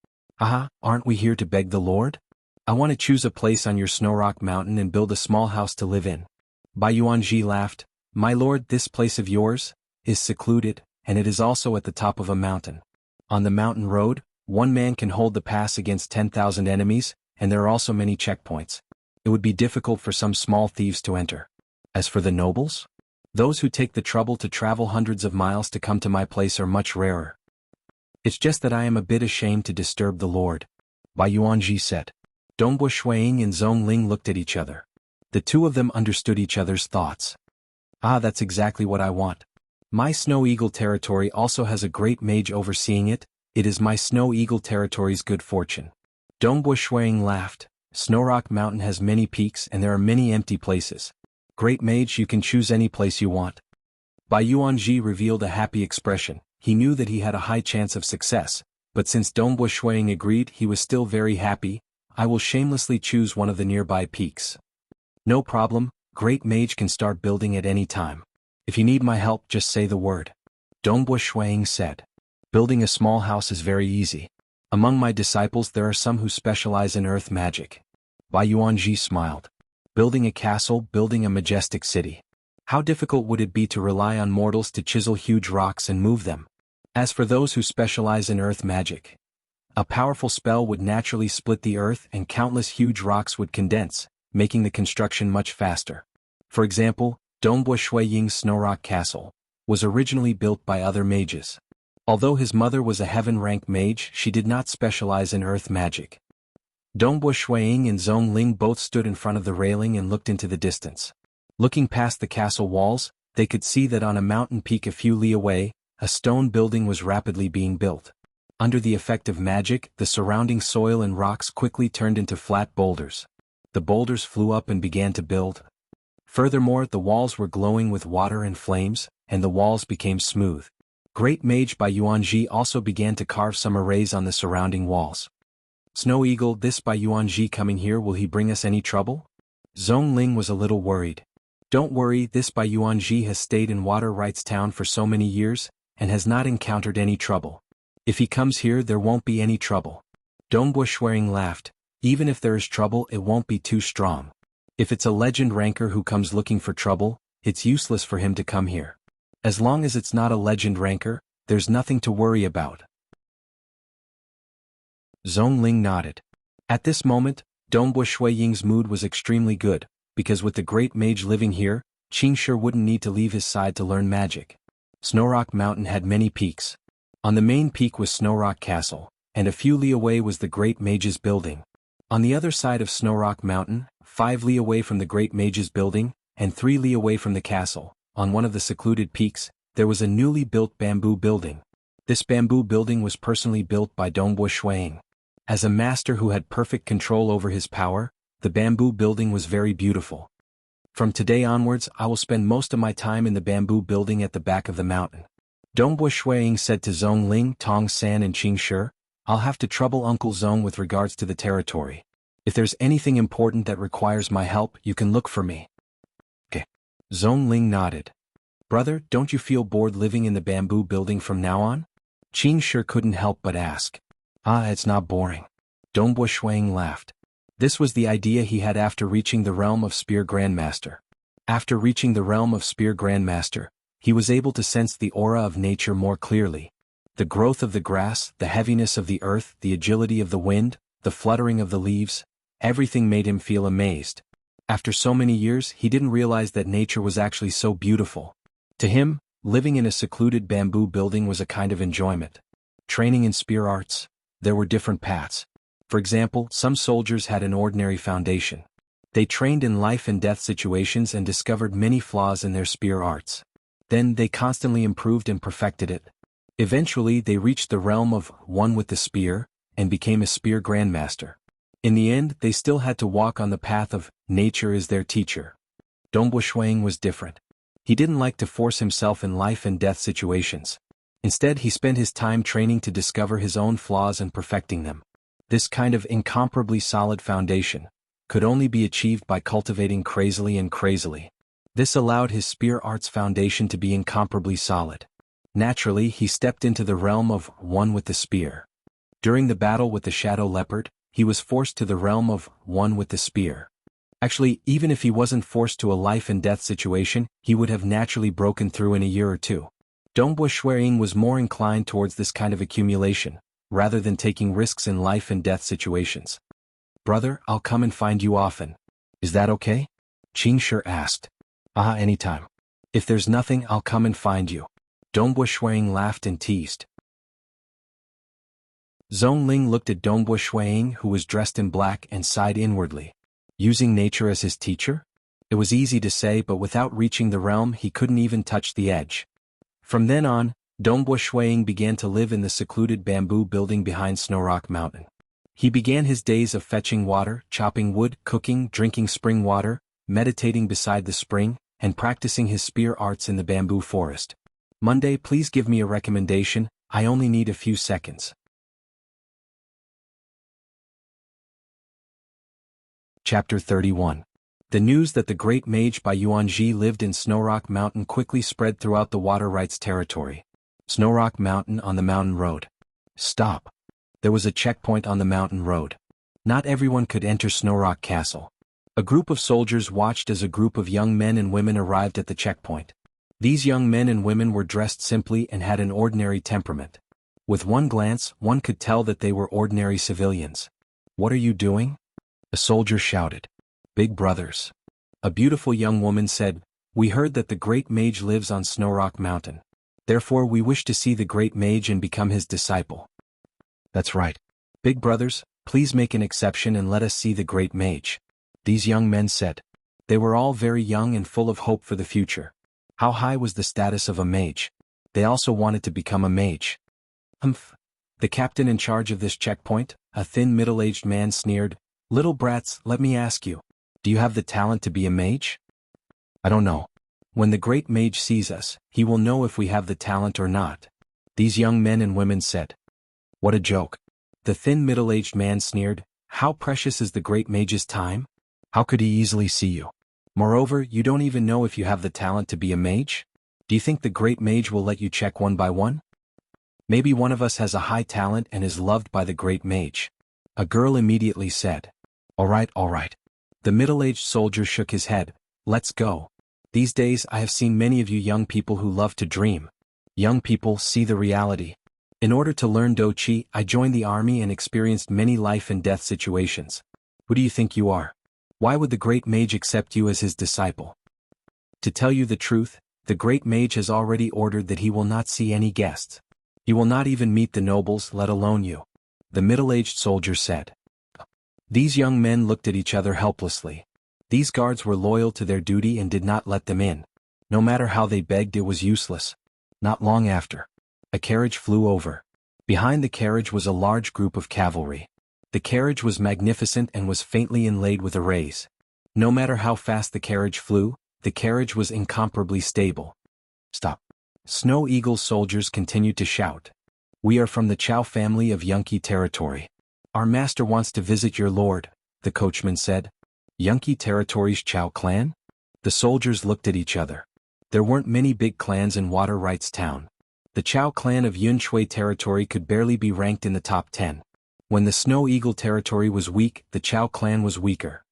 Aha, aren't we here to beg the Lord? I want to choose a place on your snow rock mountain and build a small house to live in. Bai Yuanji laughed. My lord, this place of yours is secluded, and it is also at the top of a mountain. On the mountain road, one man can hold the pass against 10,000 enemies, and there are also many checkpoints. It would be difficult for some small thieves to enter. As for the nobles? Those who take the trouble to travel hundreds of miles to come to my place are much rarer. It's just that I am a bit ashamed to disturb the Lord. Bai Yuanji said. Dongbo Shuang and Zhongling looked at each other. The two of them understood each other's thoughts. Ah, that's exactly what I want. My Snow Eagle territory also has a great mage overseeing it. It is my Snow Eagle territory's good fortune. Dongbo Shuang laughed. Snow Rock Mountain has many peaks and there are many empty places. Great mage, you can choose any place you want. Bai Yuanji revealed a happy expression. He knew that he had a high chance of success, but since Dongbo Shuang agreed, he was still very happy. I will shamelessly choose one of the nearby peaks. No problem, great mage can start building at any time. If you need my help, just say the word. Dongbo Shuang said. Building a small house is very easy. Among my disciples there are some who specialize in earth magic. Bai Yuanji smiled. Building a castle, building a majestic city. How difficult would it be to rely on mortals to chisel huge rocks and move them? As for those who specialize in earth magic, a powerful spell would naturally split the earth and countless huge rocks would condense, making the construction much faster. For example, Dongbo Shuiying's Snow Rock Castle was originally built by other mages. Although his mother was a heaven-rank mage, she did not specialize in earth magic. Dongbo Shuiying and Zhongling both stood in front of the railing and looked into the distance. Looking past the castle walls, they could see that on a mountain peak a few li away, a stone building was rapidly being built. Under the effect of magic, the surrounding soil and rocks quickly turned into flat boulders. The boulders flew up and began to build. Furthermore, the walls were glowing with water and flames, and the walls became smooth. Great mage Bai Yuanji also began to carve some arrays on the surrounding walls. Snow Eagle, this Bai Yuanji coming here, will he bring us any trouble? Zhongling was a little worried. Don't worry, this Bai Yuanji has stayed in Water Rights Town for so many years, and has not encountered any trouble. If he comes here, there won't be any trouble. Dongbo Shuang laughed. Even if there is trouble, it won't be too strong. If it's a legend ranker who comes looking for trouble, it's useless for him to come here. As long as it's not a legend ranker, there's nothing to worry about. Zhongling nodded. At this moment, Dongbo Shuiying's mood was extremely good, because with the great mage living here, Qingshi wouldn't need to leave his side to learn magic. Snowrock Mountain had many peaks. On the main peak was Snowrock Castle, and a few li away was the Great Mage's building. On the other side of Snowrock Mountain, 5 li away from the Great Mage's building, and 3 li away from the castle, on one of the secluded peaks, there was a newly built bamboo building. This bamboo building was personally built by Dongbo Shuiying. As a master who had perfect control over his power, the bamboo building was very beautiful. From today onwards, I will spend most of my time in the bamboo building at the back of the mountain. Dongbo Shuiying said to Zhongling, Tong San and Qingshi, I'll have to trouble Uncle Zong with regards to the territory. If there's anything important that requires my help, you can look for me. Okay. Zhongling nodded. Brother, don't you feel bored living in the bamboo building from now on? Qingshi couldn't help but ask. It's not boring. Dongbo Shuiying laughed. This was the idea he had after reaching the realm of Spear Grandmaster. After reaching the realm of Spear Grandmaster, he was able to sense the aura of nature more clearly. The growth of the grass, the heaviness of the earth, the agility of the wind, the fluttering of the leaves, everything made him feel amazed. After so many years, he didn't realize that nature was actually so beautiful. To him, living in a secluded bamboo building was a kind of enjoyment. Training in spear arts, there were different paths. For example, some soldiers had an ordinary foundation. They trained in life and death situations and discovered many flaws in their spear arts. Then they constantly improved and perfected it. Eventually they reached the realm of one with the spear, and became a spear grandmaster. In the end, they still had to walk on the path of nature is their teacher. Dongbo Shuiying was different. He didn't like to force himself in life and death situations. Instead, he spent his time training to discover his own flaws and perfecting them. This kind of incomparably solid foundation could only be achieved by cultivating crazily and crazily. This allowed his spear arts foundation to be incomparably solid. Naturally, he stepped into the realm of one with the spear. During the battle with the shadow leopard, he was forced to the realm of one with the spear. Actually, even if he wasn't forced to a life and death situation, he would have naturally broken through in a year or two. Dongbo Shuiying was more inclined towards this kind of accumulation, rather than taking risks in life and death situations. Brother, I'll come and find you often. Is that okay? Qingshi asked. Anytime. If there's nothing, I'll come and find you. Dongbo Shuiying laughed and teased. Zhongling looked at Dongbo Shuiying, who was dressed in black, and sighed inwardly. Using nature as his teacher? It was easy to say, but without reaching the realm, he couldn't even touch the edge. From then on, Dongbo Shuiying began to live in the secluded bamboo building behind Snowrock Mountain. He began his days of fetching water, chopping wood, cooking, drinking spring water, meditating beside the spring, and practicing his spear arts in the bamboo forest. Monday, please give me a recommendation, I only need a few seconds. Chapter 31. The news that the great mage Bai Yuanji lived in Snowrock Mountain quickly spread throughout the water rights territory. Snowrock Mountain on the mountain road. Stop. There was a checkpoint on the mountain road. Not everyone could enter Snowrock Castle. A group of soldiers watched as a group of young men and women arrived at the checkpoint. These young men and women were dressed simply and had an ordinary temperament. With one glance, one could tell that they were ordinary civilians. What are you doing? A soldier shouted. Big brothers. A beautiful young woman said, we heard that the great mage lives on Snowrock Mountain. Therefore we wish to see the great mage and become his disciple. That's right. Big brothers, please make an exception and let us see the great mage. These young men said. They were all very young and full of hope for the future. How high was the status of a mage? They also wanted to become a mage. The captain in charge of this checkpoint, a thin middle-aged man sneered, Little brats, let me ask you, do you have the talent to be a mage? I don't know. When the great mage sees us, he will know if we have the talent or not. These young men and women said. What a joke. The thin middle-aged man sneered, how precious is the great mage's time? How could he easily see you? Moreover, you don't even know if you have the talent to be a mage? Do you think the great mage will let you check one by one? Maybe one of us has a high talent and is loved by the great mage. A girl immediately said. All right. The middle-aged soldier shook his head. Let's go. These days I have seen many of you young people who love to dream. Young people see the reality. In order to learn Doqi, I joined the army and experienced many life and death situations. Who do you think you are? Why would the great mage accept you as his disciple? To tell you the truth, the great mage has already ordered that he will not see any guests. He will not even meet the nobles, let alone you. The middle-aged soldier said. These young men looked at each other helplessly. These guards were loyal to their duty and did not let them in. No matter how they begged, it was useless. Not long after, a carriage flew over. Behind the carriage was a large group of cavalry. The carriage was magnificent and was faintly inlaid with arrays. No matter how fast the carriage flew, the carriage was incomparably stable. Stop. Snow Eagle soldiers continued to shout. We are from the Chow family of Yunqi territory. Our master wants to visit your lord, the coachman said. Yunqi territory's Chow clan? The soldiers looked at each other. There weren't many big clans in Water Rights Town. The Chow clan of Yunshui territory could barely be ranked in the top 10. When the Snow Eagle territory was weak, the Chow clan was weaker.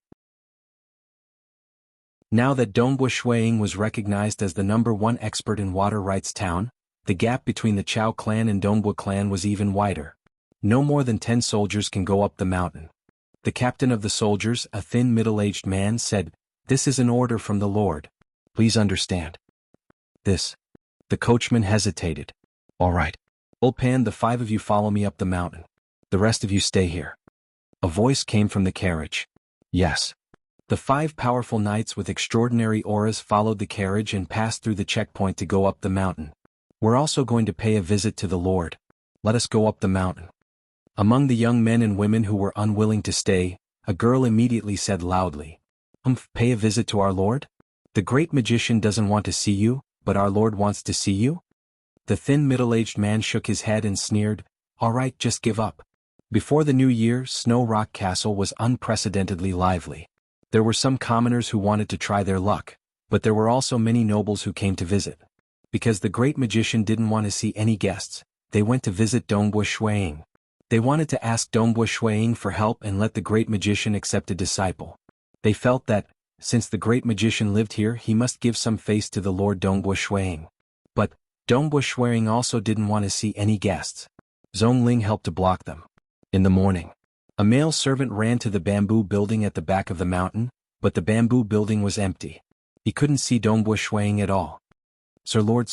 Now that Dongbua Shuiying was recognized as the #1 expert in Water Rights Town, the gap between the Chow clan and Dongbua clan was even wider. No more than 10 soldiers can go up the mountain. The captain of the soldiers, a thin middle-aged man, said, "This is an order from the Lord. Please understand." This. The coachman hesitated. All right. Ulpan, the 5 of you follow me up the mountain. The rest of you stay here. A voice came from the carriage. Yes. The 5 powerful knights with extraordinary auras followed the carriage and passed through the checkpoint to go up the mountain. We're also going to pay a visit to the Lord. Let us go up the mountain. Among the young men and women who were unwilling to stay, a girl immediately said loudly, Pay a visit to our Lord? The great magician doesn't want to see you, but our Lord wants to see you? The thin middle-aged man shook his head and sneered, All right, just give up. Before the new year, Snow Rock Castle was unprecedentedly lively. There were some commoners who wanted to try their luck, but there were also many nobles who came to visit. Because the great magician didn't want to see any guests, they went to visit Dongbua Shuiying. They wanted to ask Dongbua Shuiying for help and let the great magician accept a disciple. They felt that, since the great magician lived here, he must give some face to the Lord Dongbua Shuiying. But Dongbua Shuiying also didn't want to see any guests. Zhongling helped to block them. In the morning, a male servant ran to the bamboo building at the back of the mountain, but the bamboo building was empty. He couldn't see Dongbua Shuiying at all. Sir Lord,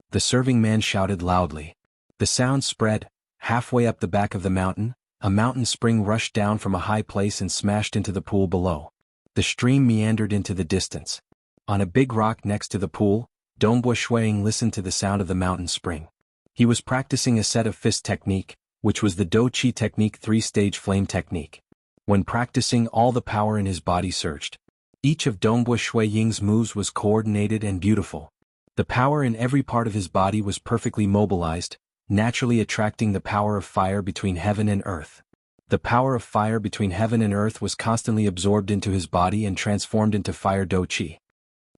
the serving man shouted loudly. The sound spread. Halfway up the back of the mountain, a mountain spring rushed down from a high place and smashed into the pool below. The stream meandered into the distance. On a big rock next to the pool, Dongbua Shuiying listened to the sound of the mountain spring. He was practicing a set of fist technique, which was the Doqi technique 3-stage flame technique. When practicing, all the power in his body surged. Each of Dongbua Shuiying's moves was coordinated and beautiful. The power in every part of his body was perfectly mobilized, naturally attracting the power of fire between heaven and earth. The power of fire between heaven and earth was constantly absorbed into his body and transformed into fire Doqi.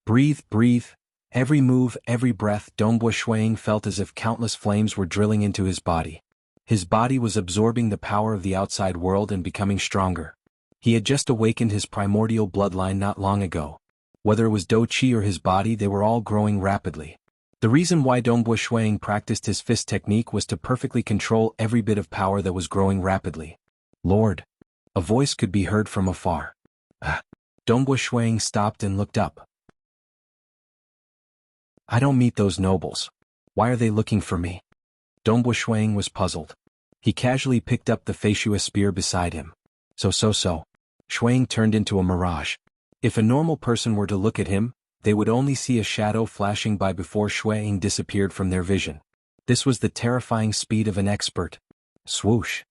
Breathe. Every move, every breath, Dongbua Shuiying felt as if countless flames were drilling into his body. His body was absorbing the power of the outside world and becoming stronger. He had just awakened his primordial bloodline not long ago. Whether it was Doqi or his body, they were all growing rapidly. The reason why Dongbua Shuiying practiced his fist technique was to perfectly control every bit of power that was growing rapidly. Lord! A voice could be heard from afar. Dongbua Shuiying stopped and looked up. I don't meet those nobles. Why are they looking for me? Dongbua Shuiying was puzzled. He casually picked up the Feishua spear beside him. So. Shuiying turned into a mirage. If a normal person were to look at him, they would only see a shadow flashing by before Shuiying disappeared from their vision. This was the terrifying speed of an expert. Swoosh!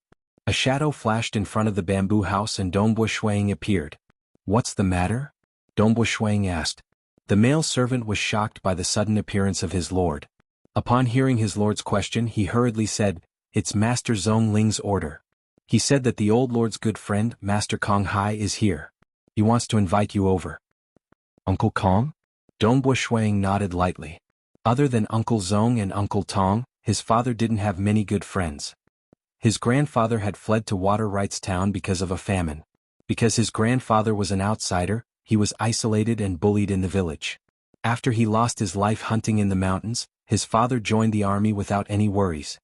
A shadow flashed in front of the bamboo house and Dongbua Shuiying appeared. What's the matter? Dongbua Shuiying asked. The male servant was shocked by the sudden appearance of his lord. Upon hearing his lord's question, he hurriedly said, It's Master Zhongling's order. He said that the old lord's good friend, Master Kong Hai, is here. He wants to invite you over. Uncle Kong? Dongbua Shuiying nodded lightly. Other than Uncle Zong and Uncle Tong, his father didn't have many good friends. His grandfather had fled to Water Rights Town because of a famine. Because his grandfather was an outsider, he was isolated and bullied in the village. After he lost his life hunting in the mountains, his father joined the army without any worries.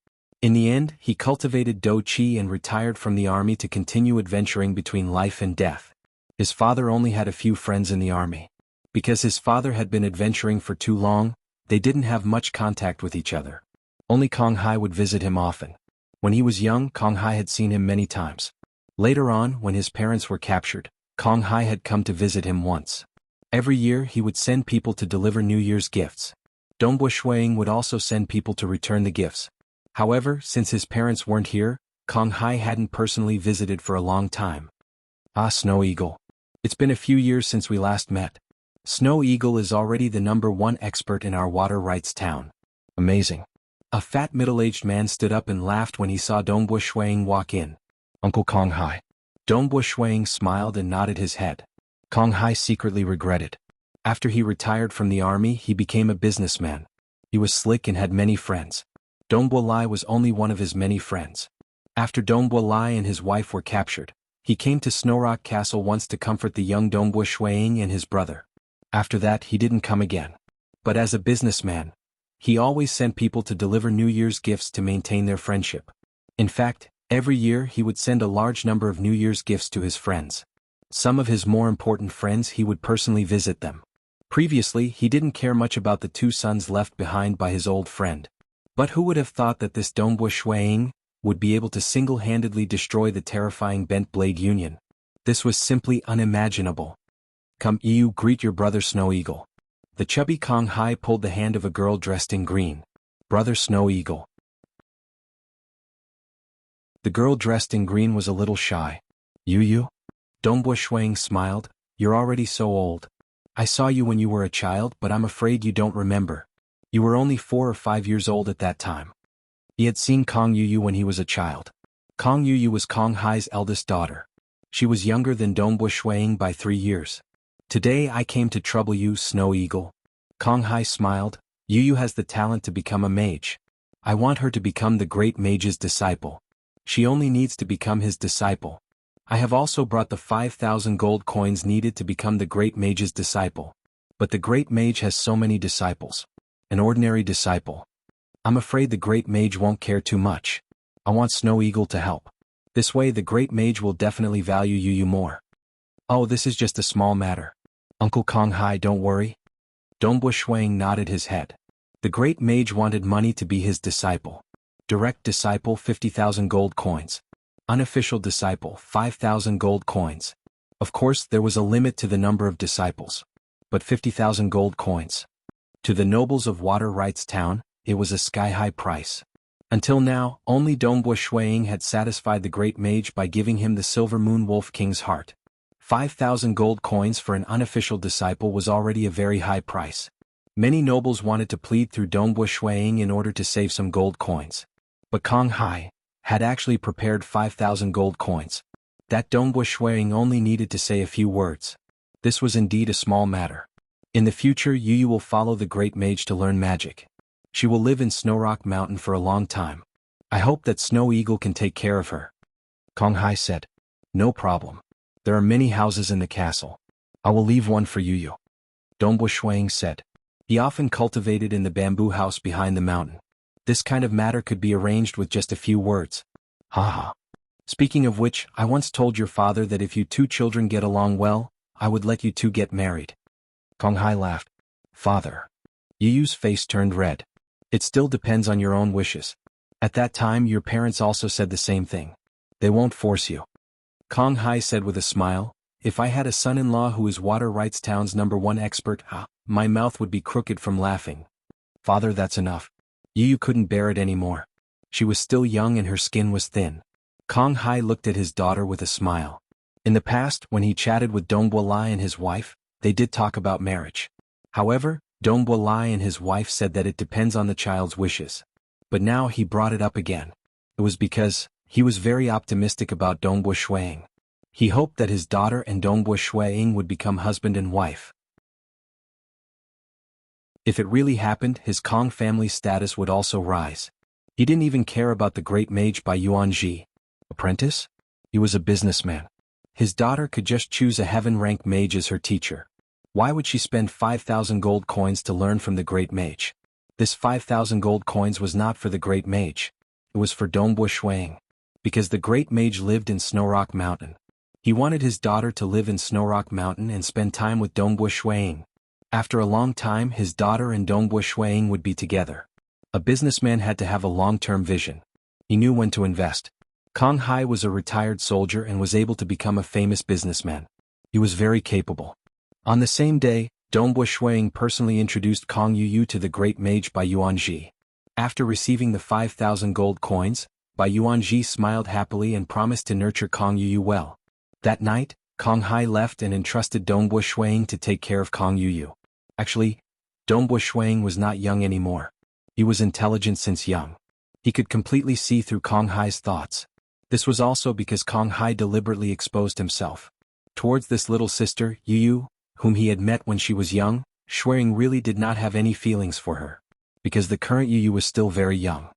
In the end, he cultivated Do Qi and retired from the army to continue adventuring between life and death. His father only had a few friends in the army. Because his father had been adventuring for too long, they didn't have much contact with each other. Only Kong Hai would visit him often. When he was young, Kong Hai had seen him many times. Later on, when his parents were captured, Kong Hai had come to visit him once. Every year he would send people to deliver New Year's gifts. Dongbo Shuiying would also send people to return the gifts. However, since his parents weren't here, Kong Hai hadn't personally visited for a long time. Ah, Snow Eagle. It's been a few years since we last met. Snow Eagle is already the #1 expert in our water rights town. Amazing. A fat middle-aged man stood up and laughed when he saw Dongbo Shuiying walk in. Uncle Kong Hai. Dongbo Shuiying smiled and nodded his head. Kong Hai secretly regretted. After he retired from the army, he became a businessman. He was slick and had many friends. Dongbo Lai was only one of his many friends. After Dongbo Lai and his wife were captured, he came to Snowrock Castle once to comfort the young Dongbo Shuiying and his brother. After that he didn't come again. But as a businessman, he always sent people to deliver New Year's gifts to maintain their friendship. In fact, every year he would send a large number of New Year's gifts to his friends. Some of his more important friends he would personally visit them. Previously he didn't care much about the 2 sons left behind by his old friend. But who would have thought that this Dongbo Shuiying would be able to single-handedly destroy the terrifying Bent Blade Union? This was simply unimaginable. Come, you greet your brother Snow Eagle. The chubby Kong Hai pulled the hand of a girl dressed in green. Brother Snow Eagle. The girl dressed in green was a little shy. You? Dongbo Shuiying smiled. You're already so old. I saw you when you were a child, but I'm afraid you don't remember. You were only 4 or 5 years old at that time. He had seen Kong Yuyu when he was a child. Kong Yuyu was Kong Hai's eldest daughter. She was younger than Dongbo Shuiying by 3 years. Today I came to trouble you, Snow Eagle. Kong Hai smiled. Yuyu has the talent to become a mage. I want her to become the great mage's disciple. She only needs to become his disciple. I have also brought the 5,000 gold coins needed to become the great mage's disciple. But the great mage has so many disciples. An ordinary disciple. I'm afraid the great mage won't care too much. I want Snow Eagle to help. This way the great mage will definitely value Yuyu more. Oh, this is just a small matter. Uncle Kong Hai, don't worry. Dongbo Shuiying nodded his head. The great mage wanted money to be his disciple. Direct disciple 50,000 gold coins. Unofficial disciple 5,000 gold coins. Of course there was a limit to the number of disciples. But 50,000 gold coins. To the nobles of Water Rights Town, it was a sky-high price. Until now, only Dongbo Shuiying had satisfied the great mage by giving him the Silver Moon Wolf King's heart. 5,000 gold coins for an unofficial disciple was already a very high price. Many nobles wanted to plead through Dongbo Shuiying in order to save some gold coins. But Kong Hai had actually prepared 5,000 gold coins. That Dongbo Shuiying only needed to say a few words. This was indeed a small matter. In the future Yuyu will follow the great mage to learn magic. She will live in Snowrock Mountain for a long time. I hope that Snow Eagle can take care of her. Kong Hai said. No problem. There are many houses in the castle. I will leave one for Yuyu. Dongbo Shuiying said. He often cultivated in the bamboo house behind the mountain. This kind of matter could be arranged with just a few words. Haha. Speaking of which, I once told your father that if you 2 children get along well, I would let you 2 get married. Kong Hai laughed. Father. Yuyu's face turned red. It still depends on your own wishes. At that time your parents also said the same thing. They won't force you. Kong Hai said with a smile. If I had a son-in-law who is Water Rights Town's #1 expert, my mouth would be crooked from laughing. Father, that's enough. Yuyu couldn't bear it anymore. She was still young and her skin was thin. Kong Hai looked at his daughter with a smile. In the past, when he chatted with Dongbo Lai and his wife, they did talk about marriage. However, Dongbo Lai and his wife said that it depends on the child's wishes. But now he brought it up again. It was because he was very optimistic about Dongbo Shuiying. He hoped that his daughter and Dongbo Shuiying would become husband and wife. If it really happened, his Kong family status would also rise. He didn't even care about the great mage by Yuanji. Apprentice? He was a businessman. His daughter could just choose a heaven-rank mage as her teacher. Why would she spend 5,000 gold coins to learn from the great mage? This 5,000 gold coins was not for the great mage. It was for Dongbo Shuang. Because the great mage lived in Snowrock Mountain. He wanted his daughter to live in Snowrock Mountain and spend time with Dongbo Shuang. After a long time his daughter and Dongbo Shuang would be together. A businessman had to have a long-term vision. He knew when to invest. Kong Hai was a retired soldier and was able to become a famous businessman. He was very capable. On the same day, Dongbo Shuang personally introduced Kong Yuyu to the great mage Bai Yuanji. After receiving the 5,000 gold coins, Bai Yuanji smiled happily and promised to nurture Kong Yuyu well. That night, Kong Hai left and entrusted Dongbo Shuang to take care of Kong Yuyu. Actually, Dongbo Shuang was not young anymore. He was intelligent since young. He could completely see through Kong Hai's thoughts. This was also because Kong Hai deliberately exposed himself towards this little sister, Yuyu, whom he had met when she was young. Shuang really did not have any feelings for her. Because the current Yuyu was still very young.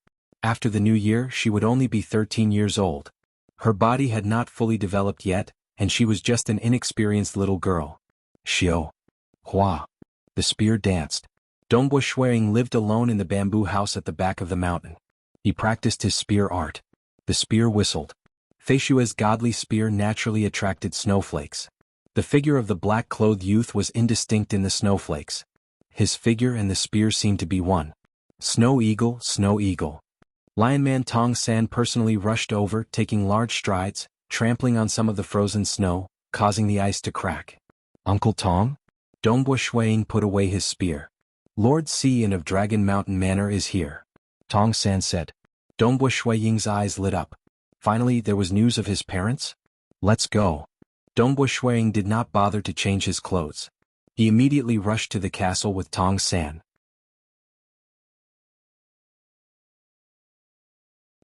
After the new year she would only be 13 years old. Her body had not fully developed yet, and she was just an inexperienced little girl. Xiao. Hua. The spear danced. Dongbo Shuang lived alone in the bamboo house at the back of the mountain. He practiced his spear art. The spear whistled. Feishua's godly spear naturally attracted snowflakes. The figure of the black-clothed youth was indistinct in the snowflakes. His figure and the spear seemed to be one. Snow Eagle, Snow Eagle. Lionman Tong San personally rushed over, taking large strides, trampling on some of the frozen snow, causing the ice to crack. Uncle Tong? Dongbo Shuang put away his spear. Lord Xian of Dragon Mountain Manor is here. Tong San said. Dongbo Shuang's eyes lit up. Finally there was news of his parents? Let's go. Dongbo Shuang did not bother to change his clothes. He immediately rushed to the castle with Tong San.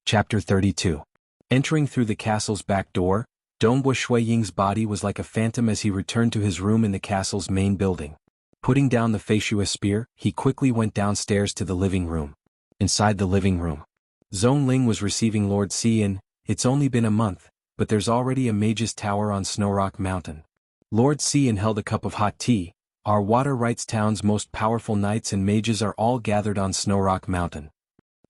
Chapter 32. Entering through the castle's back door, Dongbo Shuang's body was like a phantom as he returned to his room in the castle's main building. Putting down the Feishua spear, he quickly went downstairs to the living room. Inside the living room, Zhongling was receiving Lord Xian. It's only been a month, but there's already a mage's tower on Snowrock Mountain. Lord Xian held a cup of hot tea. Our Water Rights Town's most powerful knights and mages are all gathered on Snowrock Mountain.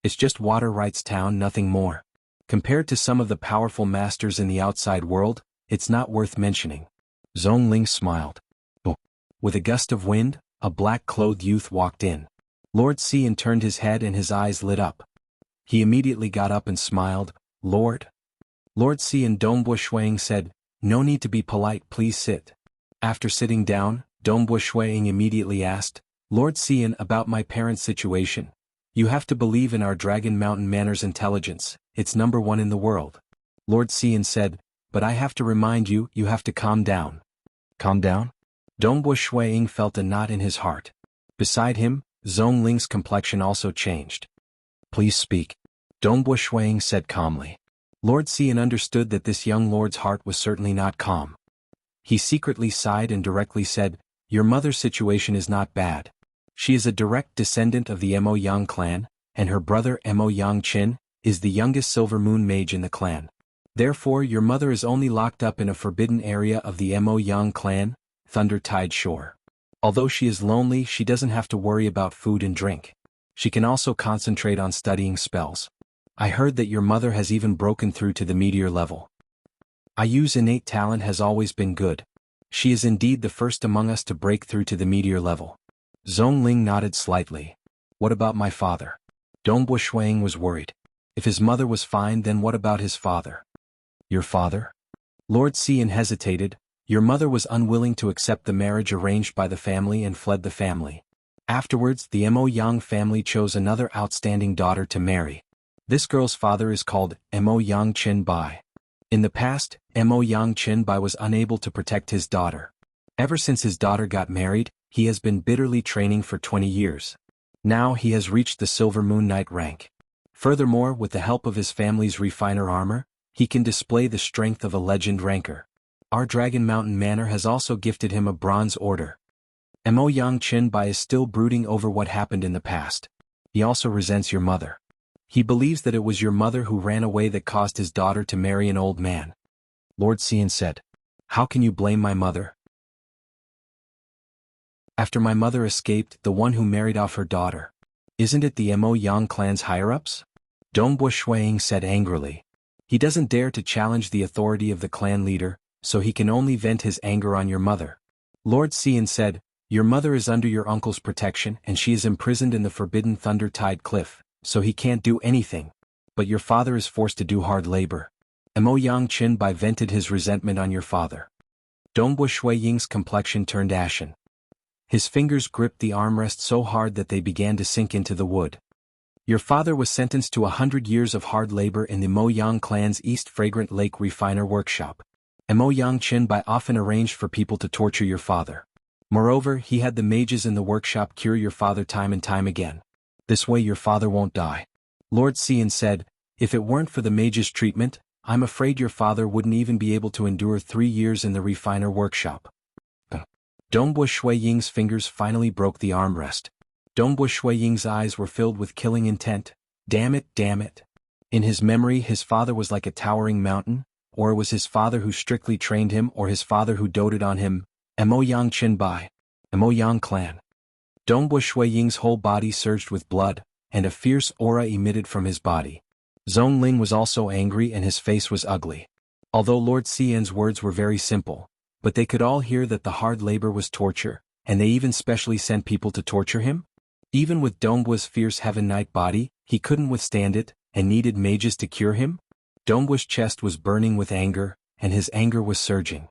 It's just Water Rights Town, nothing more. Compared to some of the powerful masters in the outside world, it's not worth mentioning. Zhongling smiled. Oh. With a gust of wind, a black-clothed youth walked in. Lord Xian turned his head and his eyes lit up. He immediately got up and smiled. Lord? Lord Xian. Dongbo Shuang said, no need to be polite, please sit. After sitting down, Dongbo Shuang immediately asked, Lord Xian, about my parents' situation. You have to believe in our Dragon Mountain Manor's intelligence, it's number one in the world. Lord Xian said, but I have to remind you, you have to calm down. Calm down? Dongbo Shuang felt a knot in his heart. Beside him, Zhongling's complexion also changed. Please speak. Dongbo Shuang said calmly. Lord Xian understood that this young lord's heart was certainly not calm. He secretly sighed and directly said, your mother's situation is not bad. She is a direct descendant of the Mo Yang clan, and her brother Mo Yang Qin is the youngest Silver Moon mage in the clan. Therefore your mother is only locked up in a forbidden area of the Mo Yang clan, Thunder Tide Shore. Although she is lonely, she doesn't have to worry about food and drink. She can also concentrate on studying spells. I heard that your mother has even broken through to the meteor level. Ayu's innate talent has always been good. She is indeed the first among us to break through to the meteor level. Zhongling nodded slightly. What about my father? Dongbo Shuang was worried. If his mother was fine, then what about his father? Your father? Lord Xian hesitated. Your mother was unwilling to accept the marriage arranged by the family and fled the family. Afterwards, the Mo Yang family chose another outstanding daughter to marry. This girl's father is called Mo Yang Qin Bai. In the past, Mo Yang Qin Bai was unable to protect his daughter. Ever since his daughter got married, he has been bitterly training for 20 years. Now he has reached the Silver Moon Knight rank. Furthermore, with the help of his family's refiner armor, he can display the strength of a legend ranker. Our Dragon Mountain Manor has also gifted him a bronze order. Mo Yang Qin Bai is still brooding over what happened in the past. He also resents your mother. He believes that it was your mother who ran away that caused his daughter to marry an old man. Lord Xian said, how can you blame my mother? After my mother escaped, the one who married off her daughter. Isn't it the Mo Yang clan's higher-ups? Dongbua Shuiying said angrily. He doesn't dare to challenge the authority of the clan leader, so he can only vent his anger on your mother. Lord Xian said, your mother is under your uncle's protection and she is imprisoned in the forbidden Thunder Tide Cliff, so he can't do anything. But your father is forced to do hard labor. Mo Yang Qinbai vented his resentment on your father. Dongbua Shuiying's complexion turned ashen. His fingers gripped the armrest so hard that they began to sink into the wood. Your father was sentenced to 100 years of hard labor in the Mo Yang clan's East Fragrant Lake Refiner workshop. Mo Yang Qinbai often arranged for people to torture your father. Moreover, he had the mages in the workshop cure your father time and time again. This way your father won't die. Lord Xian said, if it weren't for the mages' treatment, I'm afraid your father wouldn't even be able to endure 3 years in the refiner workshop. Dongbua Shuiying's fingers finally broke the armrest. Dongbua Shuiying's eyes were filled with killing intent. Damn it, damn it. In his memory his father was like a towering mountain, or it was his father who strictly trained him or his father who doted on him. Mo Yang Qinbai. Mo Yang clan. Dongbua Shuiying's whole body surged with blood, and a fierce aura emitted from his body. Zhongling was also angry and his face was ugly. Although Lord Xian's words were very simple, but they could all hear that the hard labor was torture, and they even specially sent people to torture him? Even with Dongbua's fierce Heaven Knight body, he couldn't withstand it, and needed mages to cure him? Dongbua's chest was burning with anger, and his anger was surging.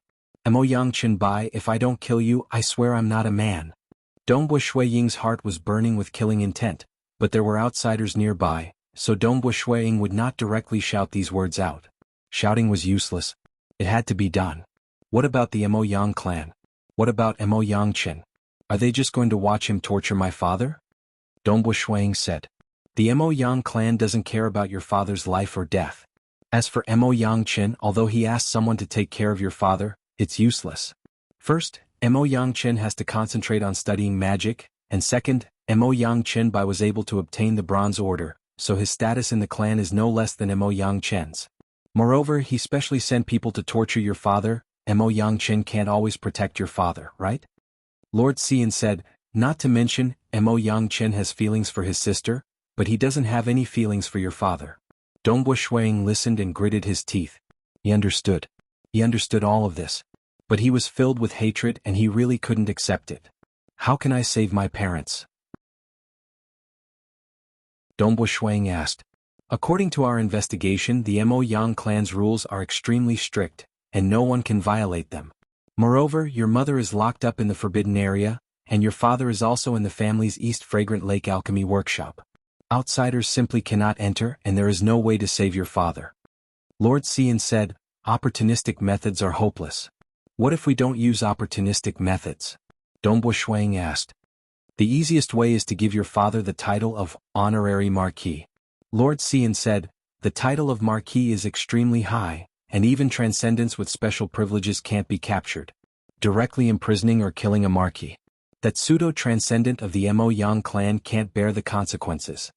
Mo Yang Qinbai, if I don't kill you, I swear I'm not a man. Dongbua Shuiying's heart was burning with killing intent, but there were outsiders nearby, so Dongbua Shuiying would not directly shout these words out. Shouting was useless. It had to be done. What about the Mo Yang clan? What about Mo Yang Qin? Are they just going to watch him torture my father? Dongbua Shuiying said. The Mo Yang clan doesn't care about your father's life or death. As for Mo Yang Qin, although he asked someone to take care of your father, it's useless. First, Mo Yang Qin has to concentrate on studying magic, and second, Mo Yang Qinbai was able to obtain the Bronze Order, so his status in the clan is no less than Mo Yang Qin's. Moreover, he specially sent people to torture your father. Mo Yang Qin can't always protect your father, right? Lord Xian said, not to mention, Mo Yang Qin has feelings for his sister, but he doesn't have any feelings for your father. Dongbua Shuiying listened and gritted his teeth. He understood. He understood all of this. But he was filled with hatred and he really couldn't accept it. How can I save my parents? Dongbua Shuiying asked. According to our investigation, the Mo Yang clan's rules are extremely strict, and no one can violate them. Moreover, your mother is locked up in the forbidden area, and your father is also in the family's East Fragrant Lake alchemy workshop. Outsiders simply cannot enter and there is no way to save your father. Lord Xian said, opportunistic methods are hopeless. What if we don't use opportunistic methods? Dongbua Shuiying asked. The easiest way is to give your father the title of Honorary Marquis. Lord Xian said, the title of Marquis is extremely high, and even transcendents with special privileges can't be captured. Directly imprisoning or killing a Marquis. That pseudo-transcendent of the Mo Yang clan can't bear the consequences.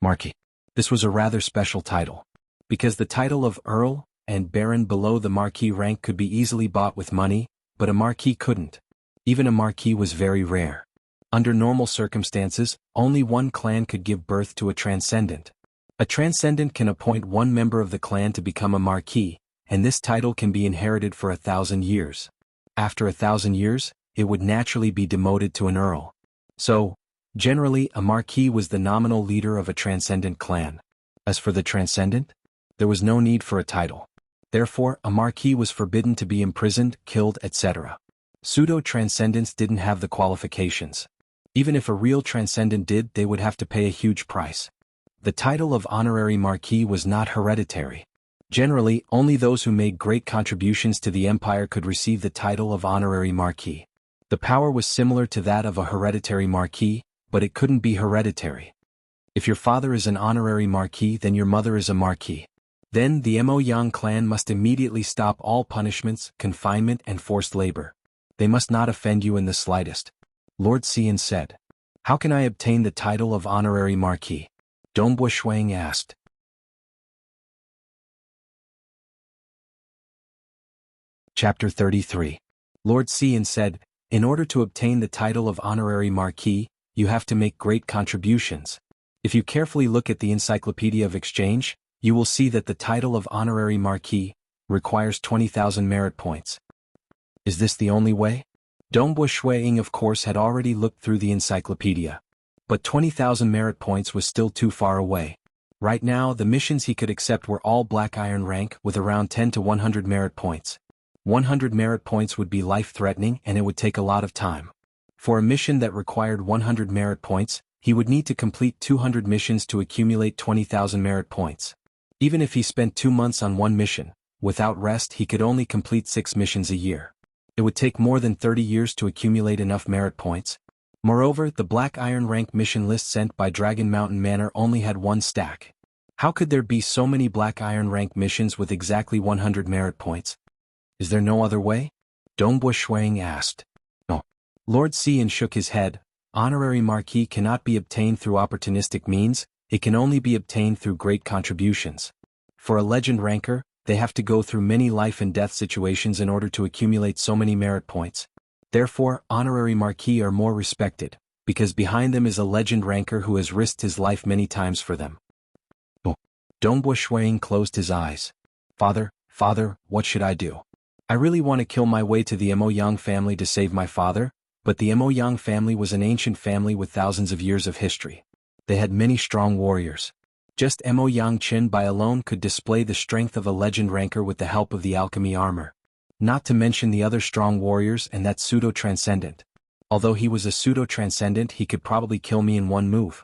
Marquis. This was a rather special title. Because the title of Earl and Baron below the Marquis rank could be easily bought with money, but a Marquis couldn't. Even a Marquis was very rare. Under normal circumstances, only one clan could give birth to a transcendent. A transcendent can appoint one member of the clan to become a Marquis, and this title can be inherited for 1,000 years. After 1,000 years, it would naturally be demoted to an Earl. So, generally a Marquis was the nominal leader of a transcendent clan. As for the transcendent, there was no need for a title. Therefore, a Marquis was forbidden to be imprisoned, killed, etc. Pseudo-transcendents didn't have the qualifications. Even if a real transcendent did, they would have to pay a huge price. The title of Honorary Marquis was not hereditary. Generally, only those who made great contributions to the empire could receive the title of Honorary Marquis. The power was similar to that of a hereditary Marquis, but it couldn't be hereditary. If your father is an Honorary Marquis, then your mother is a Marquis. Then the Mo Yang clan must immediately stop all punishments, confinement and forced labor. They must not offend you in the slightest. Lord Xian said. How can I obtain the title of Honorary Marquis? Dongbua Shuiying asked. Chapter 33. Lord Xian said, in order to obtain the title of Honorary Marquis, you have to make great contributions. If you carefully look at the Encyclopedia of Exchange, you will see that the title of Honorary Marquis requires 20,000 merit points. Is this the only way? Dongbo Shuiying of course had already looked through the encyclopedia. But 20,000 merit points was still too far away. Right now the missions he could accept were all black iron rank with around 10 to 100 merit points. 100 merit points would be life-threatening and it would take a lot of time. For a mission that required 100 merit points, he would need to complete 200 missions to accumulate 20,000 merit points. Even if he spent 2 months on one mission, without rest he could only complete 6 missions a year. It would take more than 30 years to accumulate enough merit points. Moreover, the black iron rank mission list sent by Dragon Mountain Manor only had 1 stack. How could there be so many black iron rank missions with exactly 100 merit points? Is there no other way? Dongbo Shuiying asked. No. Lord Xian shook his head. Honorary Marquis cannot be obtained through opportunistic means, it can only be obtained through great contributions. For a legend ranker, they have to go through many life and death situations in order to accumulate so many merit points. Therefore, honorary marquis are more respected, because behind them is a legend ranker who has risked his life many times for them. Oh. Dongbo Shuiying closed his eyes. Father, what should I do? I really want to kill my way to the Emoyang family to save my father, but the Emoyang family was an ancient family with thousands of years of history. They had many strong warriors. Just Emoyang Qinbai alone could display the strength of a legend ranker with the help of the alchemy armor. Not to mention the other strong warriors and that pseudo-transcendent. Although he was a pseudo-transcendent, he could probably kill me in one move.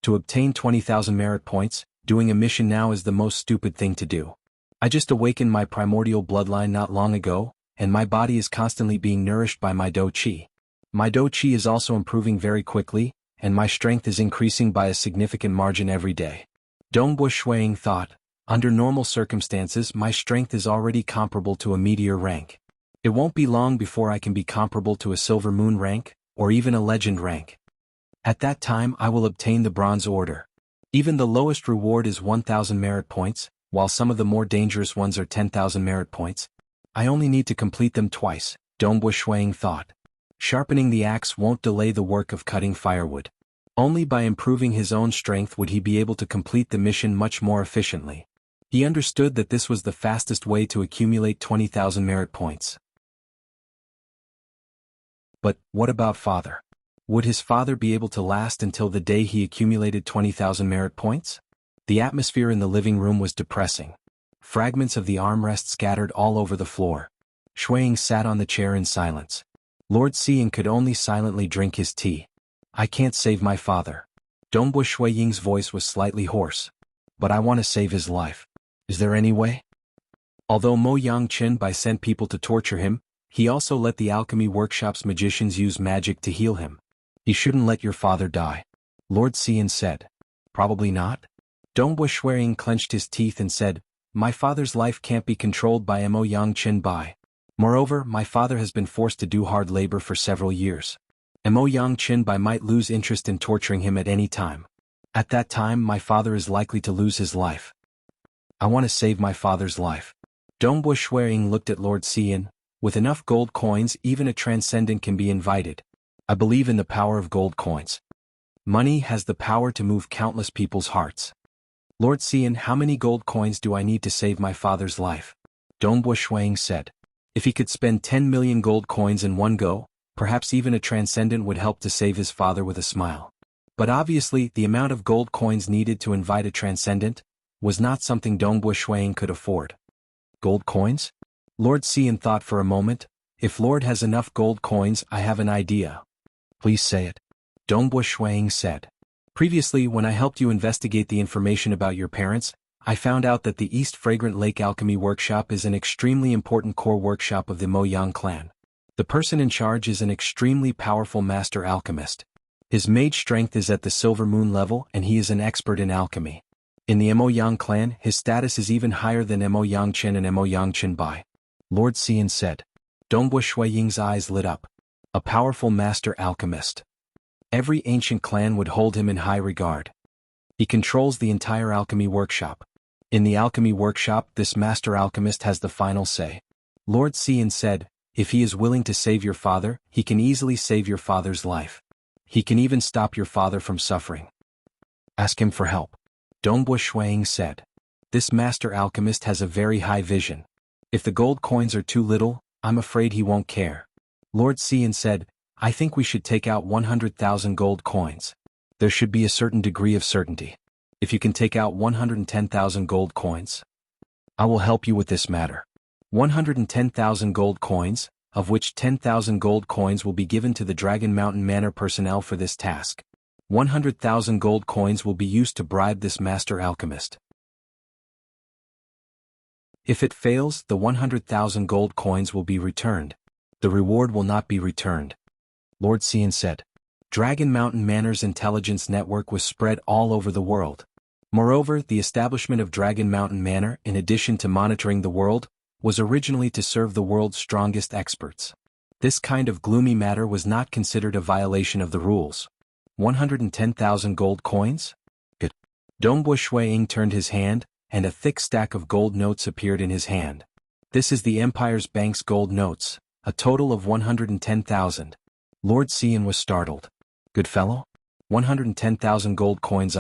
To obtain 20,000 merit points, doing a mission now is the most stupid thing to do. I just awakened my primordial bloodline not long ago, and my body is constantly being nourished by my Do Qi. My Do Qi is also improving very quickly, and my strength is increasing by a significant margin every day. Dongbo Shuiying thought, under normal circumstances my strength is already comparable to a meteor rank. It won't be long before I can be comparable to a silver moon rank, or even a legend rank. At that time I will obtain the bronze order. Even the lowest reward is 1,000 merit points, while some of the more dangerous ones are 10,000 merit points. I only need to complete them twice, Dongbo Shuiying thought. Sharpening the axe won't delay the work of cutting firewood. Only by improving his own strength would he be able to complete the mission much more efficiently. He understood that this was the fastest way to accumulate 20,000 merit points. But what about father? Would his father be able to last until the day he accumulated 20,000 merit points? The atmosphere in the living room was depressing. Fragments of the armrest scattered all over the floor. Shuiying sat on the chair in silence. Lord Xian could only silently drink his tea. I can't save my father. Dongbo Shuiying's voice was slightly hoarse. But I want to save his life. Is there any way? Although Mo Yang Qinbai sent people to torture him, he also let the alchemy workshop's magicians use magic to heal him. He shouldn't let your father die. Lord Xian said. Probably not. Dongbo Shuiying clenched his teeth and said, my father's life can't be controlled by Mo Yang Qinbai. Moreover, my father has been forced to do hard labor for several years. Mo Yang Qinbai might lose interest in torturing him at any time. At that time my father is likely to lose his life. I want to save my father's life. Dongbo Shuiying looked at Lord Xian. With enough gold coins even a transcendent can be invited. I believe in the power of gold coins. Money has the power to move countless people's hearts. Lord Xian, how many gold coins do I need to save my father's life? Dongbo Shuiying said. If he could spend 10 million gold coins in one go, perhaps even a transcendent would help to save his father with a smile. But obviously the amount of gold coins needed to invite a transcendent was not something Dongbo Shuiying could afford. Gold coins? Lord Xian thought for a moment. If Lord has enough gold coins, I have an idea. Please say it. Dongbo Shuiying said. Previously when I helped you investigate the information about your parents, I found out that the East Fragrant Lake Alchemy Workshop is an extremely important core workshop of the Mo Yang clan. The person in charge is an extremely powerful master alchemist. His mage strength is at the Silver Moon level and he is an expert in alchemy. In the Mo Yang clan, his status is even higher than Mo Yang Qin and Mo Yang Qinbai. Lord Xian said. Dongbo Shuiying's eyes lit up. A powerful master alchemist. Every ancient clan would hold him in high regard. He controls the entire alchemy workshop. In the alchemy workshop, this master alchemist has the final say. Lord Xian said, if he is willing to save your father, he can easily save your father's life. He can even stop your father from suffering. Ask him for help. Dongbo Shuang said. This master alchemist has a very high vision. If the gold coins are too little, I'm afraid he won't care. Lord Xian said, I think we should take out 100,000 gold coins. There should be a certain degree of certainty. If you can take out 110,000 gold coins, I will help you with this matter. 110,000 gold coins, of which 10,000 gold coins will be given to the Dragon Mountain Manor personnel for this task. 100,000 gold coins will be used to bribe this master alchemist. If it fails, the 100,000 gold coins will be returned. The reward will not be returned. Lord Xian said. Dragon Mountain Manor's intelligence network was spread all over the world. Moreover, the establishment of Dragon Mountain Manor, in addition to monitoring the world, was originally to serve the world's strongest experts. This kind of gloomy matter was not considered a violation of the rules. 110,000 gold coins? Good. Dongbo Shuang turned his hand, and a thick stack of gold notes appeared in his hand. This is the Empire's Bank's gold notes, a total of 110,000. Lord Xian was startled. Good fellow? 110,000 gold coins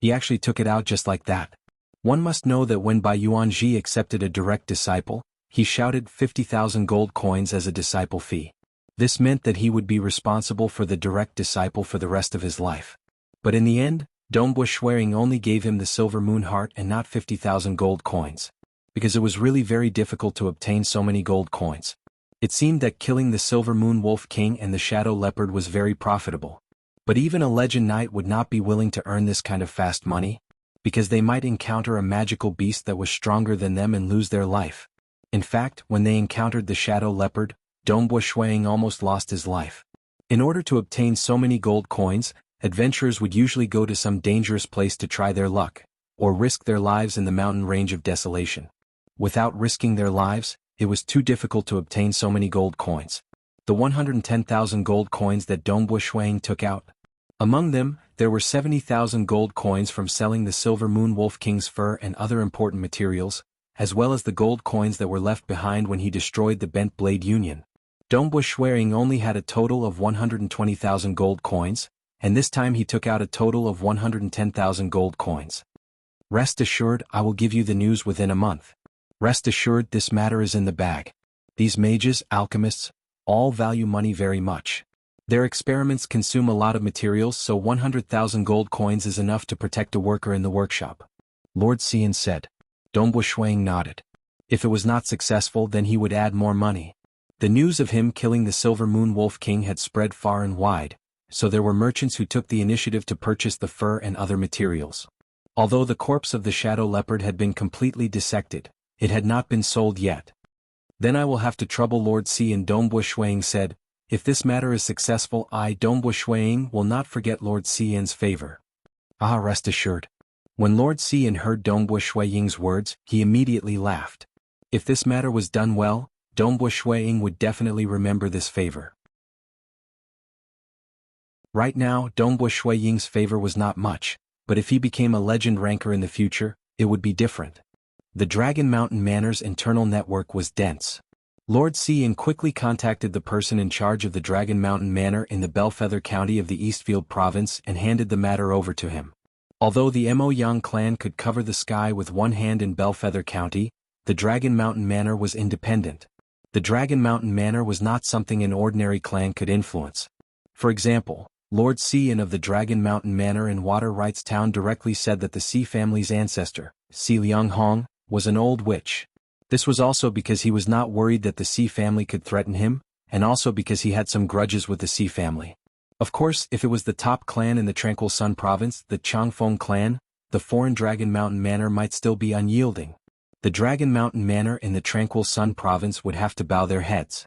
He actually took it out just like that. One must know that when Bai Yuanji accepted a direct disciple, he shouted 50,000 gold coins as a disciple fee. This meant that he would be responsible for the direct disciple for the rest of his life. But in the end, Dongbo Shuang only gave him the silver moon heart and not 50,000 gold coins. Because it was really very difficult to obtain so many gold coins. It seemed that killing the Silver Moon Wolf King and the Shadow Leopard was very profitable. But even a legend knight would not be willing to earn this kind of fast money, because they might encounter a magical beast that was stronger than them and lose their life. In fact, when they encountered the Shadow Leopard, Dongbo Shuang almost lost his life. In order to obtain so many gold coins, adventurers would usually go to some dangerous place to try their luck, or risk their lives in the mountain range of desolation. Without risking their lives, it was too difficult to obtain so many gold coins. The 110,000 gold coins that Dongbo Shuang took out. Among them, there were 70,000 gold coins from selling the Silver Moon Wolf King's fur and other important materials, as well as the gold coins that were left behind when he destroyed the Bent Blade Union. Dongbo Shuang only had a total of 120,000 gold coins, and this time he took out a total of 110,000 gold coins. Rest assured, I will give you the news within a month. Rest assured, this matter is in the bag. These mages, alchemists, all value money very much. Their experiments consume a lot of materials, so 100,000 gold coins is enough to protect a worker in the workshop. Lord Xian said. Dongbo Shuang nodded. If it was not successful, then he would add more money. The news of him killing the Silver Moon Wolf King had spread far and wide, so there were merchants who took the initiative to purchase the fur and other materials. Although the corpse of the Shadow Leopard had been completely dissected, it had not been sold yet. Then I will have to trouble Lord Xian. Dongbo Shuang said. If this matter is successful, I, Dongbo Shuang, will not forget Lord Xian's favor. Rest assured. When Lord Xian heard Dongbo Shuang's words, he immediately laughed. If this matter was done well, Dongbo Shuang would definitely remember this favor. Right now, Dongbo Shuang's favor was not much, but if he became a legend ranker in the future, it would be different. The Dragon Mountain Manor's internal network was dense. Lord Xian quickly contacted the person in charge of the Dragon Mountain Manor in the Bellfeather County of the Eastfield Province and handed the matter over to him. Although the Mo Yang clan could cover the sky with one hand in Bellfeather County, the Dragon Mountain Manor was independent. The Dragon Mountain Manor was not something an ordinary clan could influence. For example, Lord Xian of the Dragon Mountain Manor in Water Rights Town directly said that the Xi family's ancestor, Xi Lianghong, was an old witch. This was also because he was not worried that the Xi family could threaten him, and also because he had some grudges with the Xi family. Of course, if it was the top clan in the Tranquil Sun Province, the Changfeng clan, the foreign Dragon Mountain Manor might still be unyielding. The Dragon Mountain Manor in the Tranquil Sun Province would have to bow their heads.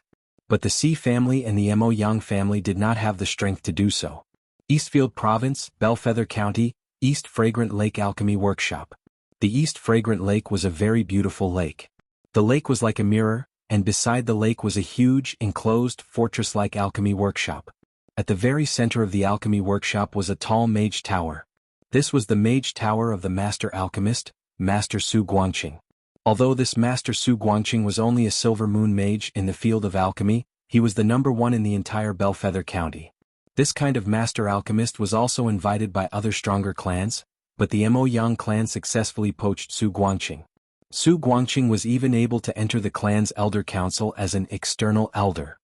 But the Xi family and the Mo Yang family did not have the strength to do so. Eastfield Province, Bellfeather County, East Fragrant Lake Alchemy Workshop. The East Fragrant Lake was a very beautiful lake. The lake was like a mirror, and beside the lake was a huge, enclosed, fortress-like alchemy workshop. At the very center of the alchemy workshop was a tall mage tower. This was the mage tower of the master alchemist, Master Su Guangqing. Although this Master Su Guangqing was only a silver moon mage in the field of alchemy, he was the #1 in the entire Bellfeather County. This kind of master alchemist was also invited by other stronger clans, but the Moyang clan successfully poached Su Guangqing. Su Guangqing was even able to enter the clan's elder council as an external elder.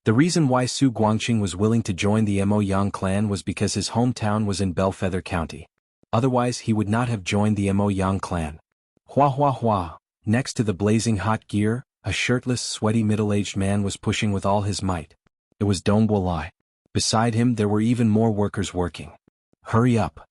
The reason why Su Guangqing was willing to join the Moyang clan was because his hometown was in Bellfeather County. Otherwise he would not have joined the Moyang clan. Hua hua hua. Next to the blazing hot gear, a shirtless, sweaty middle-aged man was pushing with all his might. It was Dongbo Lai. Beside him there were even more workers working. Hurry up.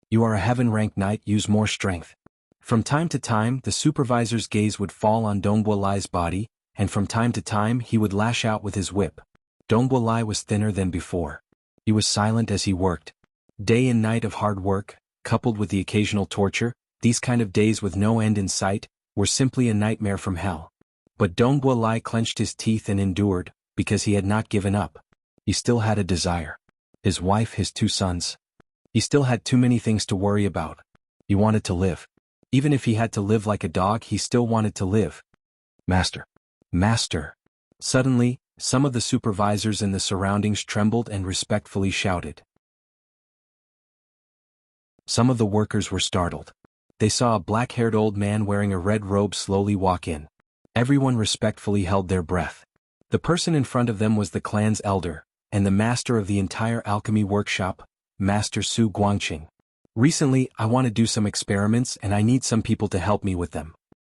You are a heaven-ranked knight, use more strength. From time to time the supervisor's gaze would fall on Dongbo Lai's body, and from time to time he would lash out with his whip. Dongbo Lai was thinner than before. He was silent as he worked. Day and night of hard work, coupled with the occasional torture, these kind of days with no end in sight, were simply a nightmare from hell. But Dongbo Lai clenched his teeth and endured, because he had not given up. He still had a desire. His wife, his 2 sons. He still had too many things to worry about. He wanted to live. Even if he had to live like a dog, he still wanted to live. Master. Master. Suddenly, some of the supervisors in the surroundings trembled and respectfully shouted. Some of the workers were startled. They saw a black-haired old man wearing a red robe slowly walk in. Everyone respectfully held their breath. The person in front of them was the clan's elder, and the master of the entire alchemy workshop, Master Su Guangqing. Recently, I want to do some experiments and I need some people to help me with them.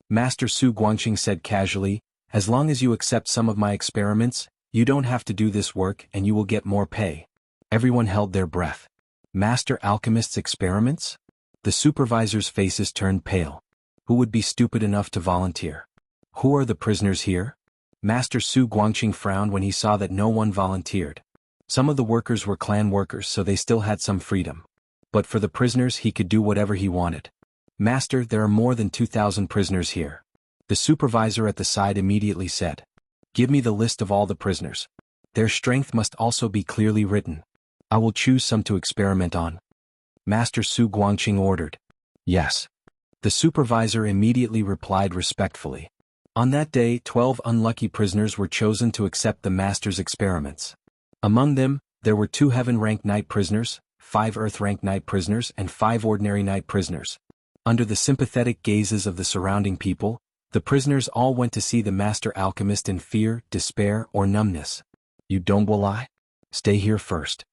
Master Su Guangqing said casually, as long as you accept some of my experiments, you don't have to do this work and you will get more pay. Everyone held their breath. Master Alchemist's experiments? The supervisors' faces turned pale. Who would be stupid enough to volunteer? Who are the prisoners here? Master Su Guangqing frowned when he saw that no one volunteered. Some of the workers were clan workers, so they still had some freedom. But for the prisoners he could do whatever he wanted. Master, there are more than 2,000 prisoners here. The supervisor at the side immediately said. Give me the list of all the prisoners. Their strength must also be clearly written. I will choose some to experiment on. Master Su Guangqing ordered. Yes. The supervisor immediately replied respectfully. On that day 12 unlucky prisoners were chosen to accept the master's experiments. Among them, there were 2 heaven-ranked knight prisoners, 5 earth-ranked knight prisoners and 5 ordinary knight prisoners. Under the sympathetic gazes of the surrounding people, the prisoners all went to see the master alchemist in fear, despair, or numbness. You Dongbo Lai? Stay here first.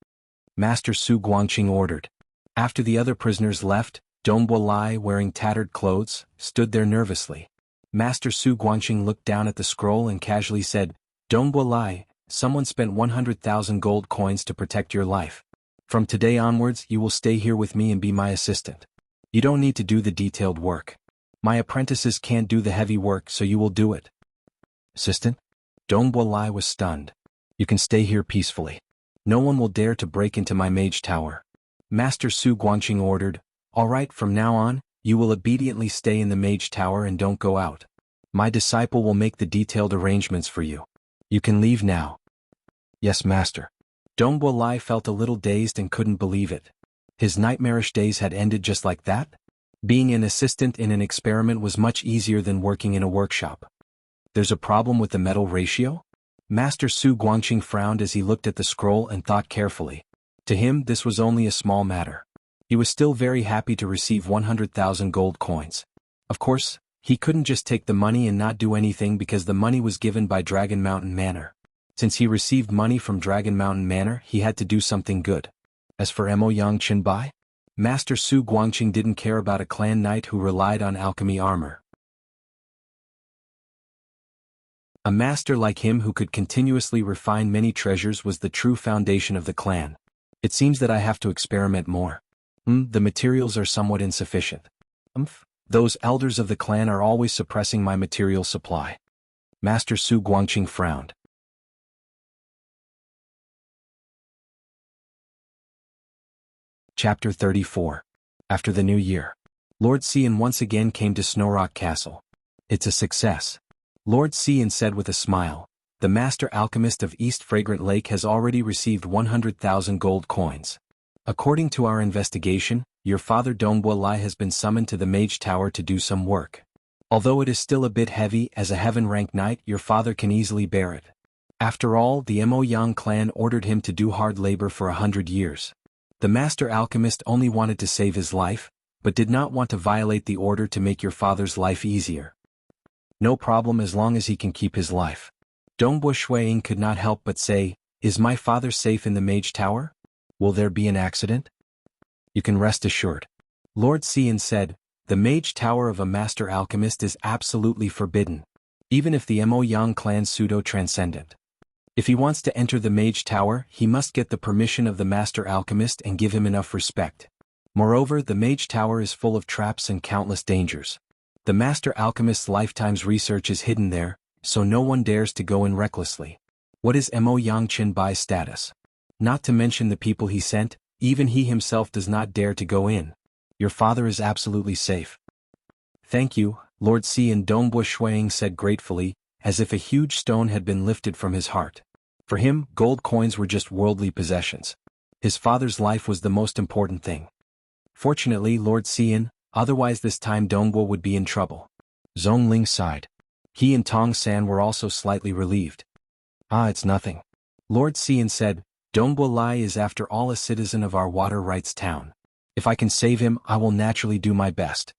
Master Su Guangqing ordered. After the other prisoners left, Dongbo Lai, wearing tattered clothes, stood there nervously. Master Su Guangqing looked down at the scroll and casually said, Dongbo Lai, someone spent 100,000 gold coins to protect your life. From today onwards you will stay here with me and be my assistant. You don't need to do the detailed work. My apprentices can't do the heavy work, so you will do it. Assistant? Dongbo Lai was stunned. You can stay here peacefully. No one will dare to break into my mage tower. Master Su Guangqing ordered. All right, from now on, you will obediently stay in the mage tower and don't go out. My disciple will make the detailed arrangements for you. You can leave now. Yes, master. Dongbo Lai felt a little dazed and couldn't believe it. His nightmarish days had ended just like that? Being an assistant in an experiment was much easier than working in a workshop. There's a problem with the metal ratio? Master Su Guangqing frowned as he looked at the scroll and thought carefully. To him this was only a small matter. He was still very happy to receive 100,000 gold coins. Of course, he couldn't just take the money and not do anything because the money was given by Dragon Mountain Manor. Since he received money from Dragon Mountain Manor, he had to do something good. As for Moyang Qinbai, Master Su Guangqing didn't care about a clan knight who relied on alchemy armor. A master like him who could continuously refine many treasures was the true foundation of the clan. It seems that I have to experiment more. The materials are somewhat insufficient. Those elders of the clan are always suppressing my material supply. Master Su Guangqing frowned. Chapter 34. After the New Year. Lord Xian once again came to Snowrock Castle. It's a success. Lord Xian said with a smile. The master alchemist of East Fragrant Lake has already received 100,000 gold coins. According to our investigation, your father Dongbo Lai has been summoned to the Mage Tower to do some work. Although it is still a bit heavy, as a heaven-ranked knight, your father can easily bear it. After all, the Mo Yang clan ordered him to do hard labor for 100 years. The master alchemist only wanted to save his life, but did not want to violate the order to make your father's life easier. No problem as long as he can keep his life. Dongbo Shuiying could not help but say, "Is my father safe in the Mage Tower? Will there be an accident?" "You can rest assured." Lord Xian said, "The Mage Tower of a master alchemist is absolutely forbidden, even if the Mo Yang clan's pseudo-transcendent. If he wants to enter the Mage Tower, he must get the permission of the master alchemist and give him enough respect. Moreover, the Mage Tower is full of traps and countless dangers. The master alchemist's lifetime's research is hidden there, so no one dares to go in recklessly. What is Mo Yang Qinbai's status? Not to mention the people he sent, even he himself does not dare to go in. Your father is absolutely safe." "Thank you," Lord Xian Dongbo Shuiying said gratefully, as if a huge stone had been lifted from his heart. For him, gold coins were just worldly possessions. His father's life was the most important thing. Fortunately, Lord Xian, otherwise this time Dongbo would be in trouble. Zhong Ling sighed. He and Tong San were also slightly relieved. "Ah, it's nothing." Lord Xian said, "Dongbo Lai is after all a citizen of our water rights town. If I can save him, I will naturally do my best."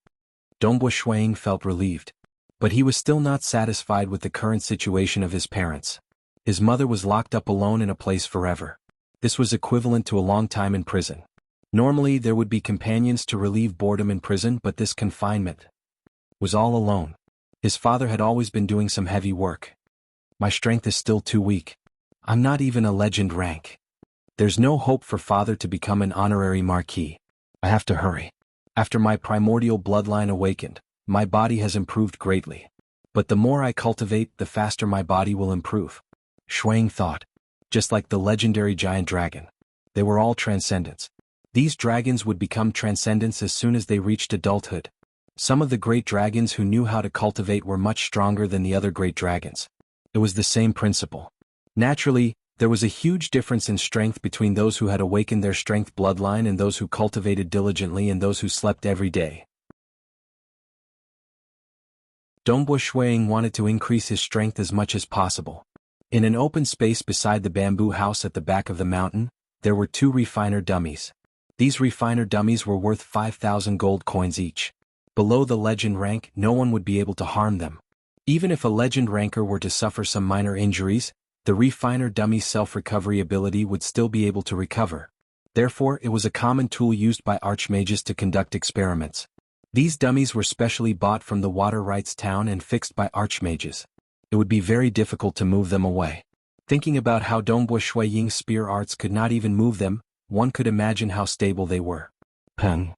Dongbo Shuiying felt relieved. But he was still not satisfied with the current situation of his parents. His mother was locked up alone in a place forever. This was equivalent to a long time in prison. Normally there would be companions to relieve boredom in prison, but this confinement was all alone. His father had always been doing some heavy work. "My strength is still too weak. I'm not even a legend rank. There's no hope for father to become an honorary marquis. I have to hurry. After my primordial bloodline awakened, my body has improved greatly. But the more I cultivate, the faster my body will improve." Shuang thought. Just like the legendary giant dragon. They were all transcendents. These dragons would become transcendents as soon as they reached adulthood. Some of the great dragons who knew how to cultivate were much stronger than the other great dragons. It was the same principle. Naturally, there was a huge difference in strength between those who had awakened their strength bloodline and those who cultivated diligently and those who slept every day. Dongbo Shuiying wanted to increase his strength as much as possible. In an open space beside the bamboo house at the back of the mountain, there were 2 refiner dummies. These refiner dummies were worth 5,000 gold coins each. Below the legend rank, no one would be able to harm them. Even if a legend ranker were to suffer some minor injuries, the refiner dummy's self-recovery ability would still be able to recover. Therefore, it was a common tool used by archmages to conduct experiments. These dummies were specially bought from the water rights town and fixed by archmages. It would be very difficult to move them away. Thinking about how Dongbo Shuiying's spear arts could not even move them, one could imagine how stable they were. Peng.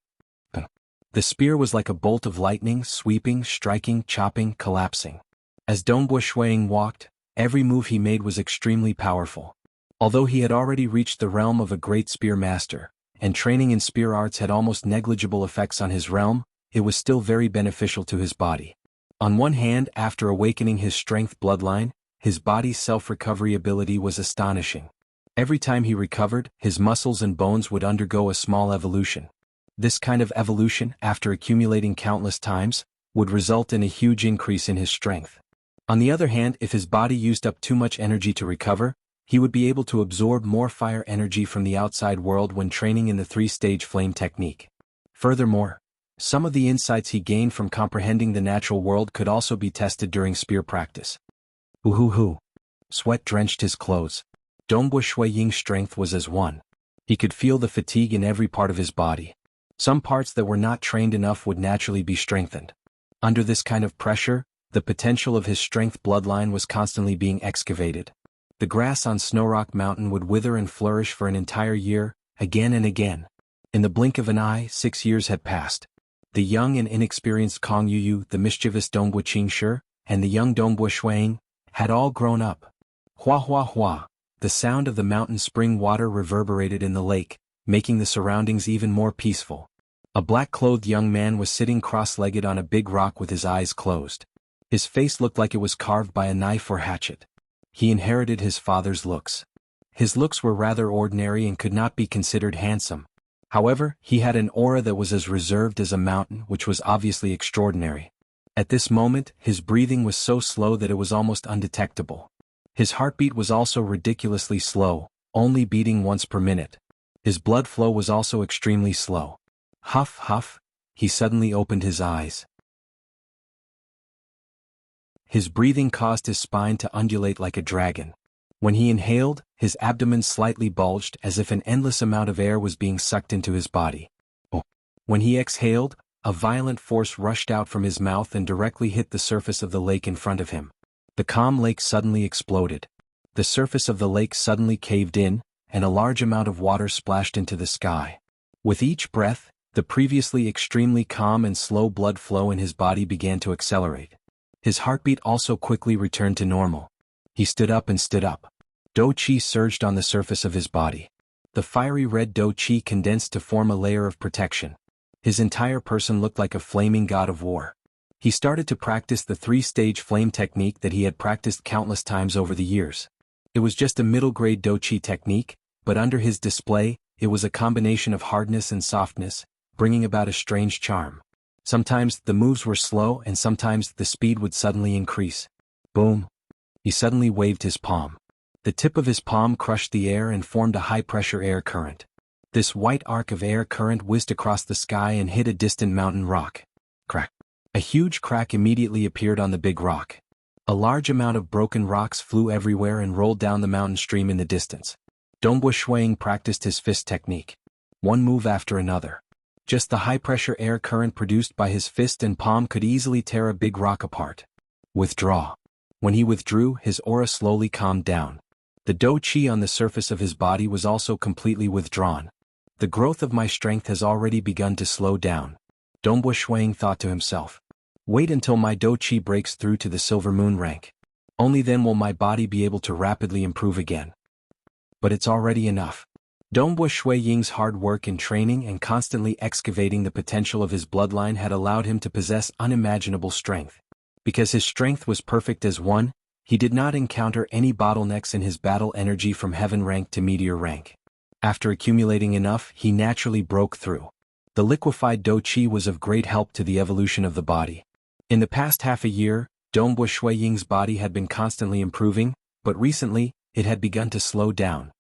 Peng. The spear was like a bolt of lightning, sweeping, striking, chopping, collapsing. As Dongbo Shuiying walked, every move he made was extremely powerful. Although he had already reached the realm of a great spear master, and training in spear arts had almost negligible effects on his realm, it was still very beneficial to his body. On one hand, after awakening his strength bloodline, his body's self-recovery ability was astonishing. Every time he recovered, his muscles and bones would undergo a small evolution. This kind of evolution, after accumulating countless times, would result in a huge increase in his strength. On the other hand, if his body used up too much energy to recover, he would be able to absorb more fire energy from the outside world when training in the 3-stage flame technique. Furthermore, some of the insights he gained from comprehending the natural world could also be tested during spear practice. Ooh-hoo-hoo. Sweat drenched his clothes. Dongbo Shuiying's strength was as one. He could feel the fatigue in every part of his body. Some parts that were not trained enough would naturally be strengthened. Under this kind of pressure, the potential of his strength bloodline was constantly being excavated. The grass on Snowrock Mountain would wither and flourish for an entire year, again and again. In the blink of an eye, 6 years had passed. The young and inexperienced Kong Yuyu, the mischievous Dongbo Qingshi, and the young Dongbo Shuiying had all grown up. Hua hua hua, the sound of the mountain spring water reverberated in the lake, making the surroundings even more peaceful. A black-clothed young man was sitting cross-legged on a big rock with his eyes closed. His face looked like it was carved by a knife or hatchet. He inherited his father's looks. His looks were rather ordinary and could not be considered handsome. However, he had an aura that was as reserved as a mountain, which was obviously extraordinary. At this moment, his breathing was so slow that it was almost undetectable. His heartbeat was also ridiculously slow, only beating once per minute. His blood flow was also extremely slow. Huff, huff, he suddenly opened his eyes. His breathing caused his spine to undulate like a dragon. When he inhaled, his abdomen slightly bulged as if an endless amount of air was being sucked into his body. When he exhaled, a violent force rushed out from his mouth and directly hit the surface of the lake in front of him. The calm lake suddenly exploded. The surface of the lake suddenly caved in, and a large amount of water splashed into the sky. With each breath, the previously extremely calm and slow blood flow in his body began to accelerate. His heartbeat also quickly returned to normal. He stood up and stood up. Do Qi surged on the surface of his body. The fiery red Do Qi condensed to form a layer of protection. His entire person looked like a flaming god of war. He started to practice the three-stage flame technique that he had practiced countless times over the years. It was just a middle-grade Do Qi technique, but under his display, it was a combination of hardness and softness, bringing about a strange charm. Sometimes the moves were slow and sometimes the speed would suddenly increase. Boom! He suddenly waved his palm. The tip of his palm crushed the air and formed a high-pressure air current. This white arc of air current whizzed across the sky and hit a distant mountain rock. Crack! A huge crack immediately appeared on the big rock. A large amount of broken rocks flew everywhere and rolled down the mountain stream in the distance. Dongbu Shuang practiced his fist technique. One move after another. Just the high-pressure air current produced by his fist and palm could easily tear a big rock apart. Withdraw. When he withdrew, his aura slowly calmed down. The Do Qi on the surface of his body was also completely withdrawn. The growth of my strength has already begun to slow down. Dongbu Shuang thought to himself. Wait until my Do Qi breaks through to the Silver Moon rank. Only then will my body be able to rapidly improve again. But it's already enough. Dongbu Shuiying's hard work in training and constantly excavating the potential of his bloodline had allowed him to possess unimaginable strength. Because his strength was perfect as one, he did not encounter any bottlenecks in his battle energy from heaven rank to meteor rank. After accumulating enough, he naturally broke through. The liquefied Do Qi was of great help to the evolution of the body. In the past half a year, Dongbu Shuiying's body had been constantly improving, but recently, it had begun to slow down.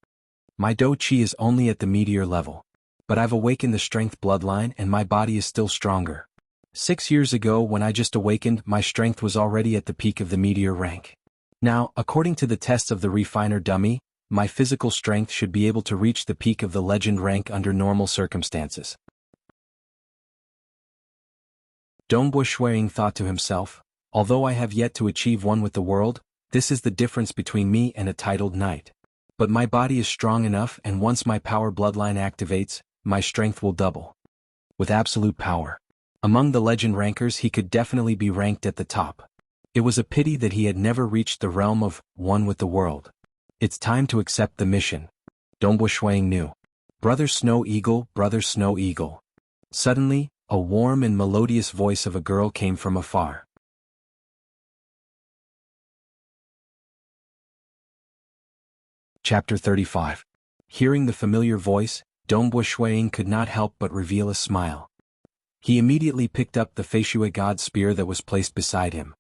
My Do Qi is only at the meteor level. But I've awakened the strength bloodline and my body is still stronger. 6 years ago when I just awakened, my strength was already at the peak of the meteor rank. Now, according to the tests of the refiner dummy, my physical strength should be able to reach the peak of the legend rank under normal circumstances. Dongbu Shuiying thought to himself, although I have yet to achieve one with the world, this is the difference between me and a titled knight. But my body is strong enough and once my power bloodline activates, my strength will double. With absolute power. Among the legend rankers he could definitely be ranked at the top. It was a pity that he had never reached the realm of one with the world. It's time to accept the mission. Dongbu Shuiying knew. Brother Snow Eagle, Brother Snow Eagle. Suddenly, a warm and melodious voice of a girl came from afar. Chapter 35. Hearing the familiar voice, Dongbu Shuiying could not help but reveal a smile. He immediately picked up the Feishui god spear that was placed beside him.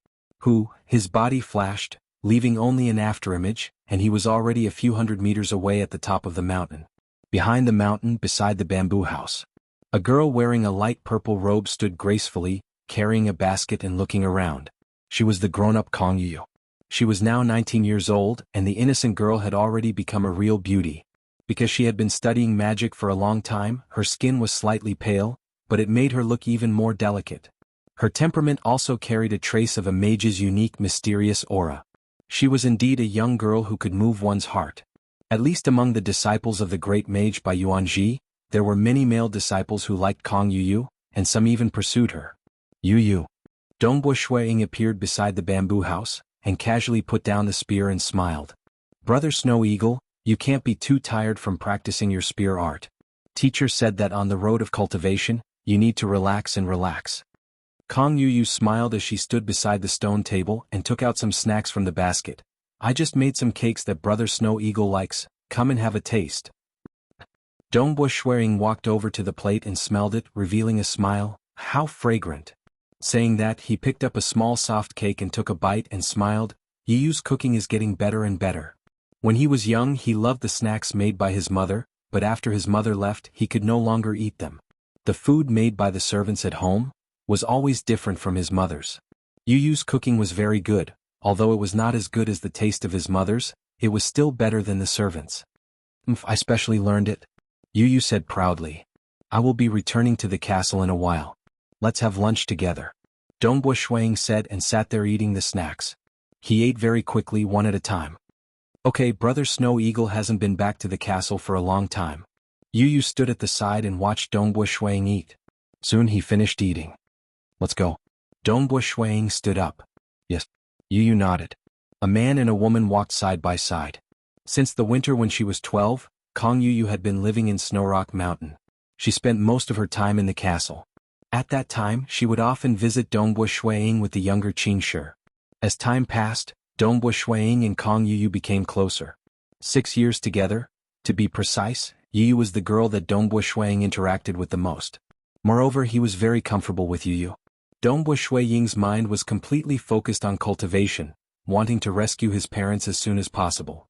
His body flashed, leaving only an afterimage, and he was already a few hundred meters away at the top of the mountain. Behind the mountain, beside the bamboo house, a girl wearing a light purple robe stood gracefully, carrying a basket and looking around. She was the grown-up Kong Yu. She was now 19 years old, and the innocent girl had already become a real beauty. Because she had been studying magic for a long time, her skin was slightly pale, but it made her look even more delicate. Her temperament also carried a trace of a mage's unique mysterious aura. She was indeed a young girl who could move one's heart. At least among the disciples of the great mage by Yuanji, there were many male disciples who liked Kong Yu, and some even pursued her. Yu. Dongbu Shuiying appeared beside the bamboo house, and casually put down the spear and smiled. Brother Snow Eagle, you can't be too tired from practicing your spear art. Teacher said that on the road of cultivation, you need to relax and relax. Kong Yu smiled as she stood beside the stone table and took out some snacks from the basket. I just made some cakes that Brother Snow Eagle likes, come and have a taste. Dongbu Shuiying walked over to the plate and smelled it, revealing a smile. How fragrant. Saying that, he picked up a small soft cake and took a bite and smiled. Yiyu's cooking is getting better and better. When he was young he loved the snacks made by his mother, but after his mother left he could no longer eat them. The food made by the servants at home was always different from his mother's. Yiyu's cooking was very good, although it was not as good as the taste of his mother's, it was still better than the servants. I specially learned it," Yiyu said proudly. "I will be returning to the castle in a while. Let's have lunch together." Dongbo Shuang said and sat there eating the snacks. He ate very quickly one at a time. "Okay, Brother Snow Eagle hasn't been back to the castle for a long time." Yiyu stood at the side and watched Dongbo Shuang eat. Soon he finished eating. "Let's go." Dongbo Shuang stood up. "Yes." Yiyu nodded. A man and a woman walked side by side. Since the winter when she was 12, Kong Yuyu had been living in Snowrock Mountain. She spent most of her time in the castle. At that time she would often visit Dongbo Shuang with the younger Qing Shi. As time passed, Dongbo Shuang and Kong Yuyu became closer. 6 years together, to be precise. Yuyu was the girl that Dongbo Shuang interacted with the most. Moreover, he was very comfortable with Yuyu. Dongbo Shuang's mind was completely focused on cultivation, wanting to rescue his parents as soon as possible.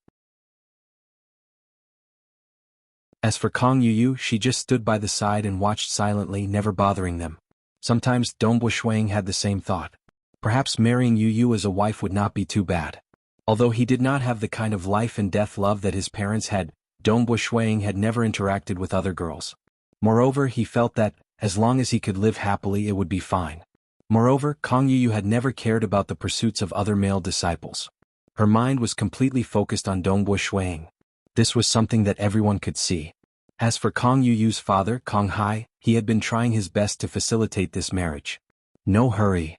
As for Kong Yuyu, she just stood by the side and watched silently, never bothering them. Sometimes Dongbo Shuang had the same thought. Perhaps marrying Yuyu as a wife would not be too bad. Although he did not have the kind of life and death love that his parents had, Dongbo Shuang had never interacted with other girls. Moreover, he felt that, as long as he could live happily, it would be fine. Moreover, Kong Yuyu had never cared about the pursuits of other male disciples. Her mind was completely focused on Dongbo Shuang. This was something that everyone could see. As for Kong Yuyu's father, Kong Hai, he had been trying his best to facilitate this marriage. "No hurry.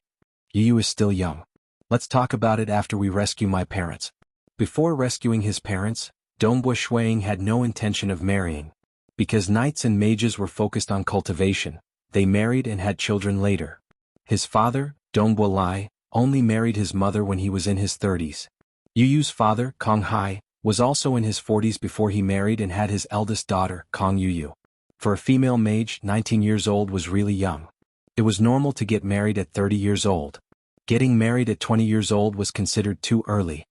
Yuyu is still young. Let's talk about it after we rescue my parents." Before rescuing his parents, Dongbo Shuang had no intention of marrying. Because knights and mages were focused on cultivation, they married and had children later. His father, Dongbo Lai, only married his mother when he was in his 30s. Yuyu's father, Kong Hai, was also in his 40s before he married and had his eldest daughter, Kong Yuyu. For a female mage, 19 years old was really young. It was normal to get married at 30 years old. Getting married at 20 years old was considered too early.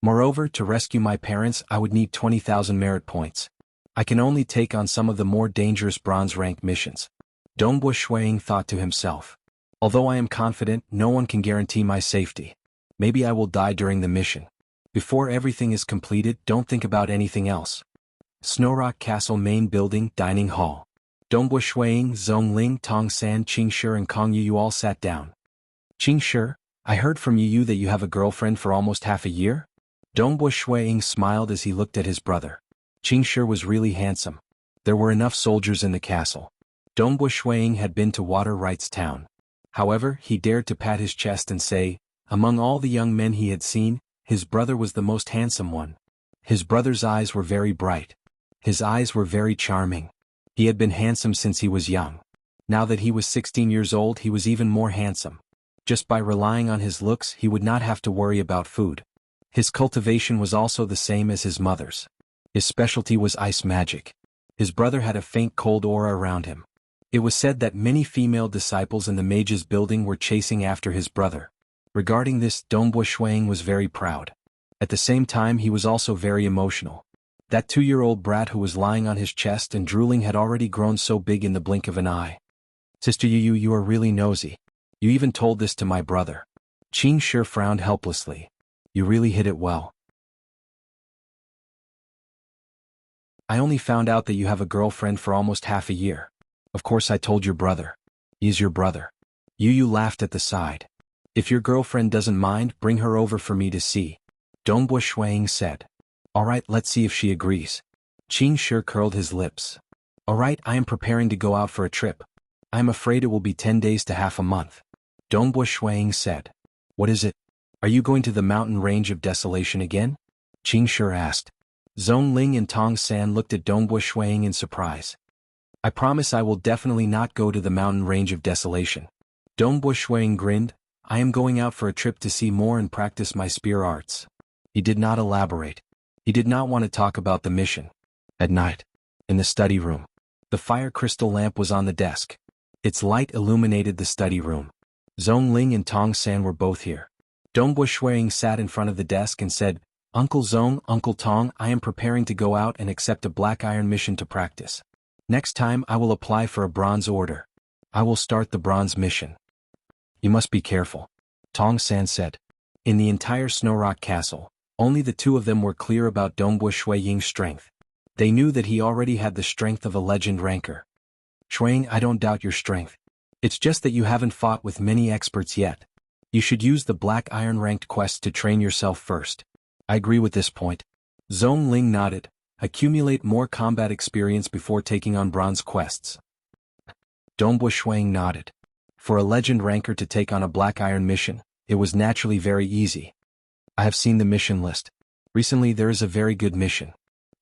Moreover, to rescue my parents I would need 20,000 merit points. I can only take on some of the more dangerous bronze rank missions. Dongbo Shuang thought to himself. Although I am confident, no one can guarantee my safety. Maybe I will die during the mission. Before everything is completed, don't think about anything else. Snowrock Castle Main Building, Dining Hall. Dongbo Shuang, Zhongling, Tong San, Qing Shi and Kong Yuyu all sat down. "Qing Shi, I heard from Yuyu that you have a girlfriend for almost half a year?" Dongbo Shuang smiled as he looked at his brother. Qing Shi was really handsome. There were enough soldiers in the castle. Dongbo Shuang had been to Water Rights Town. However, he dared to pat his chest and say, among all the young men he had seen, his brother was the most handsome one. His brother's eyes were very bright. His eyes were very charming. He had been handsome since he was young. Now that he was 16 years old, he was even more handsome. Just by relying on his looks, he would not have to worry about food. His cultivation was also the same as his mother's. His specialty was ice magic. His brother had a faint cold aura around him. It was said that many female disciples in the mage's building were chasing after his brother. Regarding this, Dongbo Shuang was very proud. At the same time, he was also very emotional. That 2-year-old brat who was lying on his chest and drooling had already grown so big in the blink of an eye. "Sister Yuyu, you are really nosy. You even told this to my brother." Qing Shi frowned helplessly. "You really hid it well. I only found out that you have a girlfriend for almost half a year. Of course I told your brother. He's your brother." Yuyu laughed at the side. "If your girlfriend doesn't mind, bring her over for me to see," Dongbo Shuang said. "Alright, let's see if she agrees." Qing Shi curled his lips. "Alright, I am preparing to go out for a trip. I am afraid it will be 10 days to half a month." Dongbo Shuang said. "What is it? Are you going to the mountain range of desolation again?" Qing Shi asked. Zhongling and Tong San looked at Dongbo Shuang in surprise. "I promise I will definitely not go to the mountain range of desolation." Dongbo Shuang grinned. "I am going out for a trip to see more and practice my spear arts." He did not elaborate. He did not want to talk about the mission. At night, in the study room, the fire crystal lamp was on the desk. Its light illuminated the study room. Zhongling and Tong San were both here. Dongbo Shuang sat in front of the desk and said, Uncle Zong, Uncle Tong, I am preparing to go out and accept a black iron mission to practice. Next time I will apply for a bronze order. I will start the bronze mission. You must be careful, Tong San said. In the entire Snow Rock Castle, only the two of them were clear about Dongbo Shuang's strength. They knew that he already had the strength of a legend ranker. Shuang, I don't doubt your strength. It's just that you haven't fought with many experts yet. You should use the black iron ranked quest to train yourself first. I agree with this point. Zhong Ling nodded. Accumulate more combat experience before taking on bronze quests. Dongbo Shuang nodded. For a legend ranker to take on a black iron mission, it was naturally very easy. I have seen the mission list. Recently there is a very good mission.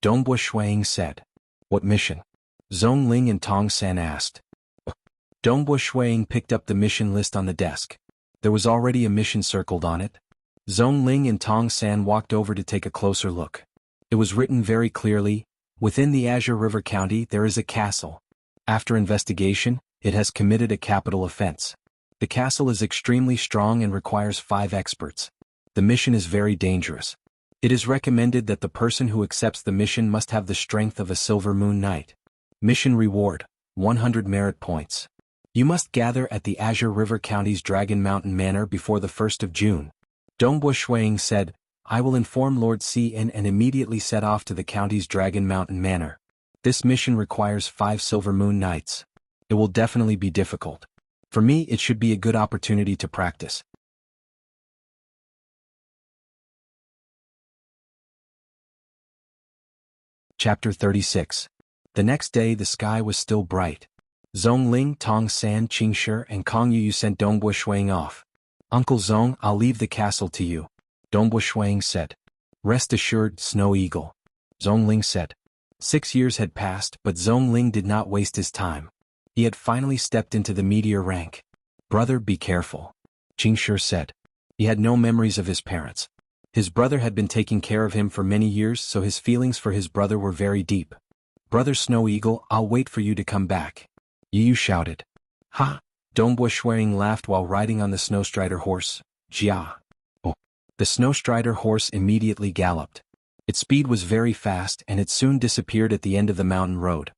Dongbo Shuang said. What mission? Zhong Ling and Tong San asked. Dongbo Shuang picked up the mission list on the desk. There was already a mission circled on it. Zhong Ling and Tong San walked over to take a closer look. It was written very clearly, within the Azure River County there is a castle. After investigation, it has committed a capital offense. The castle is extremely strong and requires 5 experts. The mission is very dangerous. It is recommended that the person who accepts the mission must have the strength of a Silver Moon Knight. Mission reward, 100 merit points. You must gather at the Azure River County's Dragon Mountain Manor before the 1st of June. Dongbo Shuang said, I will inform Lord Cn and immediately set off to the county's Dragon Mountain Manor. This mission requires 5 Silver Moon Knights. It will definitely be difficult. For me it should be a good opportunity to practice. Chapter 36. The next day the sky was still bright. Zhong Ling, Tong San, Qingshi, and Kong Yu sent Dongbo Shuang off. Uncle Zong, I'll leave the castle to you, Dongbo Shuang said. Rest assured, Snow Eagle, Zhong Ling said. 6 years had passed, but Zhong Ling did not waste his time. He had finally stepped into the meteor rank. Brother, be careful, Qingshi said. He had no memories of his parents. His brother had been taking care of him for many years, so his feelings for his brother were very deep. Brother Snow Eagle, I'll wait for you to come back, Yu shouted. Ha! Dongbo Shuang laughed while riding on the Snowstrider horse. Jia. Oh. The Snowstrider horse immediately galloped. Its speed was very fast and it soon disappeared at the end of the mountain road.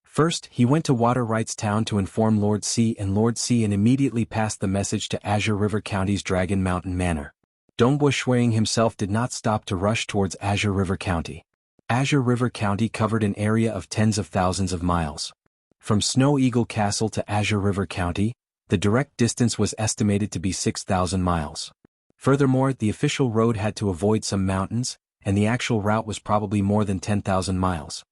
First, he went to Water Wright's town to inform Lord C, and Lord C immediately passed the message to Azure River County's Dragon Mountain Manor. Dongbo Shuang himself did not stop to rush towards Azure River County. Azure River County covered an area of tens of thousands of miles. From Snow Eagle Castle to Azure River County, the direct distance was estimated to be 6,000 miles. Furthermore, the official road had to avoid some mountains, and the actual route was probably more than 10,000 miles.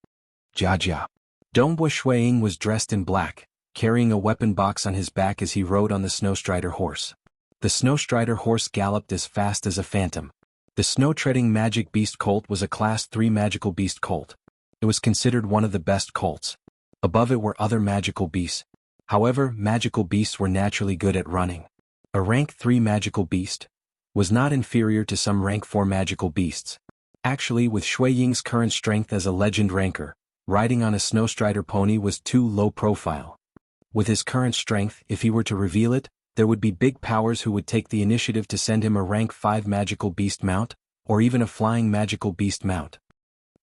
Jia. Dongbo Shuang was dressed in black, carrying a weapon box on his back as he rode on the Snowstrider horse. The Snowstrider horse galloped as fast as a phantom. The Snow-Treading Magic Beast Colt was a Class 3 magical beast colt. It was considered one of the best colts. Above it were other magical beasts. However, magical beasts were naturally good at running. A rank 3 magical beast was not inferior to some rank 4 magical beasts. Actually, with Shui Ying's current strength as a legend ranker, riding on a Snowstrider pony was too low profile. With his current strength, if he were to reveal it, there would be big powers who would take the initiative to send him a rank 5 magical beast mount, or even a flying magical beast mount.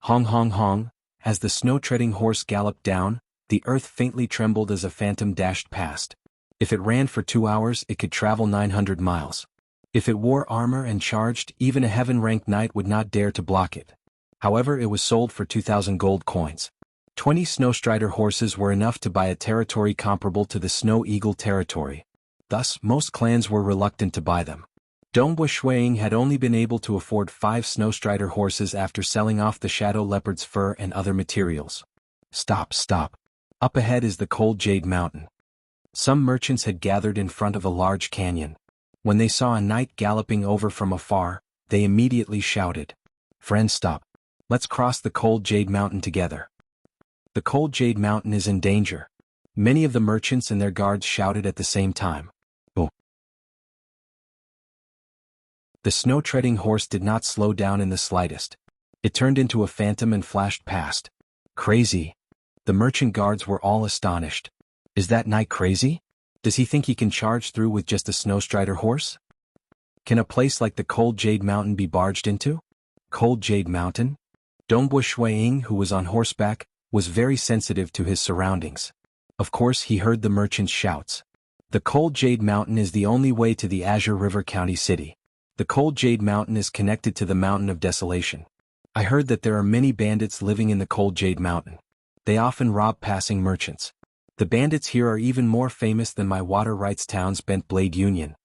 Hong hong hong, as the snow-treading horse galloped down, the earth faintly trembled as a phantom dashed past. If it ran for 2 hours, it could travel 900 miles. If it wore armor and charged, even a heaven-ranked knight would not dare to block it. However, it was sold for 2,000 gold coins. 20 Snowstrider horses were enough to buy a territory comparable to the Snow Eagle territory. Thus, most clans were reluctant to buy them. Dongbo Shuang had only been able to afford 5 Snowstrider horses after selling off the Shadow Leopard's fur and other materials. Stop. Up ahead is the Cold Jade Mountain. Some merchants had gathered in front of a large canyon. When they saw a knight galloping over from afar, they immediately shouted, "Friend, stop. Let's cross the Cold Jade Mountain together." The Cold Jade Mountain is in danger. Many of the merchants and their guards shouted at the same time. Oh! The snow-treading horse did not slow down in the slightest. It turned into a phantom and flashed past. Crazy! The merchant guards were all astonished. Is that knight crazy? Does he think he can charge through with just a Snowstrider horse? Can a place like the Cold Jade Mountain be barged into? Cold Jade Mountain? Dongbu Ying, who was on horseback, was very sensitive to his surroundings. Of course he heard the merchant's shouts. The Cold Jade Mountain is the only way to the Azure River County City. The Cold Jade Mountain is connected to the Mountain of Desolation. I heard that there are many bandits living in the Cold Jade Mountain. They often rob passing merchants. The bandits here are even more famous than my water rights town's Bent Blade Union.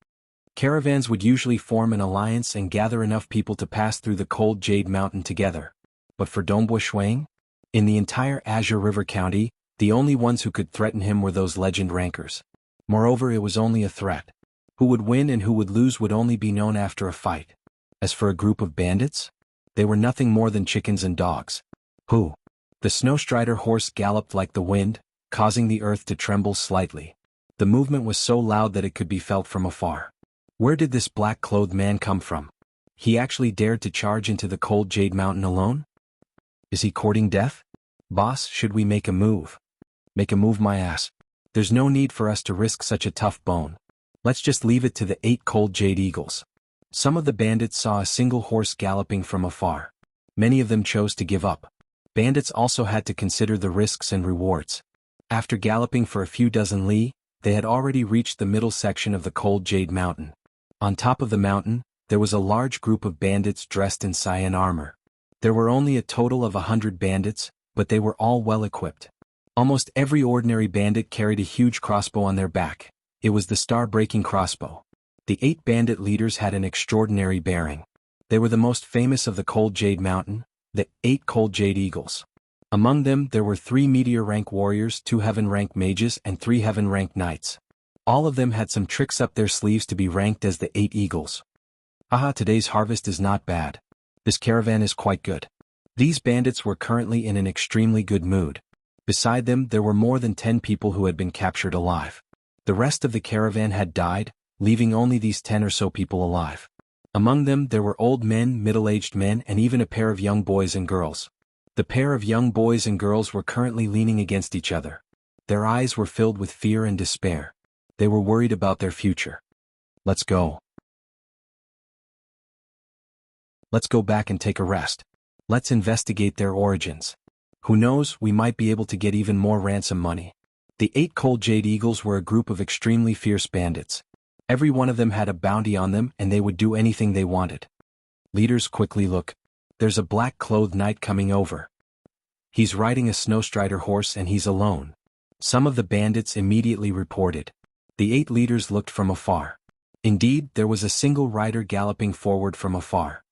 Caravans would usually form an alliance and gather enough people to pass through the Cold Jade Mountain together. But for Dongbu Ying? In the entire Azure River County, the only ones who could threaten him were those legend rankers. Moreover, it was only a threat. Who would win and who would lose would only be known after a fight. As for a group of bandits? They were nothing more than chickens and dogs. Who? The Snowstrider horse galloped like the wind, causing the earth to tremble slightly. The movement was so loud that it could be felt from afar. Where did this black-clothed man come from? He actually dared to charge into the Cold Jade Mountain alone? Is he courting death? Boss, should we make a move? Make a move, my ass. There's no need for us to risk such a tough bone. Let's just leave it to the 8 Cold Jade Eagles. Some of the bandits saw a single horse galloping from afar. Many of them chose to give up. Bandits also had to consider the risks and rewards. After galloping for a few dozen li, they had already reached the middle section of the Cold Jade Mountain. On top of the mountain, there was a large group of bandits dressed in cyan armor. There were only a total of 100 bandits, but they were all well equipped. Almost every ordinary bandit carried a huge crossbow on their back. It was the star-breaking crossbow. The 8 bandit leaders had an extraordinary bearing. They were the most famous of the Cold Jade Mountain, the 8 Cold Jade Eagles. Among them there were 3 meteor rank warriors, 2 heaven rank mages and 3 heaven rank knights. All of them had some tricks up their sleeves to be ranked as the 8 Eagles. Haha, today's harvest is not bad. This caravan is quite good. These bandits were currently in an extremely good mood. Beside them there were more than 10 people who had been captured alive. The rest of the caravan had died, leaving only these 10 or so people alive. Among them there were old men, middle-aged men and even a pair of young boys and girls. The pair of young boys and girls were currently leaning against each other. Their eyes were filled with fear and despair. They were worried about their future. Let's go. Let's go back and take a rest. Let's investigate their origins. Who knows, we might be able to get even more ransom money. The 8 Cold Jade Eagles were a group of extremely fierce bandits. Every one of them had a bounty on them and they would do anything they wanted. Leaders, quickly look. There's a black-clothed knight coming over. He's riding a Snowstrider horse and he's alone. Some of the bandits immediately reported. The 8 leaders looked from afar. Indeed, there was a single rider galloping forward from afar.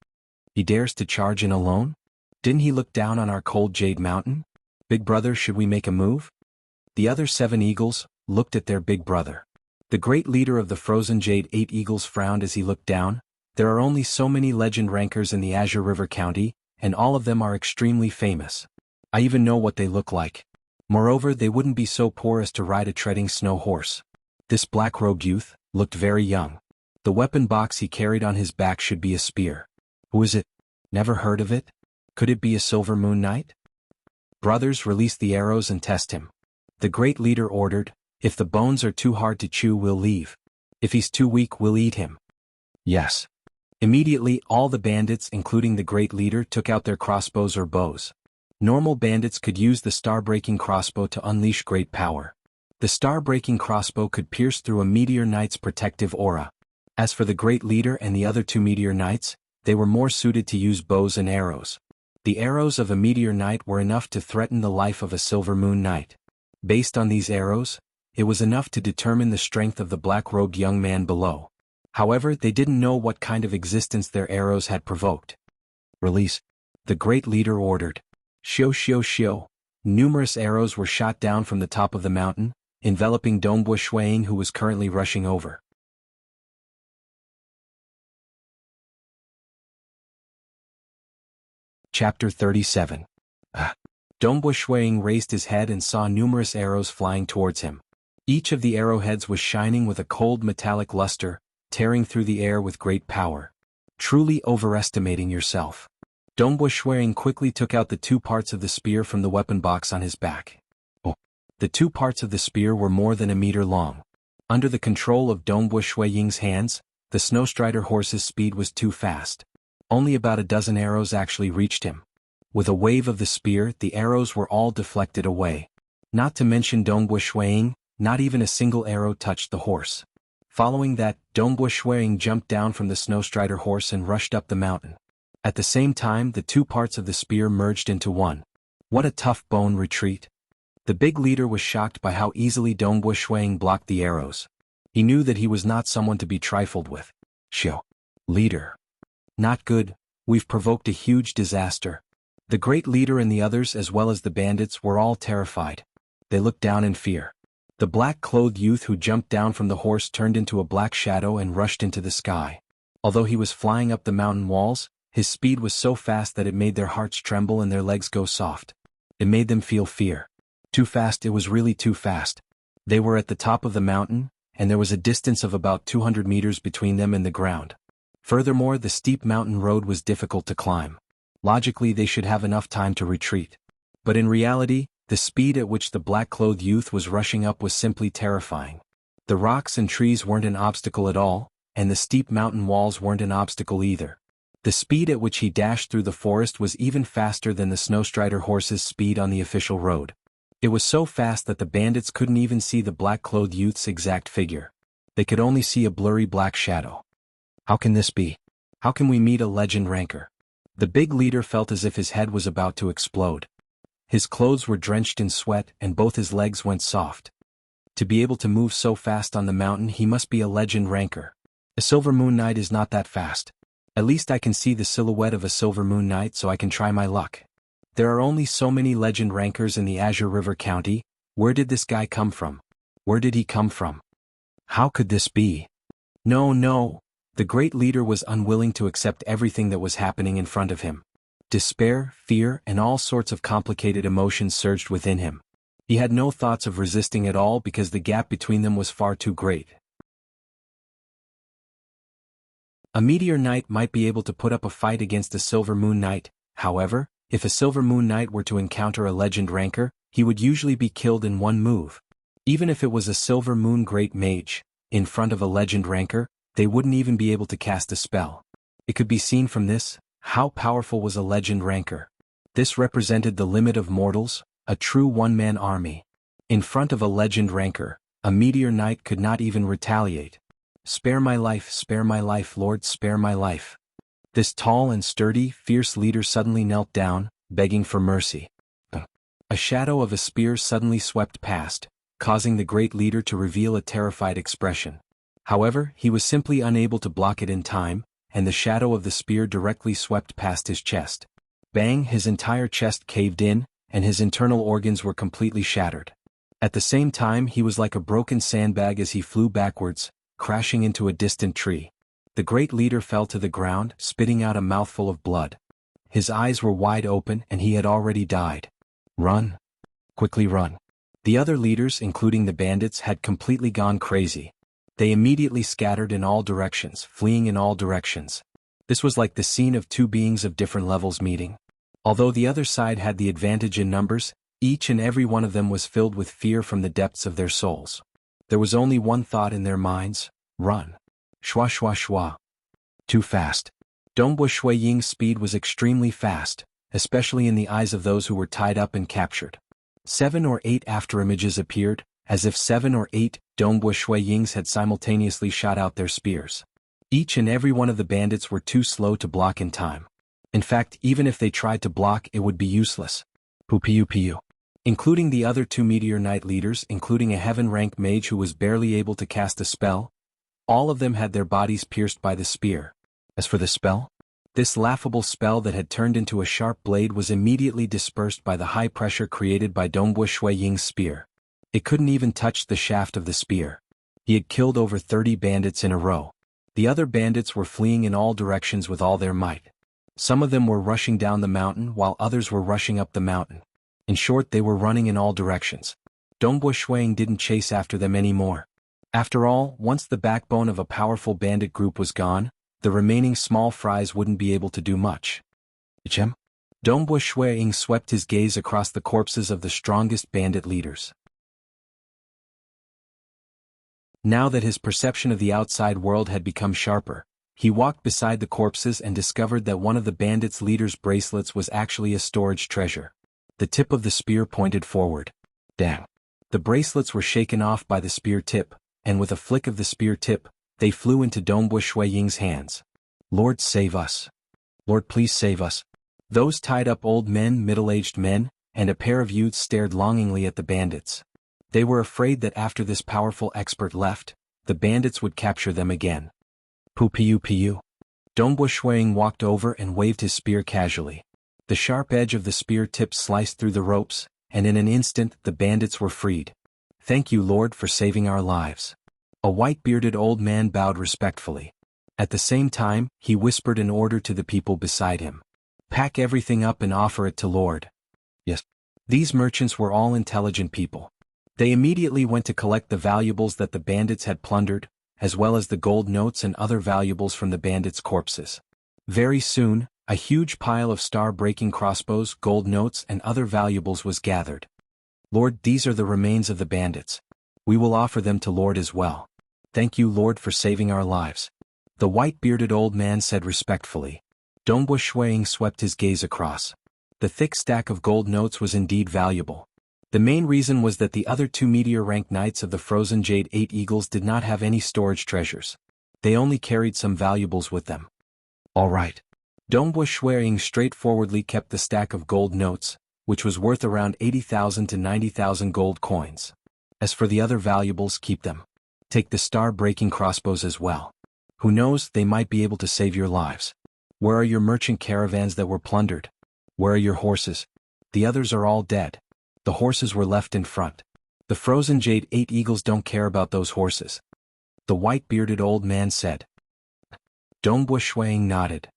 He dares to charge in alone? Didn't he look down on our Cold Jade Mountain? Big brother, should we make a move? The other 7 eagles looked at their big brother. The great leader of the Frozen Jade 8 Eagles frowned as he looked down. There are only so many legend rankers in the Azure River County, and all of them are extremely famous. I even know what they look like. Moreover, they wouldn't be so poor as to ride a treading snow horse. This black-robed youth looked very young. The weapon box he carried on his back should be a spear. Who is it? Never heard of it? Could it be a Silver Moon Knight? Brothers, release the arrows and test him. The great leader ordered. If the bones are too hard to chew, we'll leave. If he's too weak, we'll eat him. Yes. Immediately, all the bandits, including the great leader, took out their crossbows or bows. Normal bandits could use the star-breaking crossbow to unleash great power. The star-breaking crossbow could pierce through a meteor knight's protective aura. As for the great leader and the other 2 meteor knights, they were more suited to use bows and arrows. The arrows of a meteor knight were enough to threaten the life of a Silver Moon Knight. Based on these arrows, it was enough to determine the strength of the black-robed young man below. However, they didn't know what kind of existence their arrows had provoked. Release. The great leader ordered. Shio shio shio. Numerous arrows were shot down from the top of the mountain, enveloping Dongbu Ying, who was currently rushing over. Chapter 37. Dongbu Ying raised his head and saw numerous arrows flying towards him. Each of the arrowheads was shining with a cold metallic luster, tearing through the air with great power. Truly overestimating yourself. Dongbu Ying quickly took out the 2 parts of the spear from the weapon box on his back. The 2 parts of the spear were more than a meter long. Under the control of Dongbu Ying's hands, The Snowstrider horse's speed was too fast. Only about a dozen arrows actually reached him. With a wave of the spear, the arrows were all deflected away. Not to mention Dongbua Shuiying, not even a single arrow touched the horse. Following that, Dongbua Shuiying jumped down from the Snowstrider horse and rushed up the mountain. At the same time, the two parts of the spear merged into one. What a tough bone retreat. The big leader was shocked by how easily Dongbua Shuiying blocked the arrows. He knew that he was not someone to be trifled with. Shio. Leader. Not good, we've provoked a huge disaster. The great leader and the others as well as the bandits were all terrified. They looked down in fear. The black-clothed youth who jumped down from the horse turned into a black shadow and rushed into the sky. Although he was flying up the mountain walls, his speed was so fast that it made their hearts tremble and their legs go soft. It made them feel fear. Too fast, it was really too fast. They were at the top of the mountain, and there was a distance of about 200 meters between them and the ground. Furthermore, the steep mountain road was difficult to climb. Logically, they should have enough time to retreat. But in reality, the speed at which the black-clothed youth was rushing up was simply terrifying. The rocks and trees weren't an obstacle at all, and the steep mountain walls weren't an obstacle either. The speed at which he dashed through the forest was even faster than the Snowstrider horse's speed on the official road. It was so fast that the bandits couldn't even see the black-clothed youth's exact figure. They could only see a blurry black shadow. How can this be? How can we meet a legend ranker? The big leader felt as if his head was about to explode. His clothes were drenched in sweat and both his legs went soft. To be able to move so fast on the mountain, he must be a legend ranker. A Silver Moon Knight is not that fast. At least I can see the silhouette of a Silver Moon Knight, so I can try my luck. There are only so many legend rankers in the Azure River County. Where did this guy come from? Where did he come from? How could this be? No. The great leader was unwilling to accept everything that was happening in front of him. Despair, fear, and all sorts of complicated emotions surged within him. He had no thoughts of resisting at all because the gap between them was far too great. A Meteor Knight might be able to put up a fight against a Silver Moon Knight. However, if a Silver Moon Knight were to encounter a legend ranker, he would usually be killed in one move. Even if it was a Silver Moon Great Mage, in front of a legend ranker, they wouldn't even be able to cast a spell. It could be seen from this, how powerful was a legend ranker. This represented the limit of mortals, a true one-man army. In front of a legend ranker, a Meteor Knight could not even retaliate. Spare my life, Lord, spare my life. This tall and sturdy, fierce leader suddenly knelt down, begging for mercy. A shadow of a spear suddenly swept past, causing the great leader to reveal a terrified expression. However, he was simply unable to block it in time, and the shadow of the spear directly swept past his chest. Bang, his entire chest caved in, and his internal organs were completely shattered. At the same time, he was like a broken sandbag as he flew backwards, crashing into a distant tree. The great leader fell to the ground, spitting out a mouthful of blood. His eyes were wide open and he had already died. Run. Quickly run. The other leaders, including the bandits, had completely gone crazy. They immediately scattered in all directions, fleeing in all directions. This was like the scene of two beings of different levels meeting. Although the other side had the advantage in numbers, each and every one of them was filled with fear from the depths of their souls. There was only one thought in their minds: run. Shwa shwa shwa. Too fast. Dongbua Shuiying's speed was extremely fast, especially in the eyes of those who were tied up and captured. 7 or 8 afterimages appeared, as if 7 or 8 Dongbua Shuiyings had simultaneously shot out their spears. Each and every one of the bandits were too slow to block in time. In fact, even if they tried to block, it would be useless. Pupiu. Including the other 2 Meteor Knight leaders, including a heaven-rank mage who was barely able to cast a spell, all of them had their bodies pierced by the spear. As for the spell, this laughable spell that had turned into a sharp blade was immediately dispersed by the high pressure created by Dongbua Shuiying's spear. It couldn't even touch the shaft of the spear. He had killed over 30 bandits in a row. The other bandits were fleeing in all directions with all their might. Some of them were rushing down the mountain while others were rushing up the mountain. In short, they were running in all directions. Dongbua Shuiying didn't chase after them anymore. After all, once the backbone of a powerful bandit group was gone, the remaining small fries wouldn't be able to do much. Dongbua Shuiying swept his gaze across the corpses of the strongest bandit leaders. Now that his perception of the outside world had become sharper, he walked beside the corpses and discovered that one of the bandits' leader's bracelets was actually a storage treasure. The tip of the spear pointed forward. Dang. The bracelets were shaken off by the spear tip, and with a flick of the spear tip, they flew into Dongbu Shui Ying's hands. Lord, save us. Lord, please save us. Those tied-up old men, middle-aged men, and a pair of youths stared longingly at the bandits. They were afraid that after this powerful expert left, the bandits would capture them again. Pu. Dongbu Shui Ying walked over and waved his spear casually. The sharp edge of the spear tip sliced through the ropes, and in an instant the bandits were freed. Thank you, Lord, for saving our lives. A white-bearded old man bowed respectfully. At the same time, he whispered an order to the people beside him. Pack everything up and offer it to Lord. Yes. These merchants were all intelligent people. They immediately went to collect the valuables that the bandits had plundered, as well as the gold notes and other valuables from the bandits' corpses. Very soon, a huge pile of star-breaking crossbows, gold notes, and other valuables was gathered. Lord, these are the remains of the bandits. We will offer them to Lord as well. Thank you, Lord, for saving our lives. The white-bearded old man said respectfully. Dongbu Shui Ying swept his gaze across. The thick stack of gold notes was indeed valuable. The main reason was that the other two meteor-rank knights of the Frozen Jade 8 Eagles did not have any storage treasures. They only carried some valuables with them. All right. Dongbu Shui Ying straightforwardly kept the stack of gold notes, which was worth around 80,000 to 90,000 gold coins. As for the other valuables, keep them. Take the star-breaking crossbows as well. Who knows, they might be able to save your lives. Where are your merchant caravans that were plundered? Where are your horses? The others are all dead. The horses were left in front. The Frozen Jade 8 Eagles don't care about those horses. The white-bearded old man said. Dongbu Shui Ying nodded.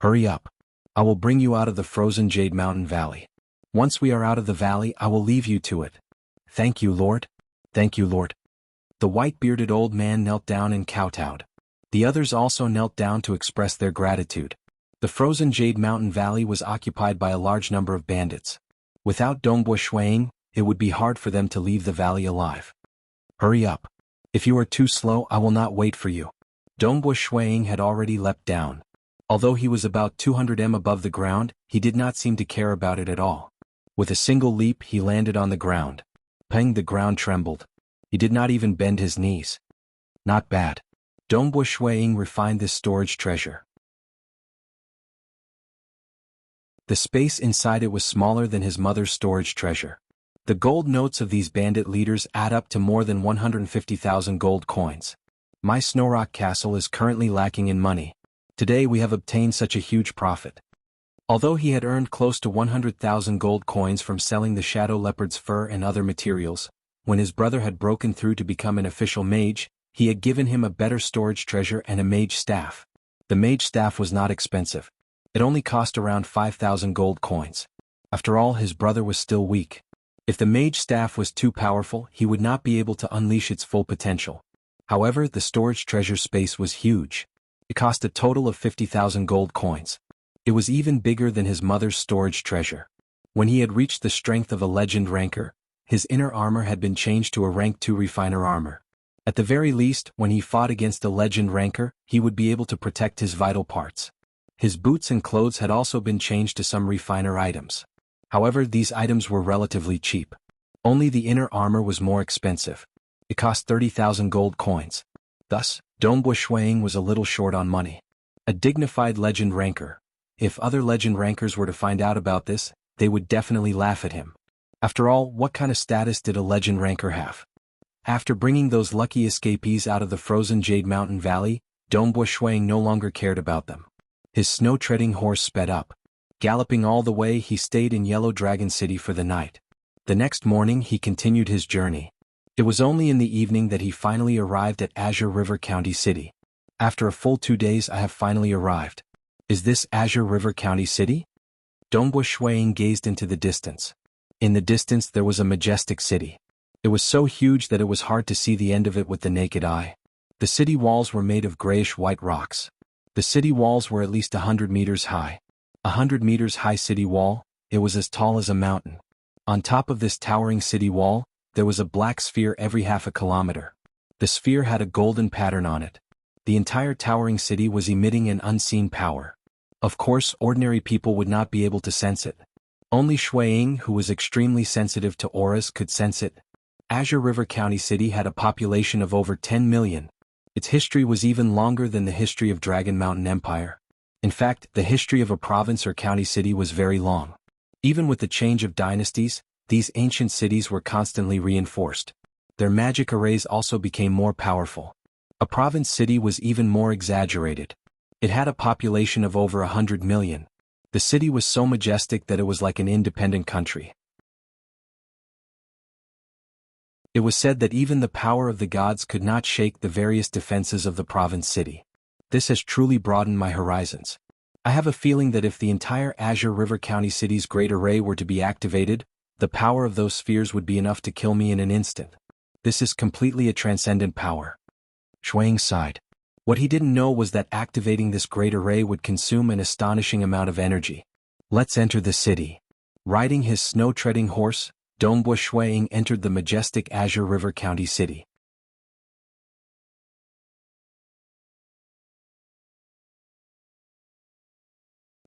Hurry up. I will bring you out of the Frozen Jade Mountain Valley. Once we are out of the valley, I will leave you to it. Thank you, Lord. Thank you, Lord. The white-bearded old man knelt down and kowtowed. The others also knelt down to express their gratitude. The Frozen Jade Mountain Valley was occupied by a large number of bandits. Without Dongbu Shui Ying, it would be hard for them to leave the valley alive. Hurry up. If you are too slow, I will not wait for you. Dongbu Shui Ying had already leapt down. Although he was about 200 m above the ground, he did not seem to care about it at all. With a single leap, he landed on the ground. Peng, the ground trembled. He did not even bend his knees. Not bad. Dongbu Shui Ying refined this storage treasure. The space inside it was smaller than his mother's storage treasure. The gold notes of these bandit leaders add up to more than 150,000 gold coins. My Snowrock Castle is currently lacking in money. Today we have obtained such a huge profit. Although he had earned close to 100,000 gold coins from selling the Shadow Leopard's fur and other materials, when his brother had broken through to become an official mage, he had given him a better storage treasure and a mage staff. The mage staff was not expensive. It only cost around 5,000 gold coins. After all, his brother was still weak. If the mage staff was too powerful, he would not be able to unleash its full potential. However, the storage treasure space was huge. It cost a total of 50,000 gold coins. It was even bigger than his mother's storage treasure. When he had reached the strength of a legend ranker, his inner armor had been changed to a rank 2 refiner armor. At the very least, when he fought against a legend ranker, he would be able to protect his vital parts. His boots and clothes had also been changed to some refiner items. However, these items were relatively cheap. Only the inner armor was more expensive. It cost 30,000 gold coins. Thus, Dongbu Shui Ying was a little short on money. A dignified legend ranker. If other legend rankers were to find out about this, they would definitely laugh at him. After all, what kind of status did a legend ranker have? After bringing those lucky escapees out of the Frozen Jade Mountain Valley, Dongbu Shui Ying no longer cared about them. His snow-treading horse sped up. Galloping all the way, he stayed in Yellow Dragon City for the night. The next morning, he continued his journey. It was only in the evening that he finally arrived at Azure River County City. After a full 2 days, I have finally arrived. Is this Azure River County City? Dongbu Shui Ying gazed into the distance. In the distance, there was a majestic city. It was so huge that it was hard to see the end of it with the naked eye. The city walls were made of grayish-white rocks. The city walls were at least 100 meters high. 100 meters high city wall, it was as tall as a mountain. On top of this towering city wall, there was a black sphere every half a kilometer. The sphere had a golden pattern on it. The entire towering city was emitting an unseen power. Of course, ordinary people would not be able to sense it. Only Ying, who was extremely sensitive to auras, could sense it. Azure River County City had a population of over 10 million. Its history was even longer than the history of Dragon Mountain Empire. In fact, the history of a province or county city was very long. Even with the change of dynasties, these ancient cities were constantly reinforced. Their magic arrays also became more powerful. A province city was even more exaggerated. It had a population of over 100 million. The city was so majestic that it was like an independent country. It was said that even the power of the gods could not shake the various defenses of the province city. This has truly broadened my horizons. I have a feeling that if the entire Azure River County City's Great Array were to be activated, the power of those spheres would be enough to kill me in an instant. This is completely a transcendent power. Shuang sighed. What he didn't know was that activating this Great Array would consume an astonishing amount of energy. Let's enter the city. Riding his snow-treading horse, Dongbua Shuang entered the majestic Azure River County City.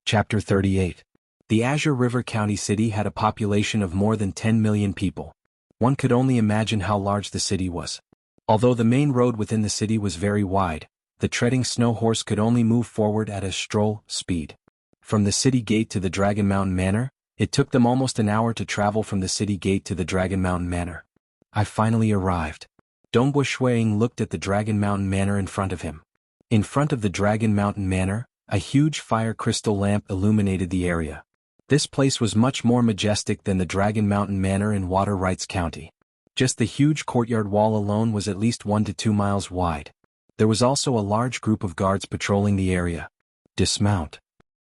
Chapter 38. The Azure River County City had a population of more than 10 million people. One could only imagine how large the city was. Although the main road within the city was very wide, the treading snow horse could only move forward at a stroll speed. From the city gate to the Dragon Mountain Manor, it took them almost an hour to travel from the city gate to the Dragon Mountain Manor. I finally arrived. Dongbua Shuang looked at the Dragon Mountain Manor in front of him. In front of the Dragon Mountain Manor, a huge fire crystal lamp illuminated the area. This place was much more majestic than the Dragon Mountain Manor in Water Rights County. Just the huge courtyard wall alone was at least 1 to 2 miles wide. There was also a large group of guards patrolling the area. Dismount.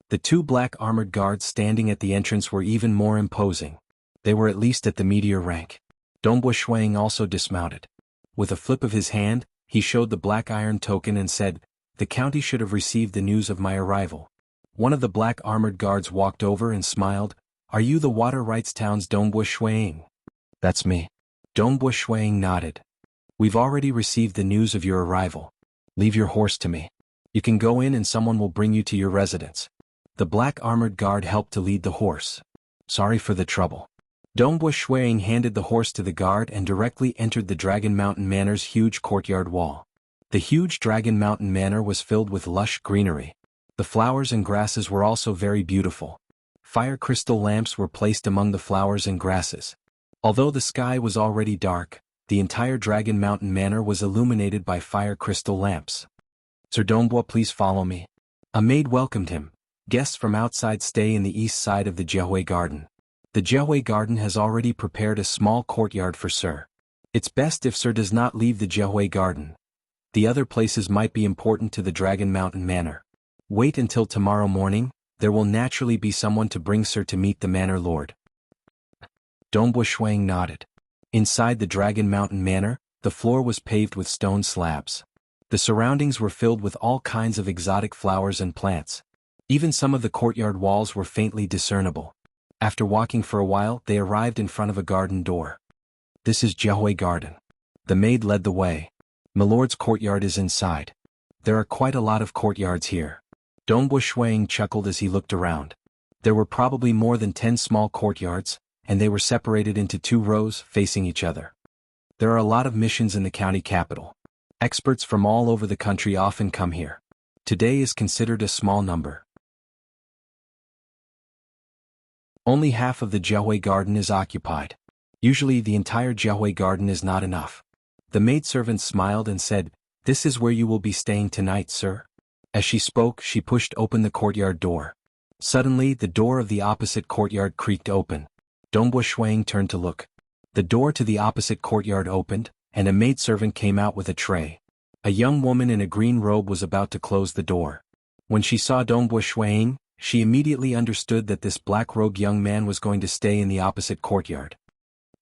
The 2 black armored guards standing at the entrance were even more imposing. They were at least at the meteor rank. Dongbua Shuang also dismounted. With a flip of his hand, he showed the black iron token and said, "The county should have received the news of my arrival." One of the black armored guards walked over and smiled. "Are you the Water Rights Town's Dongbua Shuang?" "That's me." Dongbua Shuang nodded. "We've already received the news of your arrival. Leave your horse to me. You can go in and someone will bring you to your residence." The black armored guard helped to lead the horse. "Sorry for the trouble." Dongbua Shuang handed the horse to the guard and directly entered the Dragon Mountain Manor's huge courtyard wall. The huge Dragon Mountain Manor was filled with lush greenery. The flowers and grasses were also very beautiful. Fire crystal lamps were placed among the flowers and grasses. Although the sky was already dark, the entire Dragon Mountain Manor was illuminated by fire crystal lamps. "Sir Dongbua, please follow me." A maid welcomed him. "Guests from outside stay in the east side of the Jianghu Garden. The Jianghu Garden has already prepared a small courtyard for Sir. It's best if Sir does not leave the Jianghu Garden. The other places might be important to the Dragon Mountain Manor. Wait until tomorrow morning, there will naturally be someone to bring Sir to meet the Manor Lord." Dongbua Shuang nodded. Inside the Dragon Mountain Manor, the floor was paved with stone slabs. The surroundings were filled with all kinds of exotic flowers and plants. Even some of the courtyard walls were faintly discernible. After walking for a while, they arrived in front of a garden door. "This is Jianghu Garden." The maid led the way. "Milord's courtyard is inside. There are quite a lot of courtyards here." Dongbua Shuang chuckled as he looked around. There were probably more than 10 small courtyards, and they were separated into 2 rows facing each other. There are a lot of missions in the county capital. Experts from all over the country often come here. Today is considered a small number. Only half of the Jianghu Garden is occupied. Usually the entire Jianghu Garden is not enough. The maidservant smiled and said, "This is where you will be staying tonight, sir." As she spoke, she pushed open the courtyard door. Suddenly, the door of the opposite courtyard creaked open. Dongbua Shuang turned to look. The door to the opposite courtyard opened, and a maidservant came out with a tray. A young woman in a green robe was about to close the door. When she saw Dongbua Shuang, she immediately understood that this black-robed young man was going to stay in the opposite courtyard.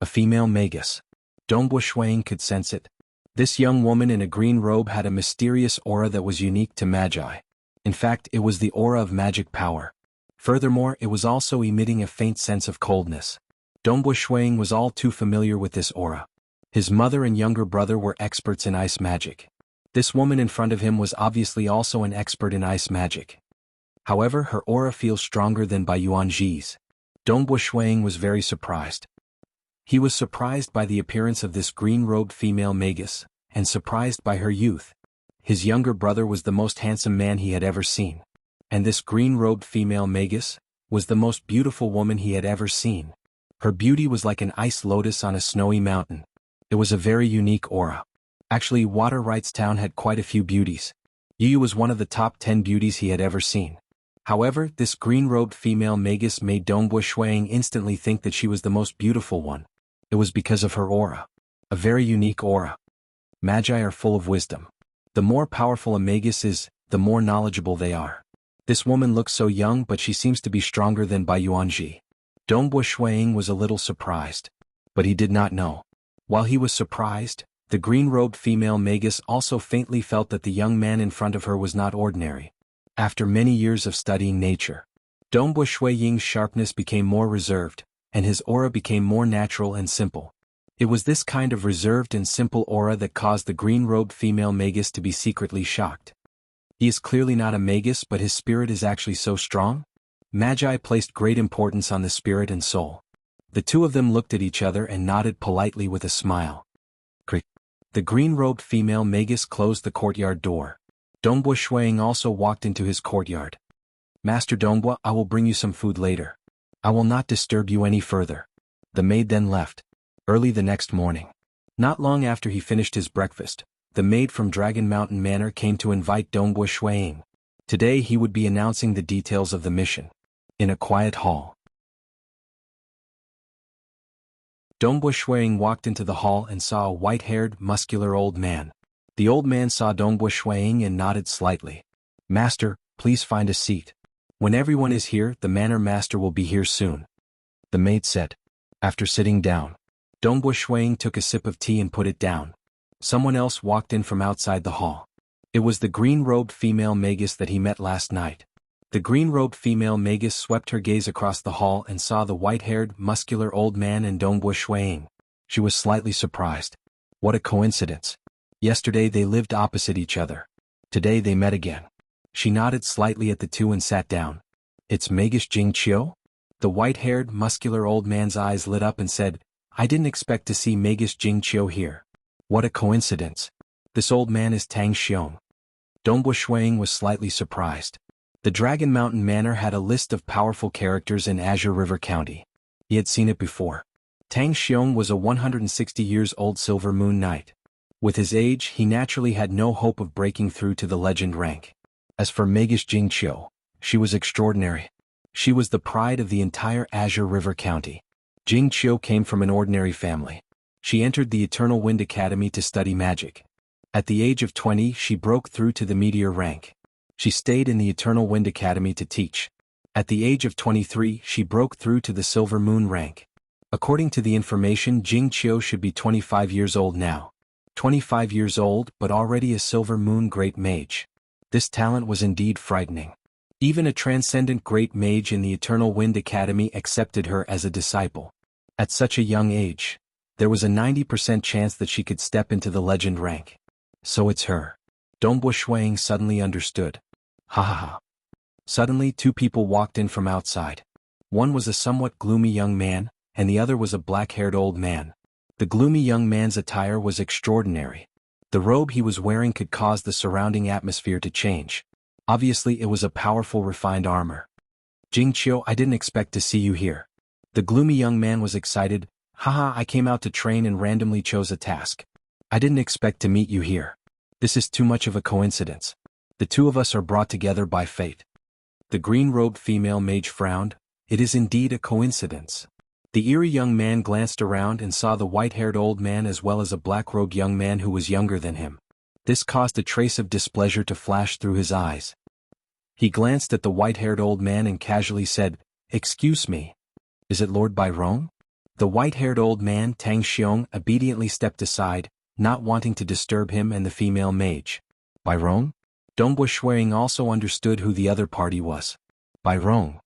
A female magus. Dongbua Shuang could sense it. This young woman in a green robe had a mysterious aura that was unique to magi. In fact, it was the aura of magic power. Furthermore, it was also emitting a faint sense of coldness. Dongbua Shuang was all too familiar with this aura. His mother and younger brother were experts in ice magic. This woman in front of him was obviously also an expert in ice magic. However, her aura feels stronger than Bai Yuanji's. Dongbo Shuang was very surprised. He was surprised by the appearance of this green-robed female magus, and surprised by her youth. His younger brother was the most handsome man he had ever seen. And this green-robed female magus was the most beautiful woman he had ever seen. Her beauty was like an ice lotus on a snowy mountain. It was a very unique aura. Actually, Water Rights Town had quite a few beauties. Yu was one of the top 10 beauties he had ever seen. However, this green-robed female magus made Dongbo Shuang instantly think that she was the most beautiful one. It was because of her aura. A very unique aura. Magi are full of wisdom. The more powerful a magus is, the more knowledgeable they are. This woman looks so young, but she seems to be stronger than Bai Yuanji. Dongbo Shuang was a little surprised. But he did not know. While he was surprised, the green-robed female magus also faintly felt that the young man in front of her was not ordinary. After many years of studying nature, Dongbo Shuiying's sharpness became more reserved, and his aura became more natural and simple. It was this kind of reserved and simple aura that caused the green-robed female magus to be secretly shocked. He is clearly not a magus, but his spirit is actually so strong? Magi placed great importance on the spirit and soul. The two of them looked at each other and nodded politely with a smile. The green-robed female magus closed the courtyard door. Dongbo Shuang also walked into his courtyard. Master Dongbo, I will bring you some food later. I will not disturb you any further. The maid then left. Early the next morning. Not long after he finished his breakfast, the maid from Dragon Mountain Manor came to invite Dongbo Shuang. Today he would be announcing the details of the mission. In a quiet hall. Dongbo Shuang walked into the hall and saw a white-haired, muscular old man. The old man saw Dongbo Shuang and nodded slightly. Master, please find a seat. When everyone is here, the manor master will be here soon. The maid said. After sitting down, Dongbo Shuang took a sip of tea and put it down. Someone else walked in from outside the hall. It was the green-robed female magus that he met last night. The green-robed female magus swept her gaze across the hall and saw the white-haired, muscular old man and Dongbo Shuang. She was slightly surprised. What a coincidence. Yesterday they lived opposite each other. Today they met again. She nodded slightly at the two and sat down. It's Magus Jingqiu? The white-haired, muscular old man's eyes lit up and said, I didn't expect to see Magus Jingqiu here. What a coincidence. This old man is Tang Xiong. Dongbo Shuang was slightly surprised. The Dragon Mountain Manor had a list of powerful characters in Azure River County. He had seen it before. Tang Xiong was a 160 years old Silver Moon Knight. With his age, he naturally had no hope of breaking through to the legend rank. As for Magus Jingqiu, she was extraordinary. She was the pride of the entire Azure River County. Jingqiu came from an ordinary family. She entered the Eternal Wind Academy to study magic. At the age of 20, she broke through to the meteor rank. She stayed in the Eternal Wind Academy to teach. At the age of 23, she broke through to the Silver Moon rank. According to the information, Jingqiu should be 25 years old now. 25 years old, but already a Silver Moon Great Mage. This talent was indeed frightening. Even a transcendent Great Mage in the Eternal Wind Academy accepted her as a disciple. At such a young age, there was a 90% chance that she could step into the legend rank. So it's her. Dongbo Shuang suddenly understood. Ha ha ha. Suddenly 2 people walked in from outside. One was a somewhat gloomy young man, and the other was a black-haired old man. The gloomy young man's attire was extraordinary. The robe he was wearing could cause the surrounding atmosphere to change. Obviously it was a powerful refined armor. Jingqiu, I didn't expect to see you here. The gloomy young man was excited. Haha, I came out to train and randomly chose a task. I didn't expect to meet you here. This is too much of a coincidence. The two of us are brought together by fate. The green-robed female mage frowned. It is indeed a coincidence. The eerie young man glanced around and saw the white-haired old man as well as a black-robed young man who was younger than him. This caused a trace of displeasure to flash through his eyes. He glanced at the white-haired old man and casually said, Excuse me. Is it Lord Byron? The white-haired old man, Tang Xiong, obediently stepped aside, not wanting to disturb him and the female mage. Byron? Dongbo Shuang also understood who the other party was. Byron.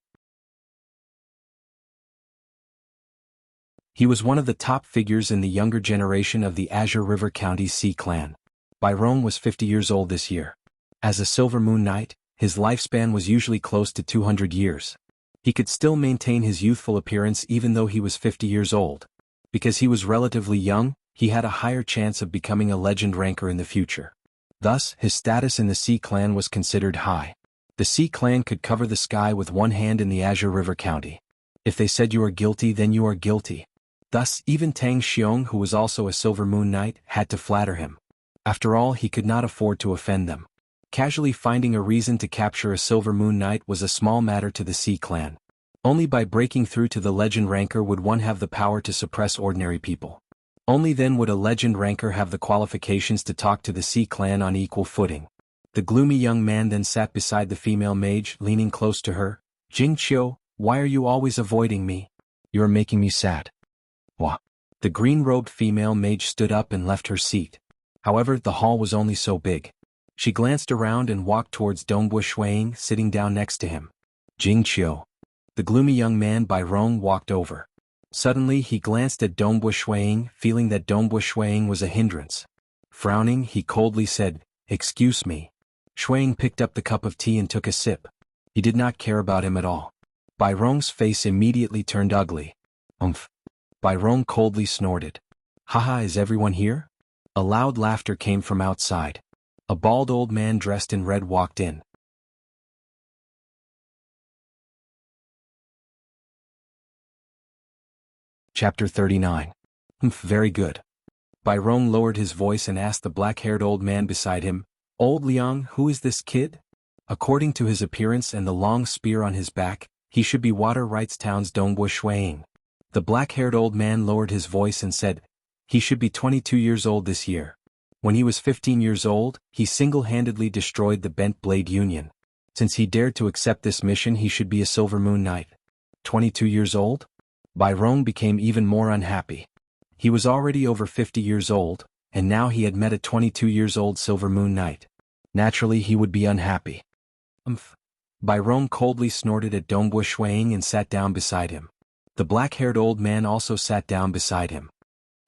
He was one of the top figures in the younger generation of the Azure River County's Sea clan. Byron was 50 years old this year. As a Silver Moon Knight, his lifespan was usually close to 200 years. He could still maintain his youthful appearance even though he was 50 years old. Because he was relatively young, he had a higher chance of becoming a legend ranker in the future. Thus, his status in the Sea clan was considered high. The Sea clan could cover the sky with one hand in the Azure River County. If they said you are guilty, then you are guilty. Thus, even Tang Xiong, who was also a Silver Moon Knight, had to flatter him. After all, he could not afford to offend them. Casually finding a reason to capture a Silver Moon Knight was a small matter to the Sea clan. Only by breaking through to the legend ranker would one have the power to suppress ordinary people. Only then would a legend ranker have the qualifications to talk to the Sea clan on equal footing. The gloomy young man then sat beside the female mage, leaning close to her. "Jing Qiu, why are you always avoiding me? You are making me sad." Wah. The green-robed female mage stood up and left her seat. However, the hall was only so big. She glanced around and walked towards Dongbu Shuiying, sitting down next to him. "Jing Qiu." The gloomy young man Byron walked over. Suddenly he glanced at Dongbu Shuiying, feeling that Dongbu Shuiying was a hindrance. Frowning, he coldly said, "Excuse me." Shuiying picked up the cup of tea and took a sip. He did not care about him at all. Byron's face immediately turned ugly. "Umph." Byron coldly snorted. "Haha, is everyone here?" A loud laughter came from outside. A bald old man dressed in red walked in. Chapter 39. Very good. Byron lowered his voice and asked the black-haired old man beside him, "Old Liang, who is this kid?" According to his appearance and the long spear on his back, he should be Water Rights Town's Dongbu Shuiying. The black-haired old man lowered his voice and said, "He should be 22 years old this year. When he was 15 years old, he single-handedly destroyed the Bent Blade Union. Since he dared to accept this mission, he should be a Silver Moon Knight." 22 years old? Byron became even more unhappy. He was already over 50 years old, and now he had met a 22 years old Silver Moon Knight. Naturally, he would be unhappy. Byron coldly snorted at Dongbu Shuiying and sat down beside him. The black-haired old man also sat down beside him.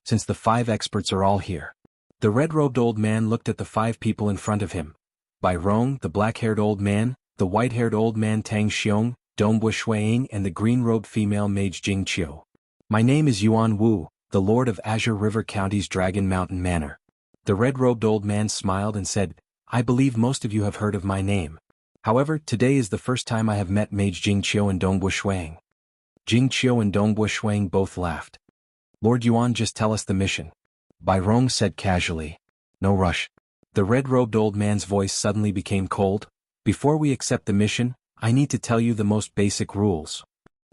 "Since the 5 experts are all here." The red-robed old man looked at the 5 people in front of him. Byron, the black-haired old man, the white-haired old man Tang Xiong, Dongbu Shuiying and the green-robed female mage Jing Qiu. "My name is Yuan Wu, the Lord of Azure River County's Dragon Mountain Manor." The red-robed old man smiled and said, "I believe most of you have heard of my name. However, today is the first time I have met Mage Jing Qiu and Dongbu Shuiying." Jing Qiu and Dongbu Shuiying both laughed. "Lord Yuan, just tell us the mission," Byron said casually. "No rush." The red-robed old man's voice suddenly became cold. "Before we accept the mission, I need to tell you the most basic rules.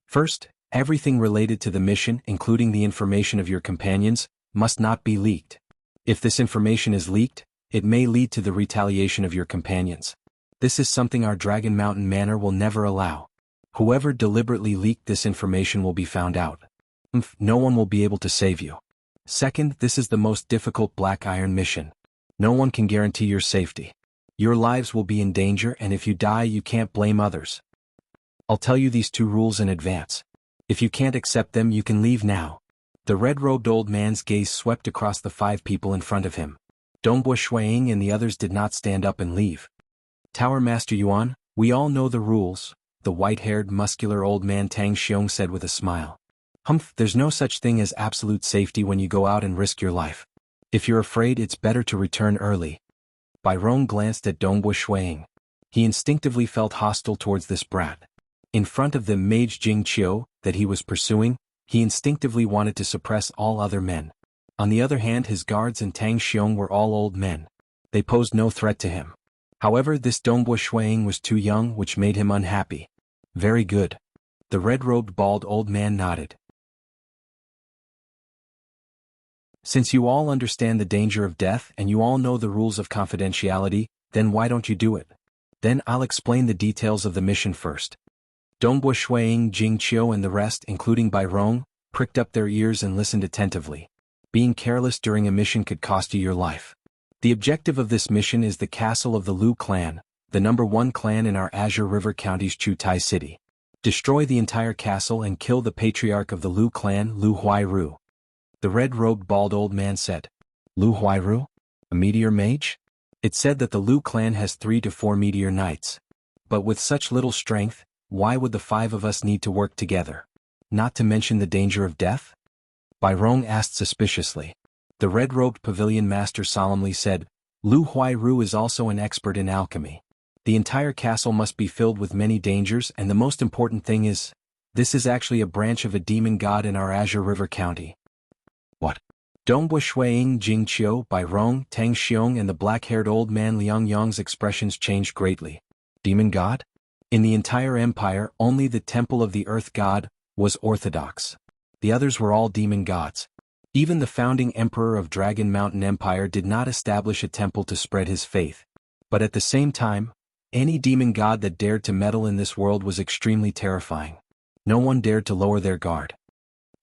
First, everything related to the mission, including the information of your companions, must not be leaked. If this information is leaked, it may lead to the retaliation of your companions. This is something our Dragon Mountain Manor will never allow. Whoever deliberately leaked this information will be found out. No one will be able to save you. Second, this is the most difficult Black Iron mission. No one can guarantee your safety. Your lives will be in danger, and if you die, you can't blame others. I'll tell you these 2 rules in advance. If you can't accept them, you can leave now." The red-robed old man's gaze swept across the 5 people in front of him. Dongbu Shuiying and the others did not stand up and leave. "Tower Master Yuan, we all know the rules," the white-haired, muscular old man Tang Xiong said with a smile. There's no such thing as absolute safety when you go out and risk your life. If you're afraid, it's better to return early." Byron glanced at Dongbu Shuiying. He instinctively felt hostile towards this brat. In front of the mage Jing Qiu, that he was pursuing, he instinctively wanted to suppress all other men. On the other hand, his guards and Tang Xiong were all old men. They posed no threat to him. However, this Dongbu Shuiying was too young, which made him unhappy. "Very good." The red-robed bald old man nodded. "Since you all understand the danger of death and you all know the rules of confidentiality, then why don't you do it? Then I'll explain the details of the mission first." Dongbu Shuiying, Jing Qiu and the rest, including Byron, pricked up their ears and listened attentively. Being careless during a mission could cost you your life. The objective of this mission is the castle of the Lu clan, the #1 clan in our Azure River County's Chutai City. Destroy the entire castle and kill the patriarch of the Lu clan, Lu Huairu. The red-robed bald old man said. Lu Huairu? A meteor mage? It said that the Lu clan has 3 to 4 meteor knights. But with such little strength, why would the 5 of us need to work together? Not to mention the danger of death? Bai Rong asked suspiciously. The red-robed pavilion master solemnly said, Lu Huairu is also an expert in alchemy. The entire castle must be filled with many dangers, and the most important thing is, this is actually a branch of a demon god in our Azure River County. What? Dongbui Shuiying Jing Qiu, Bai Rong, Tang Xiong and the black-haired old man Liang Yang's expressions changed greatly. Demon god? In the entire empire, only the temple of the earth god was orthodox. The others were all demon gods. Even the founding emperor of Dragon Mountain Empire did not establish a temple to spread his faith. But at the same time, any demon god that dared to meddle in this world was extremely terrifying. No one dared to lower their guard.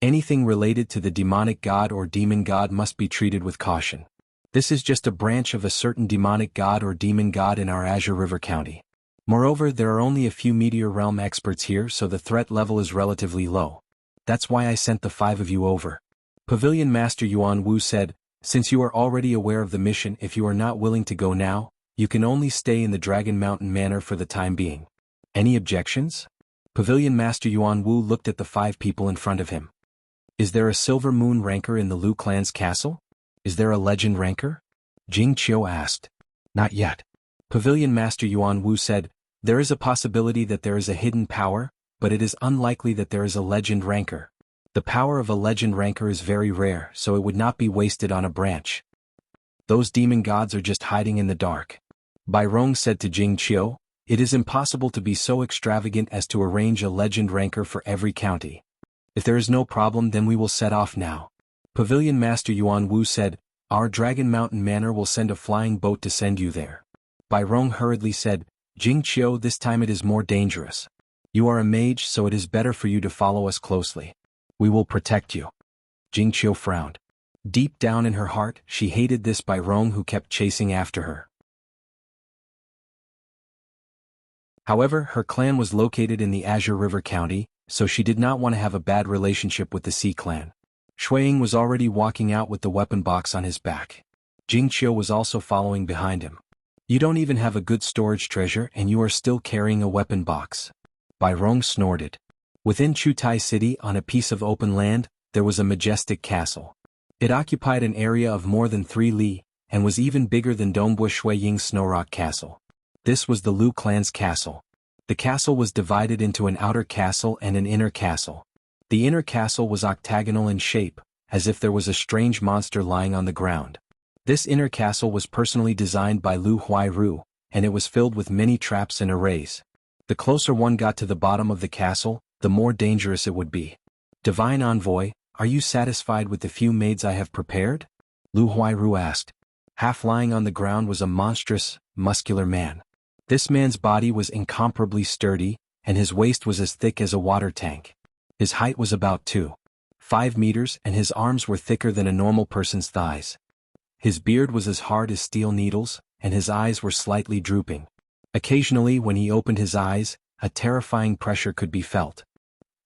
Anything related to the demonic god or demon god must be treated with caution. This is just a branch of a certain demonic god or demon god in our Azure River County. Moreover, there are only a few Meteor Realm experts here, so the threat level is relatively low. That's why I sent the 5 of you over. Pavilion Master Yuan Wu said, since you are already aware of the mission, if you are not willing to go now, you can only stay in the Dragon Mountain Manor for the time being. Any objections? Pavilion Master Yuan Wu looked at the 5 people in front of him. Is there a Silver Moon ranker in the Lu clan's castle? Is there a legend ranker? Jing Qiu asked. Not yet. Pavilion Master Yuan Wu said, there is a possibility that there is a hidden power, but it is unlikely that there is a legend ranker. The power of a legend ranker is very rare, so it would not be wasted on a branch. Those demon gods are just hiding in the dark. Bai Rong said to Jing Qiu, it is impossible to be so extravagant as to arrange a legend ranker for every county. If there is no problem, then we will set off now. Pavilion Master Yuan Wu said, our Dragon Mountain Manor will send a flying boat to send you there. Bai Rong hurriedly said, Jing Qiu, this time it is more dangerous. You are a mage, so it is better for you to follow us closely. We will protect you. Jing Qiu frowned. Deep down in her heart, she hated this Bai Rong who kept chasing after her. However, her clan was located in the Azure River County, so she did not want to have a bad relationship with the Sea clan. Shuiying was already walking out with the weapon box on his back. Jing Qiu was also following behind him. You don't even have a good storage treasure and you are still carrying a weapon box. Bai Rong snorted. Within Chutai City, on a piece of open land, there was a majestic castle. It occupied an area of more than 3 li, and was even bigger than Dongbui Shuiying's Snowrock Castle. This was the Lu clan's castle. The castle was divided into an outer castle and an inner castle. The inner castle was octagonal in shape, as if there was a strange monster lying on the ground. This inner castle was personally designed by Lu Huairu, and it was filled with many traps and arrays. The closer one got to the bottom of the castle, the more dangerous it would be. Divine Envoy, are you satisfied with the few maids I have prepared? Lu Huairu asked. Half lying on the ground was a monstrous, muscular man. This man's body was incomparably sturdy, and his waist was as thick as a water tank. His height was about 2.5 meters, and his arms were thicker than a normal person's thighs. His beard was as hard as steel needles, and his eyes were slightly drooping. Occasionally, when he opened his eyes, a terrifying pressure could be felt.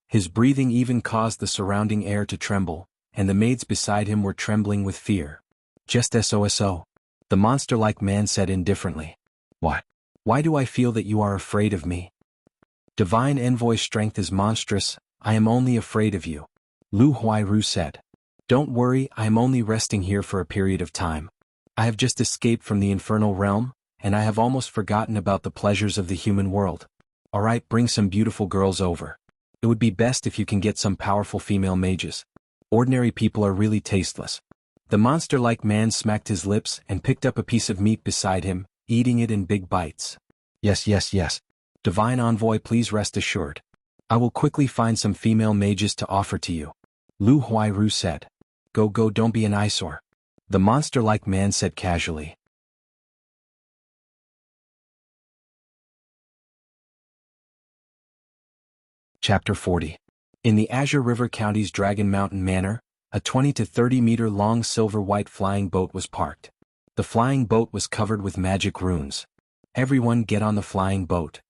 His breathing even caused the surrounding air to tremble, and the maids beside him were trembling with fear. Just so, the monster-like man said indifferently. What? Why do I feel that you are afraid of me? Divine Envoy's strength is monstrous, I am only afraid of you. Lu Huairu said. Don't worry, I am only resting here for a period of time. I have just escaped from the infernal realm, and I have almost forgotten about the pleasures of the human world. Alright, bring some beautiful girls over. It would be best if you can get some powerful female mages. Ordinary people are really tasteless. The monster-like man smacked his lips and picked up a piece of meat beside him, eating it in big bites. Yes. Divine Envoy, please rest assured. I will quickly find some female mages to offer to you. Lu Huairu said. Go, don't be an eyesore. The monster-like man said casually. Chapter 40. In the Azure River County's Dragon Mountain Manor, a 20 to 30 meter long silver-white flying boat was parked. The flying boat was covered with magic runes. Everyone get on the flying boat.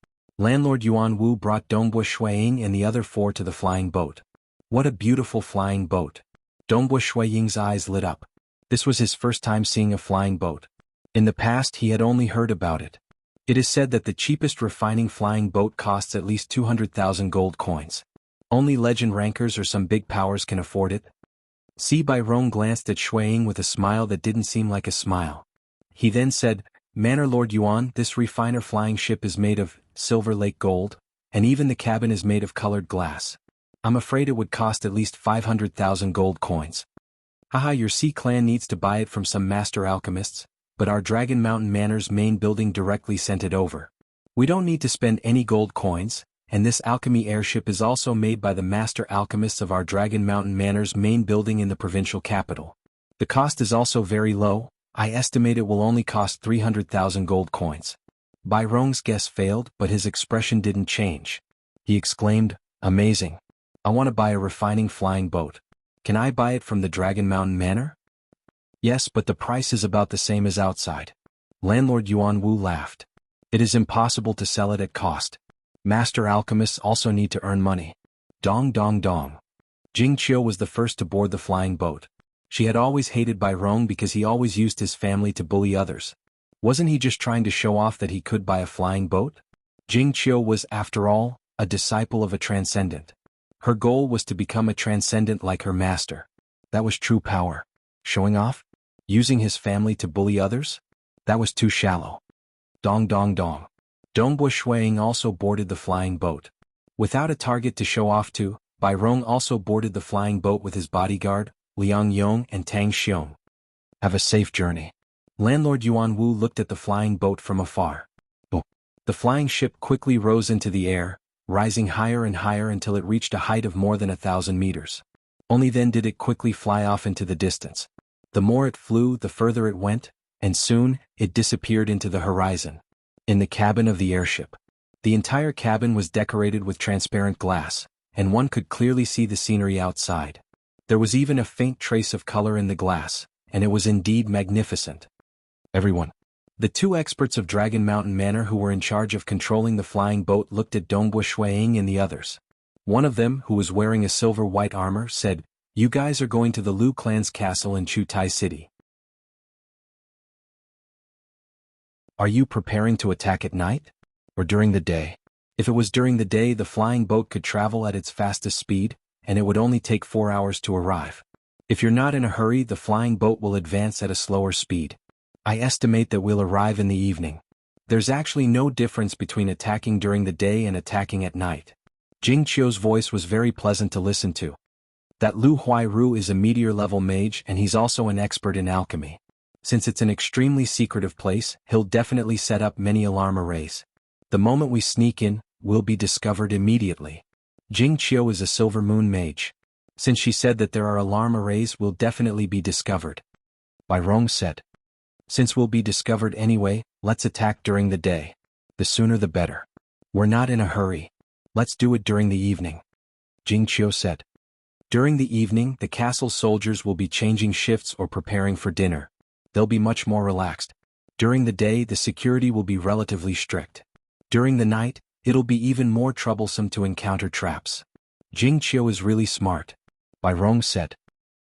Landlord Yuan Wu brought Dongbo Shuiying and the other 4 to the flying boat. What a beautiful flying boat. Dongbo Shuiying's eyes lit up. This was his first time seeing a flying boat. In the past he had only heard about it. It is said that the cheapest refining flying boat costs at least 200,000 gold coins. Only legend rankers or some big powers can afford it. Bai Rong glanced at Shuiying with a smile that didn't seem like a smile. He then said, Manor Lord Yuan, this refiner flying ship is made of Silver Lake gold, and even the cabin is made of colored glass. I'm afraid it would cost at least 500,000 gold coins. Haha, your Sea clan needs to buy it from some master alchemists, but our Dragon Mountain Manor's main building directly sent it over. We don't need to spend any gold coins, and this alchemy airship is also made by the master alchemists of our Dragon Mountain Manor's main building in the provincial capital. The cost is also very low. I estimate it will only cost 300,000 gold coins. Bai Rong's guess failed, but his expression didn't change. He exclaimed, amazing. I want to buy a refining flying boat. Can I buy it from the Dragon Mountain Manor? Yes, but the price is about the same as outside. Landlord Yuan Wu laughed. It is impossible to sell it at cost. Master alchemists also need to earn money. Dong dong dong. Jing Qiu was the first to board the flying boat. She had always hated Bai Rong because he always used his family to bully others. Wasn't he just trying to show off that he could buy a flying boat? Jing Qiu was, after all, a disciple of a transcendent. Her goal was to become a transcendent like her master. That was true power. Showing off? Using his family to bully others? That was too shallow. Dong dong dong. Dongbo Shuiying also boarded the flying boat. Without a target to show off to, Bai Rong also boarded the flying boat with his bodyguard, Liang Yong and Tang Xiong. Have a safe journey. Landlord Yuan Wu looked at the flying boat from afar. Oh. The flying ship quickly rose into the air, rising higher and higher until it reached a height of more than 1,000 meters. Only then did it quickly fly off into the distance. The more it flew, the further it went, and soon, it disappeared into the horizon. In the cabin of the airship. The entire cabin was decorated with transparent glass, and one could clearly see the scenery outside. There was even a faint trace of color in the glass, and it was indeed magnificent. Everyone. The 2 experts of Dragon Mountain Manor who were in charge of controlling the flying boat looked at Dongbo Shuiying and the others. One of them, who was wearing a silver-white armor, said, You guys are going to the Lu clan's castle in Chutai City. Are you preparing to attack at night? Or during the day? If it was during the day, the flying boat could travel at its fastest speed, and it would only take 4 hours to arrive. If you're not in a hurry, the flying boat will advance at a slower speed. I estimate that we'll arrive in the evening. There's actually no difference between attacking during the day and attacking at night. Jing Qiu's voice was very pleasant to listen to. That Lu Huairu is a meteor-level mage and he's also an expert in alchemy. Since it's an extremely secretive place, he'll definitely set up many alarm arrays. The moment we sneak in, we'll be discovered immediately. Jing Qiu is a silver moon mage. Since she said that there are alarm arrays, we'll definitely be discovered. Bai Rong said. Since we'll be discovered anyway, let's attack during the day. The sooner the better. We're not in a hurry. Let's do it during the evening. Jing Qiu said. During the evening, the castle soldiers will be changing shifts or preparing for dinner. They'll be much more relaxed. During the day, the security will be relatively strict. During the night, it'll be even more troublesome to encounter traps. Jing Qiu is really smart. Bai Rong said.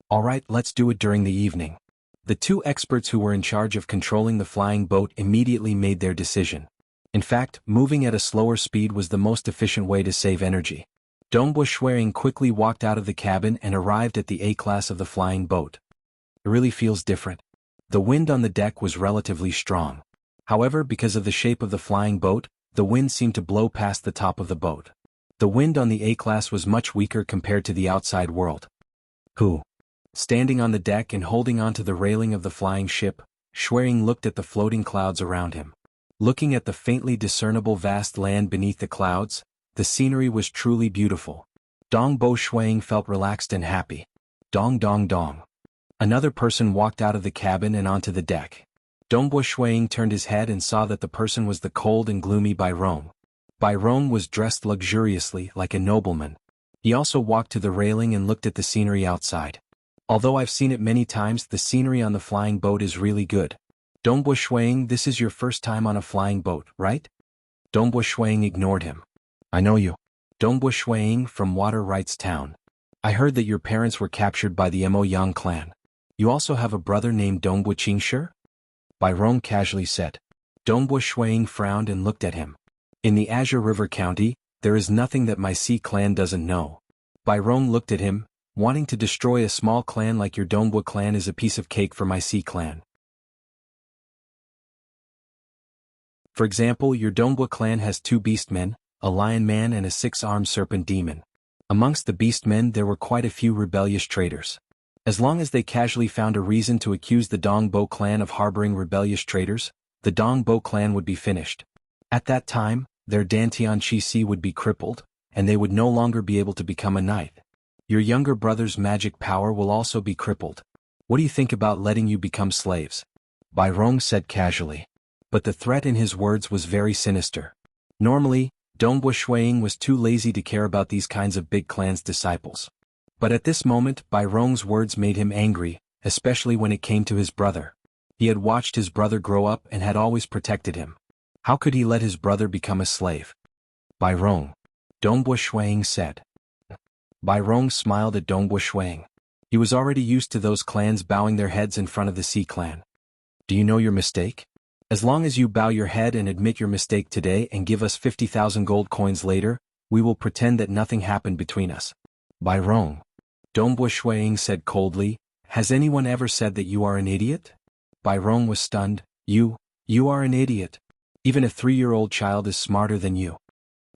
Alright, let's do it during the evening. The 2 experts who were in charge of controlling the flying boat immediately made their decision. In fact, moving at a slower speed was the most efficient way to save energy. Dongbo Shuiying quickly walked out of the cabin and arrived at the A-class of the flying boat. It really feels different. The wind on the deck was relatively strong. However, because of the shape of the flying boat, the wind seemed to blow past the top of the boat. The wind on the A-class was much weaker compared to the outside world. Who? Standing on the deck and holding onto the railing of the flying ship, Shuiying looked at the floating clouds around him. Looking at the faintly discernible vast land beneath the clouds, the scenery was truly beautiful. Dongbo Shuiying felt relaxed and happy. Dong dong dong. Another person walked out of the cabin and onto the deck. Dongbo Shuiying turned his head and saw that the person was the cold and gloomy Bai Rong. Bai Rong was dressed luxuriously like a nobleman. He also walked to the railing and looked at the scenery outside. Although I've seen it many times, the scenery on the flying boat is really good. Dongbo Shuiying, this is your first time on a flying boat, right? Dongbo Shuang ignored him. I know you. Dongbo Shuang from Water Rights Town. I heard that your parents were captured by the Mo Yang clan. You also have a brother named Dongbo Qingshi? Bai Rong casually said. Dongbo Shuang frowned and looked at him. In the Azure River County, there is nothing that my Xi clan doesn't know. Bai Rong looked at him. Wanting to destroy a small clan like your Dongbo clan is a piece of cake for my Xi clan. For example, your Dongbo clan has 2 beastmen, a lion man and a 6-armed serpent demon. Amongst the beastmen there were quite a few rebellious traitors. As long as they casually found a reason to accuse the Dongbo clan of harboring rebellious traitors, the Dongbo clan would be finished. At that time, their Dantian Qi would be crippled, and they would no longer be able to become a knight. Your younger brother's magic power will also be crippled. What do you think about letting you become slaves? Bai Rong said casually. But the threat in his words was very sinister. Normally, Dongbo Shuang was too lazy to care about these kinds of big clan's disciples. But at this moment, Bai Rong's words made him angry, especially when it came to his brother. He had watched his brother grow up and had always protected him. How could he let his brother become a slave? Bai Rong. Dongbo Shuang said. Bai Rong smiled at Dongbo Shuang. He was already used to those clans bowing their heads in front of the Xi clan. Do you know your mistake? As long as you bow your head and admit your mistake today and give us 50,000 gold coins later, we will pretend that nothing happened between us. Bai Rong. Dongbo Shuang said coldly, has anyone ever said that you are an idiot? Bai Rong was stunned. You are an idiot. Even a 3-year-old child is smarter than you.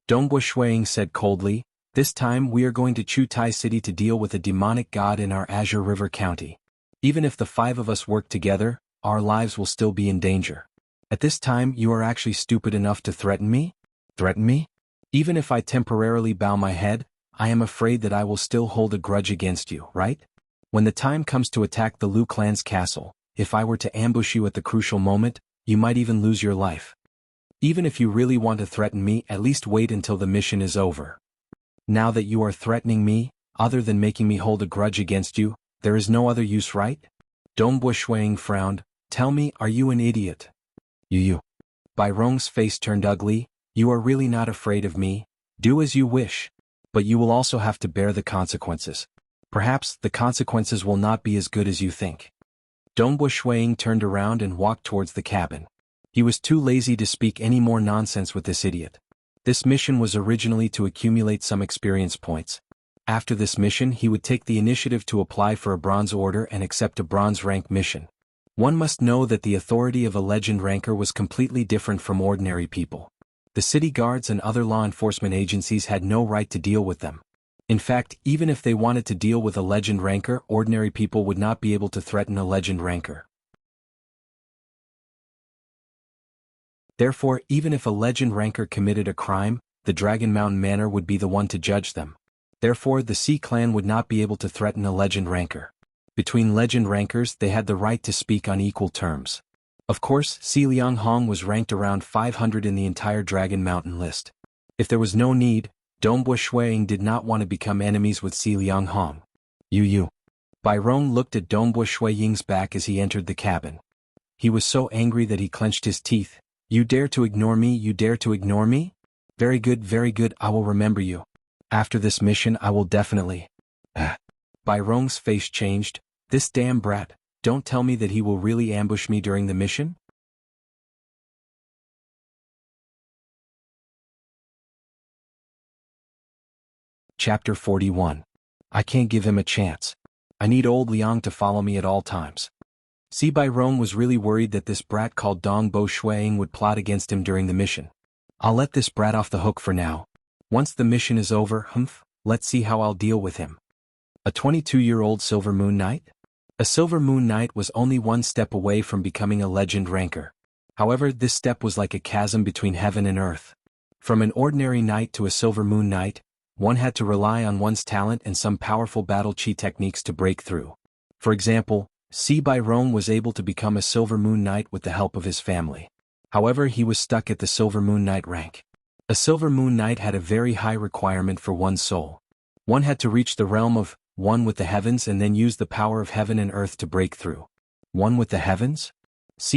Dongbo Shuang said coldly, this time we are going to Chutai City to deal with a demonic god in our Azure River County. Even if the 5 of us work together, our lives will still be in danger. At this time you are actually stupid enough to threaten me? Threaten me? Even if I temporarily bow my head, I am afraid that I will still hold a grudge against you, right? When the time comes to attack the Lu clan's castle, if I were to ambush you at the crucial moment, you might even lose your life. Even if you really want to threaten me, at least wait until the mission is over. Now that you are threatening me, other than making me hold a grudge against you, there is no other use, right? Dongbo Shuang frowned. Tell me, are you an idiot? You. Bai Rong's face turned ugly. You are really not afraid of me. Do as you wish. But you will also have to bear the consequences. Perhaps the consequences will not be as good as you think. Dongbo Shuang turned around and walked towards the cabin. He was too lazy to speak any more nonsense with this idiot. This mission was originally to accumulate some experience points. After this mission he would take the initiative to apply for a bronze order and accept a bronze rank mission. One must know that the authority of a legend ranker was completely different from ordinary people. The city guards and other law enforcement agencies had no right to deal with them. In fact, even if they wanted to deal with a legend ranker, ordinary people would not be able to threaten a legend ranker. Therefore, even if a legend ranker committed a crime, the Dragon Mountain Manor would be the one to judge them. Therefore, the Xi clan would not be able to threaten a legend ranker. Between legend rankers they had the right to speak on equal terms. Of course, Xi Lianghong was ranked around 500 in the entire Dragon Mountain list. If there was no need, Dongbo Shuang did not want to become enemies with Xi Lianghong. You. Bai Rong looked at Dongbo Shuang's back as he entered the cabin. He was so angry that he clenched his teeth. You dare to ignore me? You dare to ignore me? Very good, I will remember you. After this mission I will definitely... Bai Rong's face changed. This damn brat, don't tell me that he will really ambush me during the mission? Chapter 41. I can't give him a chance. I need old Liang to follow me at all times. Bai Rong was really worried that this brat called Dongbo Shuang would plot against him during the mission. I'll let this brat off the hook for now. Once the mission is over, let's see how I'll deal with him. A 22-year-old Silver Moon Knight? A Silver Moon Knight was only one step away from becoming a legend ranker. However, this step was like a chasm between heaven and earth. From an ordinary knight to a Silver Moon Knight, one had to rely on one's talent and some powerful battle chi techniques to break through. For example, Bai Rong was able to become a Silver Moon Knight with the help of his family. However, he was stuck at the Silver Moon Knight rank. A Silver Moon Knight had a very high requirement for one's soul. One had to reach the realm of one with the heavens and then use the power of heaven and earth to break through. One with the heavens?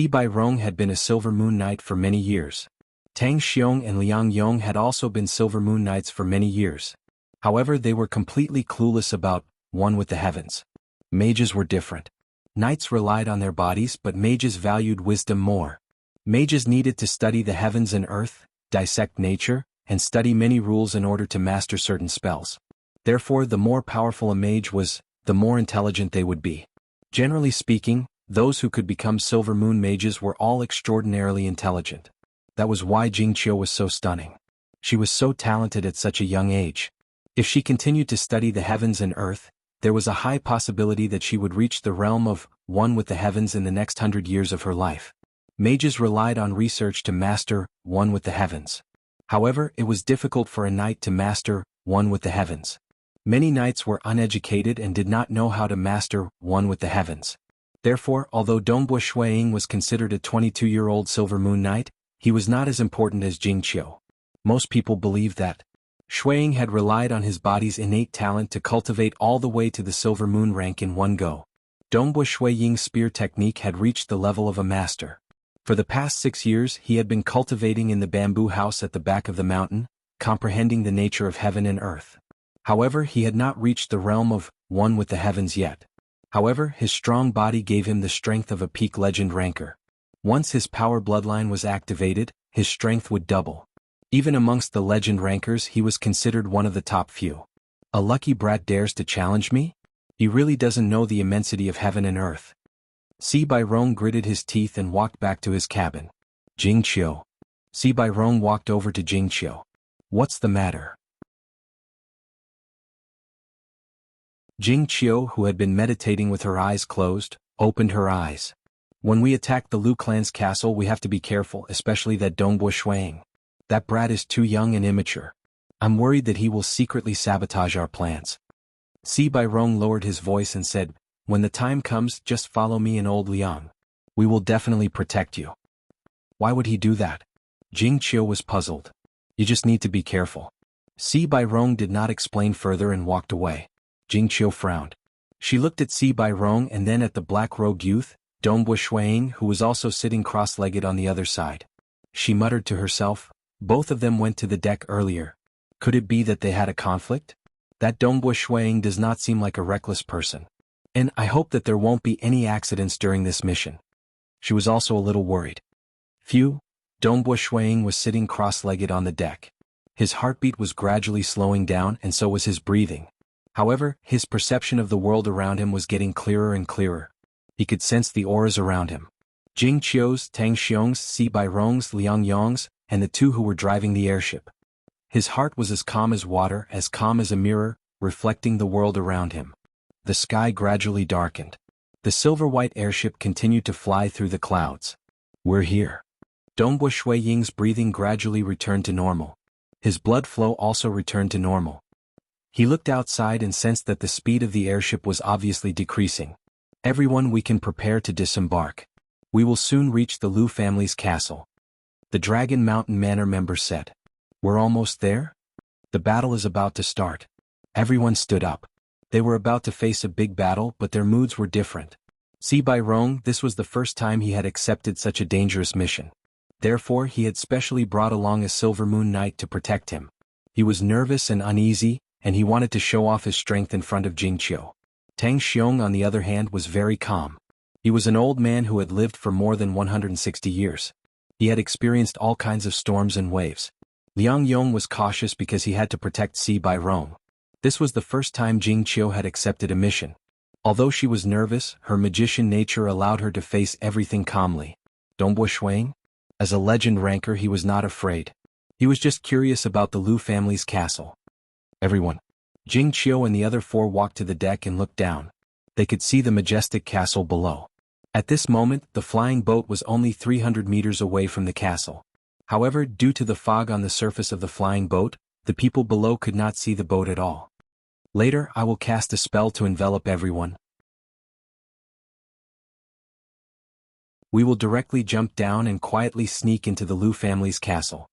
Bai Rong had been a Silver Moon Knight for many years. Tang Xiong and Liang Yong had also been Silver Moon Knights for many years. However, they were completely clueless about one with the heavens. Mages were different. Knights relied on their bodies, but mages valued wisdom more. Mages needed to study the heavens and earth, dissect nature, and study many rules in order to master certain spells. Therefore, the more powerful a mage was, the more intelligent they would be. Generally speaking, those who could become Silver Moon mages were all extraordinarily intelligent. That was why Jingqiu was so stunning. She was so talented at such a young age. If she continued to study the heavens and earth, there was a high possibility that she would reach the realm of one with the heavens in the next 100 years of her life. Mages relied on research to master one with the heavens. However, it was difficult for a knight to master one with the heavens. Many knights were uneducated and did not know how to master one with the heavens. Therefore, although Dongbua Shuiying was considered a 22-year-old Silver Moon Knight, he was not as important as Jingqiu. Most people believed that Shuiying had relied on his body's innate talent to cultivate all the way to the Silver Moon rank in one go. Dongbua Shuiying's spear technique had reached the level of a master. For the past 6 years he had been cultivating in the bamboo house at the back of the mountain, comprehending the nature of heaven and earth. However, he had not reached the realm of one with the heavens yet. However, his strong body gave him the strength of a peak legend ranker. Once his power bloodline was activated, his strength would double. Even amongst the legend rankers he was considered one of the top few. A lucky brat dares to challenge me? He really doesn't know the immensity of heaven and earth. Si Bairong gritted his teeth and walked back to his cabin. Jingqiu. Si Bairong walked over to Jingqiu. What's the matter? Jingqiu, who had been meditating with her eyes closed, opened her eyes. When we attack the Lu clan's castle we have to be careful, especially that Dongbua Shuiying. That brat is too young and immature. I'm worried that he will secretly sabotage our plans. Si Bairong lowered his voice and said, when the time comes, just follow me and old Liang. We will definitely protect you. Why would he do that? Jingqiu was puzzled. You just need to be careful. Si Bairong did not explain further and walked away. Jingqiu frowned. She looked at Si Bairong and then at the black-robed youth, Dongbua Shuiying, who was also sitting cross-legged on the other side. She muttered to herself, both of them went to the deck earlier. Could it be that they had a conflict? That Dongbua Shuiying does not seem like a reckless person. And I hope that there won't be any accidents during this mission. She was also a little worried. Phew, Dongbua Shuiying was sitting cross-legged on the deck. His heartbeat was gradually slowing down and so was his breathing. However, his perception of the world around him was getting clearer and clearer. He could sense the auras around him. Jingqiu's, Tang Xiong's, Si Bairong's, Liang Yong's, and the two who were driving the airship. His heart was as calm as water, as calm as a mirror, reflecting the world around him. The sky gradually darkened. The silver-white airship continued to fly through the clouds. We're here. Dongbua Shuiying's breathing gradually returned to normal. His blood flow also returned to normal. He looked outside and sensed that the speed of the airship was obviously decreasing. Everyone, we can prepare to disembark. We will soon reach the Lu family's castle. The Dragon Mountain Manor member said. We're almost there? The battle is about to start. Everyone stood up. They were about to face a big battle, but their moods were different. Si Bairong, this was the first time he had accepted such a dangerous mission. Therefore, he had specially brought along a Silver Moon Knight to protect him. He was nervous and uneasy, and he wanted to show off his strength in front of Jingqiu. Tang Xiong, on the other hand, was very calm. He was an old man who had lived for more than 160 years. He had experienced all kinds of storms and waves. Liang Yong was cautious because he had to protect Si Bairong. This was the first time Jingqiu had accepted a mission. Although she was nervous, her magician nature allowed her to face everything calmly. Dongbua Shuiying? As a legend ranker he was not afraid. He was just curious about the Lu family's castle. Everyone. Jingqiu and the other four walked to the deck and looked down. They could see the majestic castle below. At this moment, the flying boat was only 300 meters away from the castle. However, due to the fog on the surface of the flying boat, the people below could not see the boat at all. Later, I will cast a spell to envelop everyone. We will directly jump down and quietly sneak into the Lu family's castle.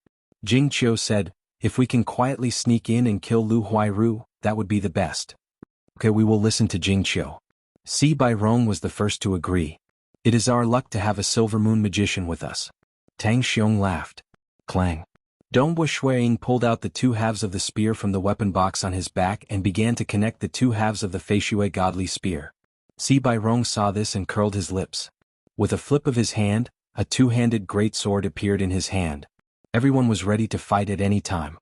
Jingqiu said, if we can quietly sneak in and kill Lu Huairu, that would be the best. Okay, we will listen to Jingqiu. Si Bairong was the first to agree. It is our luck to have a Silver Moon magician with us. Tang Xiong laughed. Clang. Dong Shuiying pulled out the two halves of the spear from the weapon box on his back and began to connect the two halves of the Feishui godly spear. Si Bairong saw this and curled his lips. With a flip of his hand, a two-handed great sword appeared in his hand. Everyone was ready to fight at any time.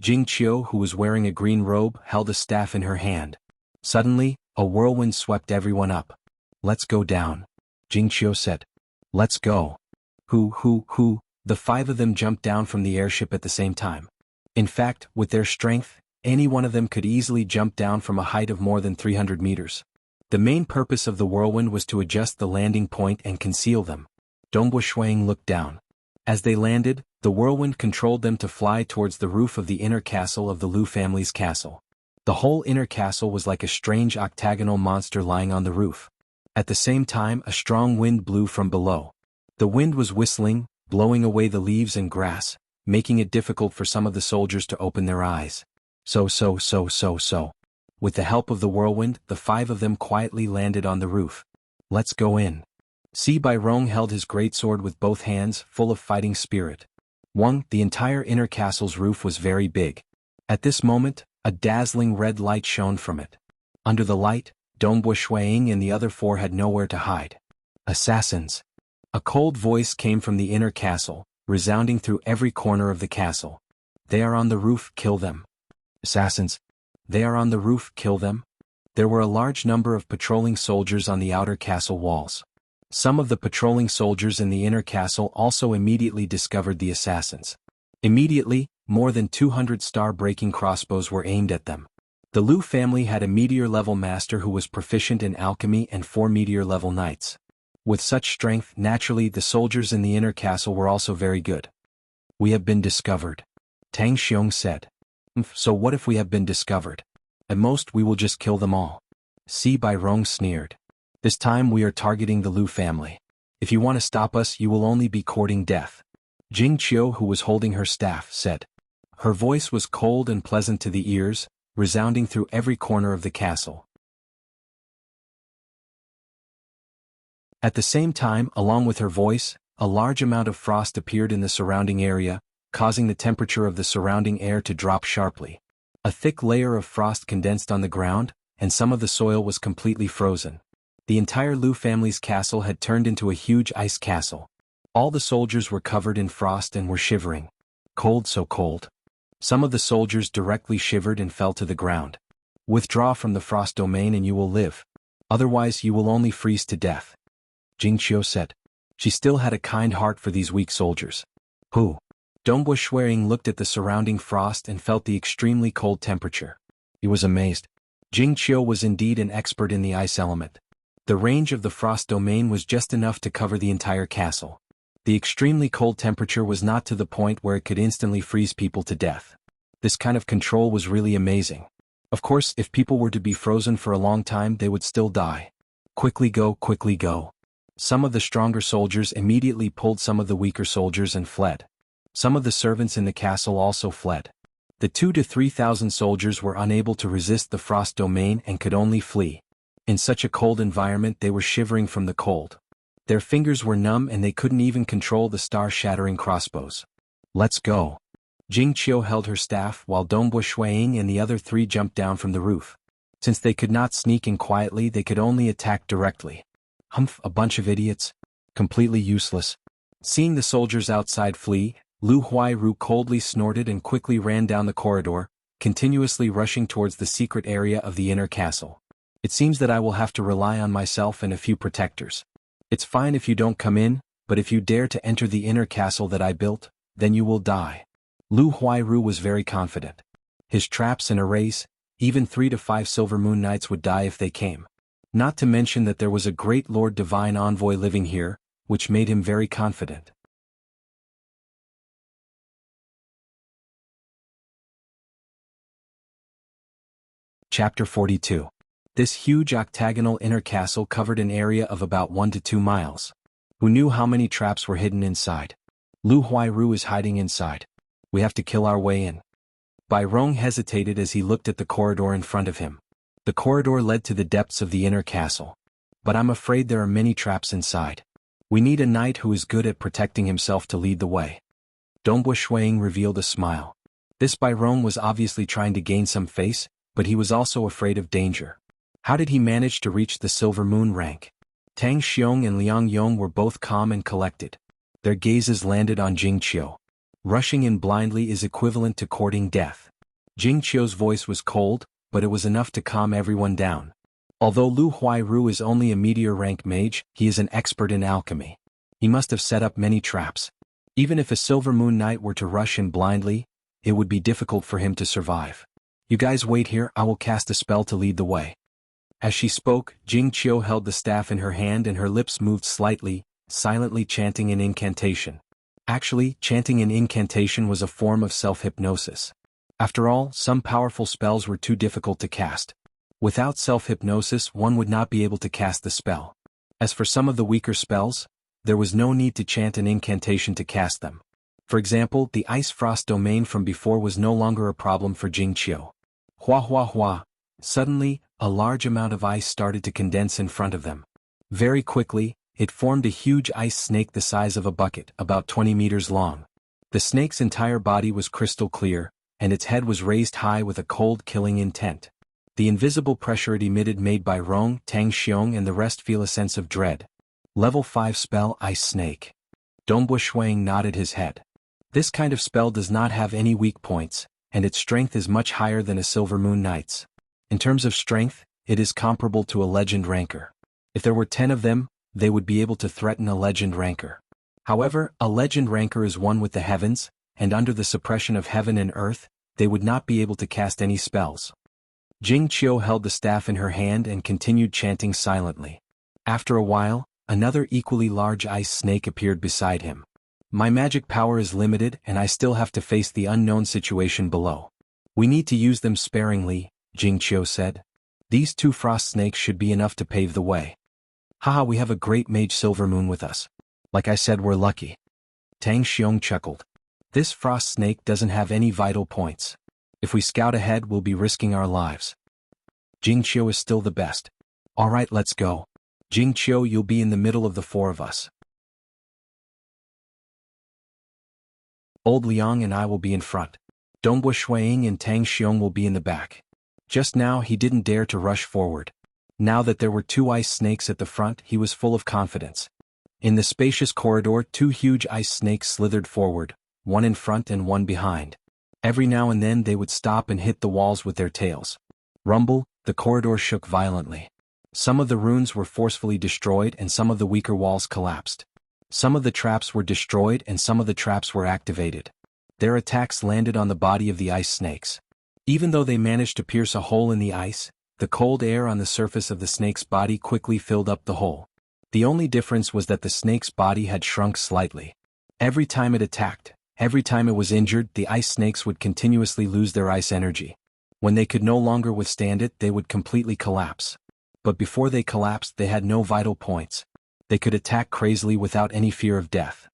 Jing Qiu, who was wearing a green robe, held a staff in her hand. Suddenly, a whirlwind swept everyone up. Let's go down. Jing Qiu said. Let's go. The five of them jumped down from the airship at the same time. In fact, with their strength, any one of them could easily jump down from a height of more than 300 meters. The main purpose of the whirlwind was to adjust the landing point and conceal them. Dong Shuiying looked down. As they landed, the whirlwind controlled them to fly towards the roof of the inner castle of the Lu family's castle. The whole inner castle was like a strange octagonal monster lying on the roof. At the same time, a strong wind blew from below. The wind was whistling, blowing away the leaves and grass, making it difficult for some of the soldiers to open their eyes. So. With the help of the whirlwind, the five of them quietly landed on the roof. Let's go in. Si Bairong held his greatsword with both hands, full of fighting spirit. The entire inner castle's roof was very big. At this moment, a dazzling red light shone from it. Under the light, Dong Shuiying and the other four had nowhere to hide. Assassins. A cold voice came from the inner castle, resounding through every corner of the castle. They are on the roof, kill them. Assassins. They are on the roof, kill them. There were a large number of patrolling soldiers on the outer castle walls. Some of the patrolling soldiers in the inner castle also immediately discovered the assassins. Immediately, more than 200 star-breaking crossbows were aimed at them. The Lu family had a meteor-level master who was proficient in alchemy and 4 meteor-level knights. With such strength, naturally the soldiers in the inner castle were also very good. We have been discovered. Tang Xiong said. So what if we have been discovered? At most we will just kill them all. Si Bairong sneered. This time we are targeting the Lu family. If you want to stop us, you will only be courting death. Jing Qiu, who was holding her staff, said. Her voice was cold and pleasant to the ears, resounding through every corner of the castle. At the same time, along with her voice, a large amount of frost appeared in the surrounding area, causing the temperature of the surrounding air to drop sharply. A thick layer of frost condensed on the ground, and some of the soil was completely frozen. The entire Lu family's castle had turned into a huge ice castle. All the soldiers were covered in frost and were shivering. Cold, so cold. Some of the soldiers directly shivered and fell to the ground. Withdraw from the frost domain and you will live. Otherwise you will only freeze to death. Jing Qiu said. She still had a kind heart for these weak soldiers. Dong Shuiying looked at the surrounding frost and felt the extremely cold temperature. He was amazed. Jing Qiu was indeed an expert in the ice element. The range of the frost domain was just enough to cover the entire castle. The extremely cold temperature was not to the point where it could instantly freeze people to death. This kind of control was really amazing. Of course, if people were to be frozen for a long time, they would still die. Quickly go, quickly go. Some of the stronger soldiers immediately pulled some of the weaker soldiers and fled. Some of the servants in the castle also fled. The 2,000 to 3,000 soldiers were unable to resist the frost domain and could only flee. In such a cold environment they were shivering from the cold. Their fingers were numb and they couldn't even control the star-shattering crossbows. Let's go. Jing Qiu held her staff while Dong Shuiying and the other three jumped down from the roof. Since they could not sneak in quietly, they could only attack directly. A bunch of idiots. Completely useless. Seeing the soldiers outside flee, Lu Huairu coldly snorted and quickly ran down the corridor, continuously rushing towards the secret area of the inner castle. It seems that I will have to rely on myself and a few protectors. It's fine if you don't come in, but if you dare to enter the inner castle that I built, then you will die. Lu Huairu was very confident. His traps and arrays, even 3 to 5 Silver Moon Knights would die if they came. Not to mention that there was a great Lord Divine Envoy living here, which made him very confident. Chapter 42. This huge octagonal inner castle covered an area of about 1 to 2 miles. Who knew how many traps were hidden inside? Lu Huairu is hiding inside. We have to kill our way in. Bairong hesitated as he looked at the corridor in front of him. The corridor led to the depths of the inner castle. But I'm afraid there are many traps inside. We need a knight who is good at protecting himself to lead the way. Dongbua Shuang revealed a smile. This Bai Rong was obviously trying to gain some face, but he was also afraid of danger. How did he manage to reach the Silver Moon rank? Tang Xiong and Liang Yong were both calm and collected. Their gazes landed on Jing Qiu. Rushing in blindly is equivalent to courting death. Jing Qiu's voice was cold, but it was enough to calm everyone down. Although Lu Huairu is only a meteor rank mage, he is an expert in alchemy. He must have set up many traps. Even if a Silver Moon Knight were to rush in blindly, it would be difficult for him to survive. You guys wait here, I will cast a spell to lead the way. As she spoke, Jing Qiu held the staff in her hand and her lips moved slightly, silently chanting an incantation. Actually, chanting an incantation was a form of self-hypnosis. After all, some powerful spells were too difficult to cast. Without self-hypnosis, one would not be able to cast the spell. As for some of the weaker spells, there was no need to chant an incantation to cast them. For example, the ice frost domain from before was no longer a problem for Jing Qiu. Hua hua hua. Suddenly, a large amount of ice started to condense in front of them. Very quickly, it formed a huge ice snake the size of a bucket, about 20 meters long. The snake's entire body was crystal clear, and its head was raised high with a cold killing intent. The invisible pressure it emitted made Bai Rong, Tang Xiong and the rest feel a sense of dread. Level 5 spell Ice Snake. Dongbua Shuang nodded his head. This kind of spell does not have any weak points, and its strength is much higher than a Silver Moon Knight's. In terms of strength, it is comparable to a legend ranker. If there were 10 of them, they would be able to threaten a legend ranker. However, a legend ranker is one with the heavens, and under the suppression of heaven and earth, they would not be able to cast any spells. Jing Qiu held the staff in her hand and continued chanting silently. After a while, another equally large ice snake appeared beside him. My magic power is limited and I still have to face the unknown situation below. We need to use them sparingly, Jing Qiu said. These 2 frost snakes should be enough to pave the way. Haha, we have a great mage Silver Moon with us. Like I said, we're lucky. Tang Xiong chuckled. This frost snake doesn't have any vital points. If we scout ahead, we'll be risking our lives. Jing Qiu is still the best. Alright, let's go. Jing Qiu, you'll be in the middle of the 4 of us. Old Liang and I will be in front. Dongbua Shuang and Tang Xiong will be in the back. Just now he didn't dare to rush forward. Now that there were 2 ice snakes at the front, he was full of confidence. In the spacious corridor, 2 huge ice snakes slithered forward, one in front and one behind. Every now and then they would stop and hit the walls with their tails. Rumble, the corridor shook violently. Some of the runes were forcefully destroyed and some of the weaker walls collapsed. Some of the traps were destroyed and some of the traps were activated. Their attacks landed on the body of the ice snakes. Even though they managed to pierce a hole in the ice, the cold air on the surface of the snake's body quickly filled up the hole. The only difference was that the snake's body had shrunk slightly. Every time it attacked, every time it was injured, the ice snakes would continuously lose their ice energy. When they could no longer withstand it, they would completely collapse. But before they collapsed, they had no vital points. They could attack crazily without any fear of death.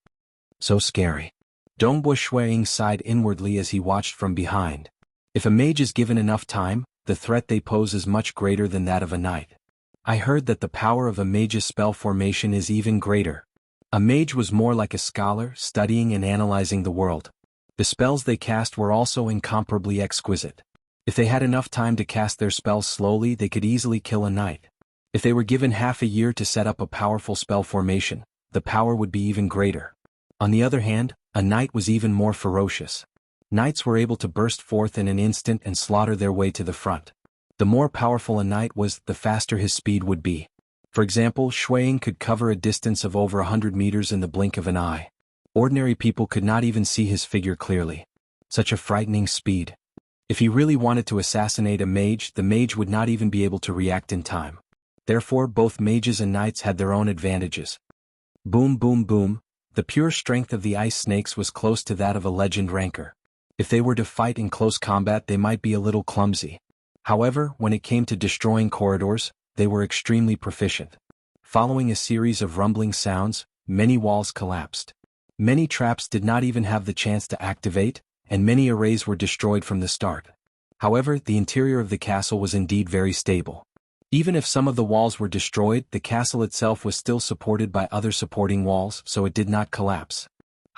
So scary. Dongbua Shuang sighed inwardly as he watched from behind. If a mage is given enough time, the threat they pose is much greater than that of a knight. I heard that the power of a mage's spell formation is even greater. A mage was more like a scholar, studying and analyzing the world. The spells they cast were also incomparably exquisite. If they had enough time to cast their spells slowly, they could easily kill a knight. If they were given half a year to set up a powerful spell formation, the power would be even greater. On the other hand, a knight was even more ferocious. Knights were able to burst forth in an instant and slaughter their way to the front. The more powerful a knight was, the faster his speed would be. For example, Shuang could cover a distance of over 100 meters in the blink of an eye. Ordinary people could not even see his figure clearly. Such a frightening speed. If he really wanted to assassinate a mage, the mage would not even be able to react in time. Therefore, both mages and knights had their own advantages. Boom boom boom, the pure strength of the ice snakes was close to that of a legend ranker. If they were to fight in close combat, they might be a little clumsy. However, when it came to destroying corridors, they were extremely proficient. Following a series of rumbling sounds, many walls collapsed. Many traps did not even have the chance to activate, and many arrays were destroyed from the start. However, the interior of the castle was indeed very stable. Even if some of the walls were destroyed, the castle itself was still supported by other supporting walls, so it did not collapse.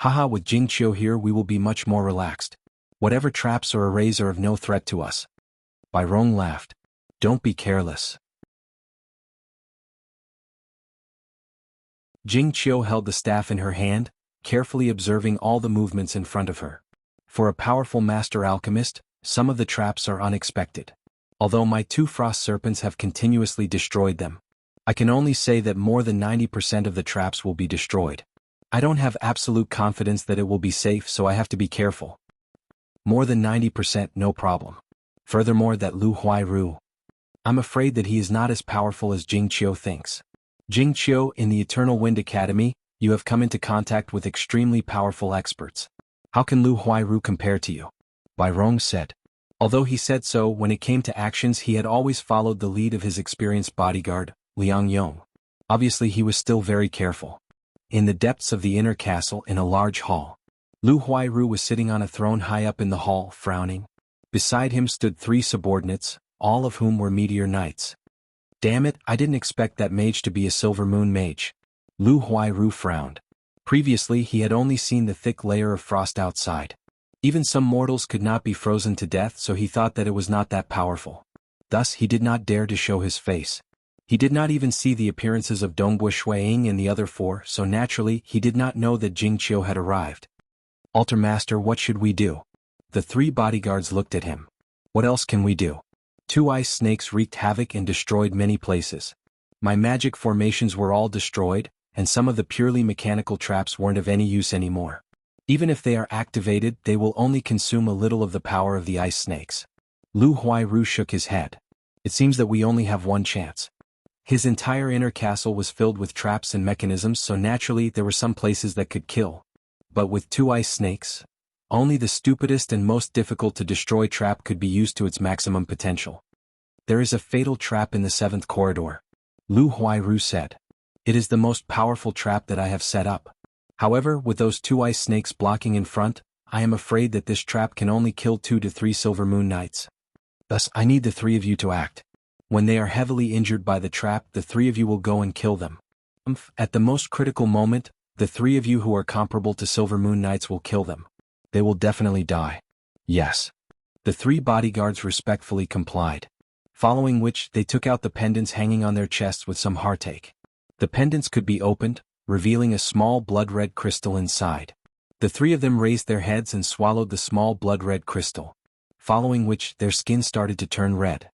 Haha, with Jingqiu here we will be much more relaxed. Whatever traps or arrays are of no threat to us. Bai Rong laughed. Don't be careless. Jingqiu held the staff in her hand, carefully observing all the movements in front of her. For a powerful master alchemist, some of the traps are unexpected. Although my 2 frost serpents have continuously destroyed them, I can only say that more than 90% of the traps will be destroyed. I don't have absolute confidence that it will be safe, so I have to be careful. More than 90%, no problem. Furthermore, that Lu Huairu. I'm afraid that he is not as powerful as Jingqiu thinks. Jingqiu, in the Eternal Wind Academy, you have come into contact with extremely powerful experts. How can Lu Huairu compare to you? Bai Rong said. Although he said so, when it came to actions he had always followed the lead of his experienced bodyguard, Liang Yong. Obviously he was still very careful. In the depths of the inner castle in a large hall, Lu Huairu was sitting on a throne high up in the hall, frowning. Beside him stood 3 subordinates, all of whom were meteor knights. Damn it, I didn't expect that mage to be a silver moon mage. Lu Huairu frowned. Previously he had only seen the thick layer of frost outside. Even some mortals could not be frozen to death, so he thought that it was not that powerful. Thus he did not dare to show his face. He did not even see the appearances of Dongbu Shuiying and the other 4, so naturally he did not know that Jingqiu had arrived. Altar Master, what should we do? The 3 bodyguards looked at him. What else can we do? 2 ice snakes wreaked havoc and destroyed many places. My magic formations were all destroyed, and some of the purely mechanical traps weren't of any use anymore. Even if they are activated, they will only consume a little of the power of the ice snakes. Lu Huairu shook his head. It seems that we only have one chance. His entire inner castle was filled with traps and mechanisms, so naturally there were some places that could kill. But with 2 ice snakes, only the stupidest and most difficult to destroy trap could be used to its maximum potential. There is a fatal trap in the 7th corridor. Lu Huairu said. It is the most powerful trap that I have set up. However, with those 2 ice snakes blocking in front, I am afraid that this trap can only kill 2 to 3 Silver Moon Knights. Thus, I need the 3 of you to act. When they are heavily injured by the trap, the 3 of you will go and kill them. At the most critical moment, the 3 of you who are comparable to Silver Moon Knights will kill them. They will definitely die. Yes. The 3 bodyguards respectfully complied. Following which, they took out the pendants hanging on their chests with some heartache. The pendants could be opened, revealing a small blood-red crystal inside. The 3 of them raised their heads and swallowed the small blood-red crystal. Following which, their skin started to turn red.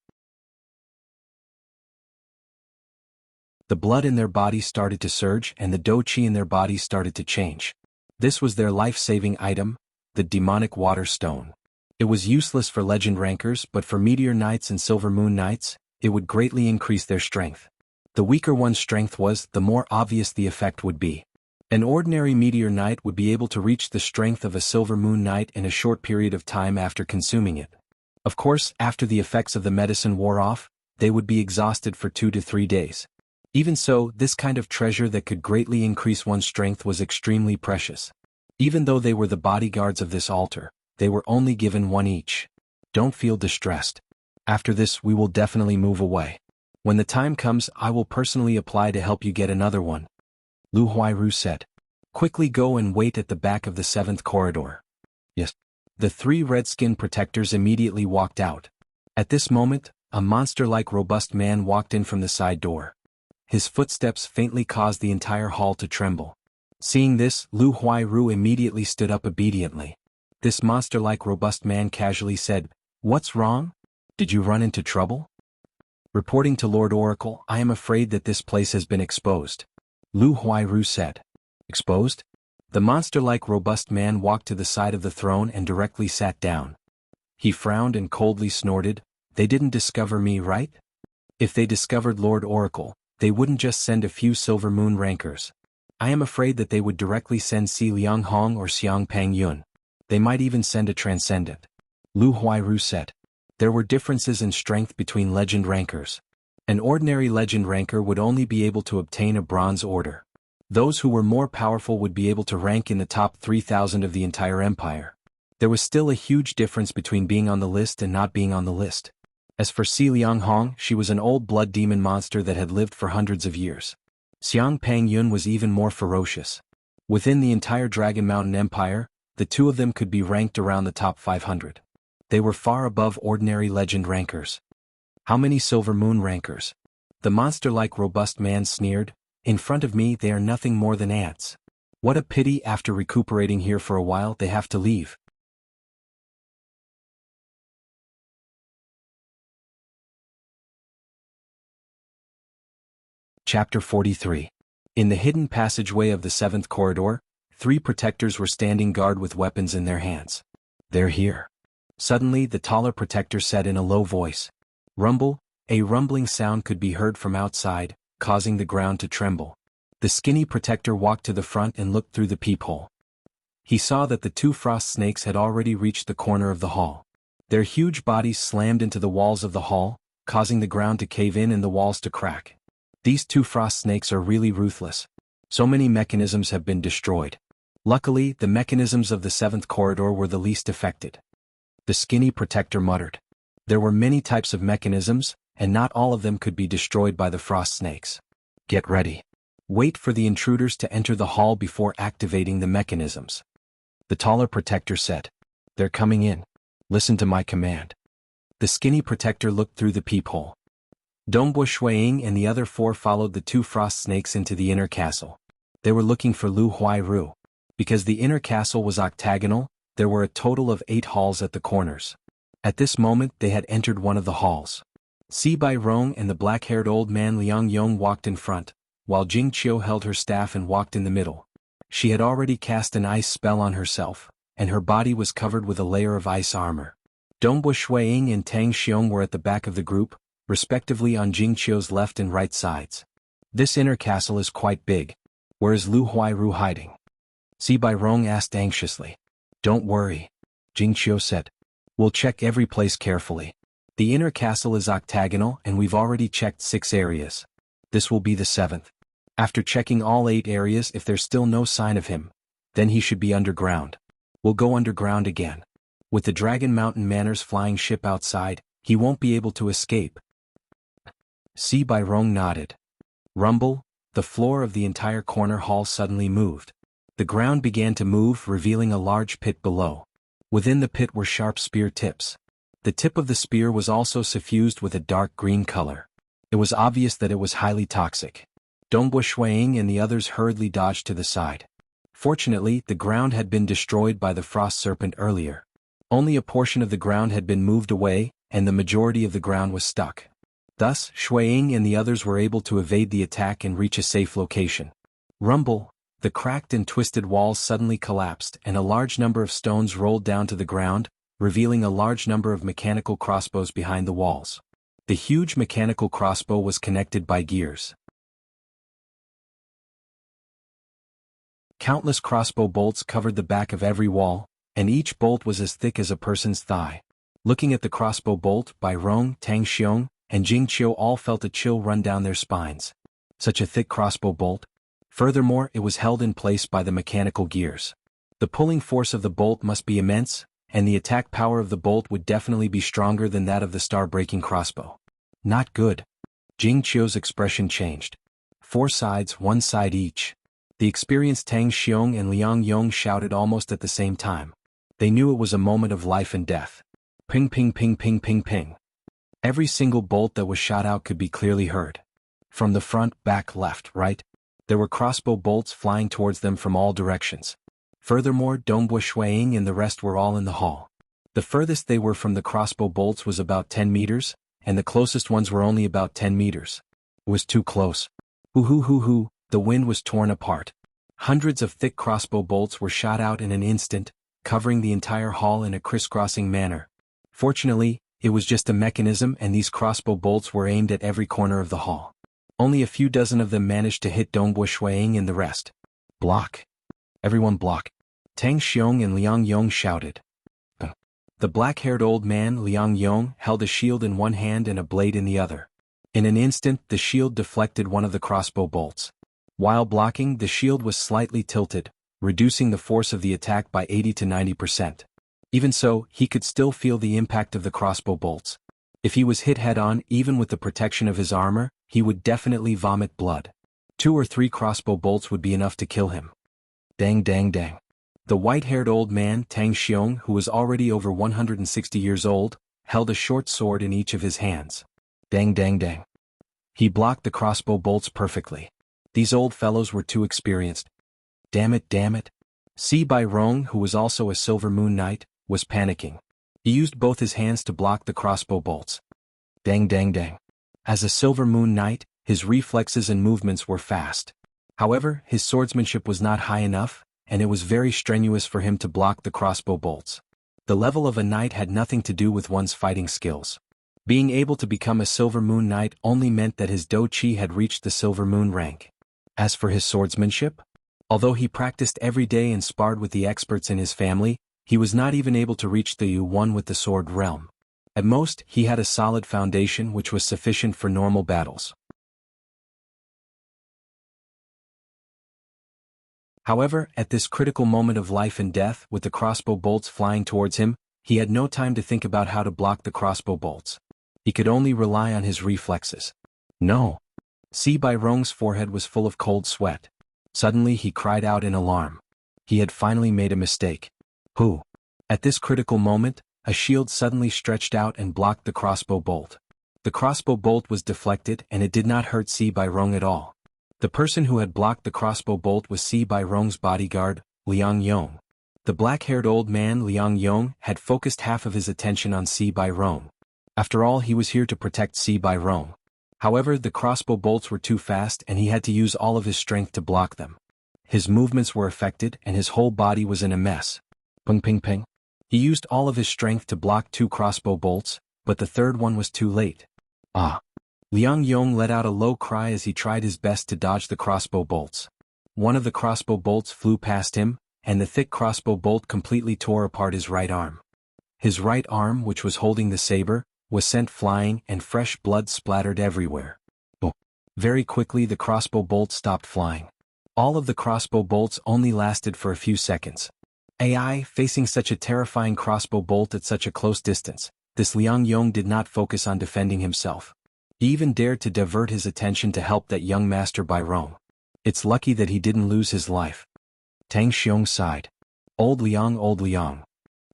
The blood in their bodies started to surge and the do-chi in their bodies started to change. This was their life-saving item, the demonic water stone. It was useless for legend rankers, but for meteor knights and silver moon knights, it would greatly increase their strength. The weaker one's strength was, the more obvious the effect would be. An ordinary meteor knight would be able to reach the strength of a silver moon knight in a short period of time after consuming it. Of course, after the effects of the medicine wore off, they would be exhausted for 2 to 3 days. Even so, this kind of treasure that could greatly increase one's strength was extremely precious. Even though they were the bodyguards of this altar, they were only given 1 each. Don't feel distressed. After this, we will definitely move away. When the time comes, I will personally apply to help you get another one. Lu Huairu said. Quickly go and wait at the back of the 7th corridor. Yes. The 3 red-skin protectors immediately walked out. At this moment, a monster-like robust man walked in from the side door. His footsteps faintly caused the entire hall to tremble. Seeing this, Lu Huairu immediately stood up obediently. This monster-like robust man casually said, "What's wrong? Did you run into trouble?" Reporting to Lord Oracle, I am afraid that this place has been exposed. Lu Huairu said. Exposed? The monster-like robust man walked to the side of the throne and directly sat down. He frowned and coldly snorted, "They didn't discover me, right? If they discovered Lord Oracle, they wouldn't just send a few Silver Moon rankers. I am afraid that they would directly send Si Liang Hong or Xiang Pang Yun. They might even send a transcendent." Lu Huairu said. There were differences in strength between legend rankers. An ordinary legend ranker would only be able to obtain a bronze order. Those who were more powerful would be able to rank in the top 3,000 of the entire empire. There was still a huge difference between being on the list and not being on the list. As for Si Liang Hong, she was an old blood demon monster that had lived for hundreds of years. Xiang Pang Yun was even more ferocious. Within the entire Dragon Mountain Empire, the two of them could be ranked around the top 500. They were far above ordinary legend rankers. How many Silver Moon rankers? The monster-like robust man sneered. In front of me they are nothing more than ants. What a pity, after recuperating here for a while they have to leave. Chapter 43. In the hidden passageway of the 7th corridor, 3 protectors were standing guard with weapons in their hands. They're here. Suddenly the taller protector said in a low voice. Rumble. A rumbling sound could be heard from outside, causing the ground to tremble. The skinny protector walked to the front and looked through the peephole. He saw that the 2 frost snakes had already reached the corner of the hall. Their huge bodies slammed into the walls of the hall, causing the ground to cave in and the walls to crack. These 2 frost snakes are really ruthless. So many mechanisms have been destroyed. Luckily, the mechanisms of the 7th corridor were the least affected. The skinny protector muttered. There were many types of mechanisms, and not all of them could be destroyed by the frost snakes. Get ready. Wait for the intruders to enter the hall before activating the mechanisms. The taller protector said. They're coming in. Listen to my command. The skinny protector looked through the peephole. Dongbo Shuiying and the other 4 followed the 2 frost snakes into the inner castle. They were looking for Lu Huairu. Because the inner castle was octagonal, there were a total of 8 halls at the corners. At this moment they had entered one of the halls. Si Bai Rong and the black-haired old man Liang Yong walked in front, while Jing Qiu held her staff and walked in the middle. She had already cast an ice spell on herself, and her body was covered with a layer of ice armor. Dongbo Shuiying and Tang Xiong were at the back of the group, respectively on Jing Qiu's left and right sides. This inner castle is quite big. Where is Lu Huairu hiding? Si Bai Rong asked anxiously. Don't worry, Jing Qiu said. We'll check every place carefully. The inner castle is octagonal and we've already checked 6 areas. This will be the 7th. After checking all 8 areas, if there's still no sign of him, then he should be underground. We'll go underground again. With the Dragon Mountain Manor's flying ship outside, he won't be able to escape. Si Bai Rong nodded. Rumble. The floor of the entire corner hall suddenly moved. The ground began to move, revealing a large pit below. Within the pit were sharp spear tips. The tip of the spear was also suffused with a dark green color. It was obvious that it was highly toxic. Dongbo Shuiying and the others hurriedly dodged to the side. Fortunately, the ground had been destroyed by the frost serpent earlier. Only a portion of the ground had been moved away, and the majority of the ground was stuck. Thus, Shuiying and the others were able to evade the attack and reach a safe location. Rumble. The cracked and twisted walls suddenly collapsed and a large number of stones rolled down to the ground, revealing a large number of mechanical crossbows behind the walls. The huge mechanical crossbow was connected by gears. Countless crossbow bolts covered the back of every wall, and each bolt was as thick as a person's thigh. Looking at the crossbow bolt, Bai Rong, Tang Xiong, and Jing Qiu all felt a chill run down their spines. Such a thick crossbow bolt. Furthermore, it was held in place by the mechanical gears. The pulling force of the bolt must be immense, and the attack power of the bolt would definitely be stronger than that of the star-breaking crossbow. Not good. Jing Qiu's expression changed. 4 sides, 1 side each. The experienced Tang Xiong and Liang Yong shouted almost at the same time. They knew it was a moment of life and death. Ping ping ping ping ping ping. Every single bolt that was shot out could be clearly heard. From the front, back, left, right, there were crossbow bolts flying towards them from all directions. Furthermore, Dongbo Shuiying and the rest were all in the hall. The furthest they were from the crossbow bolts was about 10 meters, and the closest ones were only about 10 meters. It was too close. Hoo, the wind was torn apart. Hundreds of thick crossbow bolts were shot out in an instant, covering the entire hall in a crisscrossing manner. Fortunately, it was just a mechanism and these crossbow bolts were aimed at every corner of the hall. Only a few dozen of them managed to hit Dongbo Shuiying and the rest. Block. Everyone block. Tang Xiong and Liang Yong shouted. The black-haired old man Liang Yong held a shield in one hand and a blade in the other. In an instant the shield deflected one of the crossbow bolts. While blocking, the shield was slightly tilted, reducing the force of the attack by 80 to 90%. Even so, he could still feel the impact of the crossbow bolts. If he was hit head-on, even with the protection of his armor, he would definitely vomit blood. 2 or 3 crossbow bolts would be enough to kill him. Dang dang dang. The white-haired old man, Tang Xiong, who was already over 160 years old, held a short sword in each of his hands. Dang dang dang. He blocked the crossbow bolts perfectly. These old fellows were too experienced. Damn it, damn it. Si Bai Rong, who was also a Silver Moon Knight, was panicking. He used both his hands to block the crossbow bolts. Dang dang dang. As a Silver Moon Knight, his reflexes and movements were fast. However, his swordsmanship was not high enough, and it was very strenuous for him to block the crossbow bolts. The level of a knight had nothing to do with one's fighting skills. Being able to become a Silver Moon Knight only meant that his Do Chi had reached the Silver Moon rank. As for his swordsmanship, although he practiced every day and sparred with the experts in his family, he was not even able to reach the U1 with the sword realm. At most, he had a solid foundation which was sufficient for normal battles. However, at this critical moment of life and death, with the crossbow bolts flying towards him, he had no time to think about how to block the crossbow bolts. He could only rely on his reflexes. No. Si Bai Rong's forehead was full of cold sweat. Suddenly he cried out in alarm. He had finally made a mistake. Who? At this critical moment, a shield suddenly stretched out and blocked the crossbow bolt. The crossbow bolt was deflected and it did not hurt Si Bai Rong at all. The person who had blocked the crossbow bolt was Si Bai Rong's bodyguard, Liang Yong. The black-haired old man Liang Yong had focused half of his attention on Si Bai Rong. After all, he was here to protect Si Bai Rong. However, the crossbow bolts were too fast and he had to use all of his strength to block them. His movements were affected and his whole body was in a mess. Ping ping ping. He used all of his strength to block 2 crossbow bolts, but the third one was too late. Ah! Liang Yong let out a low cry as he tried his best to dodge the crossbow bolts. One of the crossbow bolts flew past him, and the thick crossbow bolt completely tore apart his right arm. His right arm, which was holding the saber, was sent flying and fresh blood splattered everywhere. Oh. Very quickly the crossbow bolt stopped flying. All of the crossbow bolts only lasted for a few seconds. Facing such a terrifying crossbow bolt at such a close distance, this Liang Yong did not focus on defending himself. He even dared to divert his attention to help that young master Bai Rong. It's lucky that he didn't lose his life. Tang Xiong sighed. Old Liang.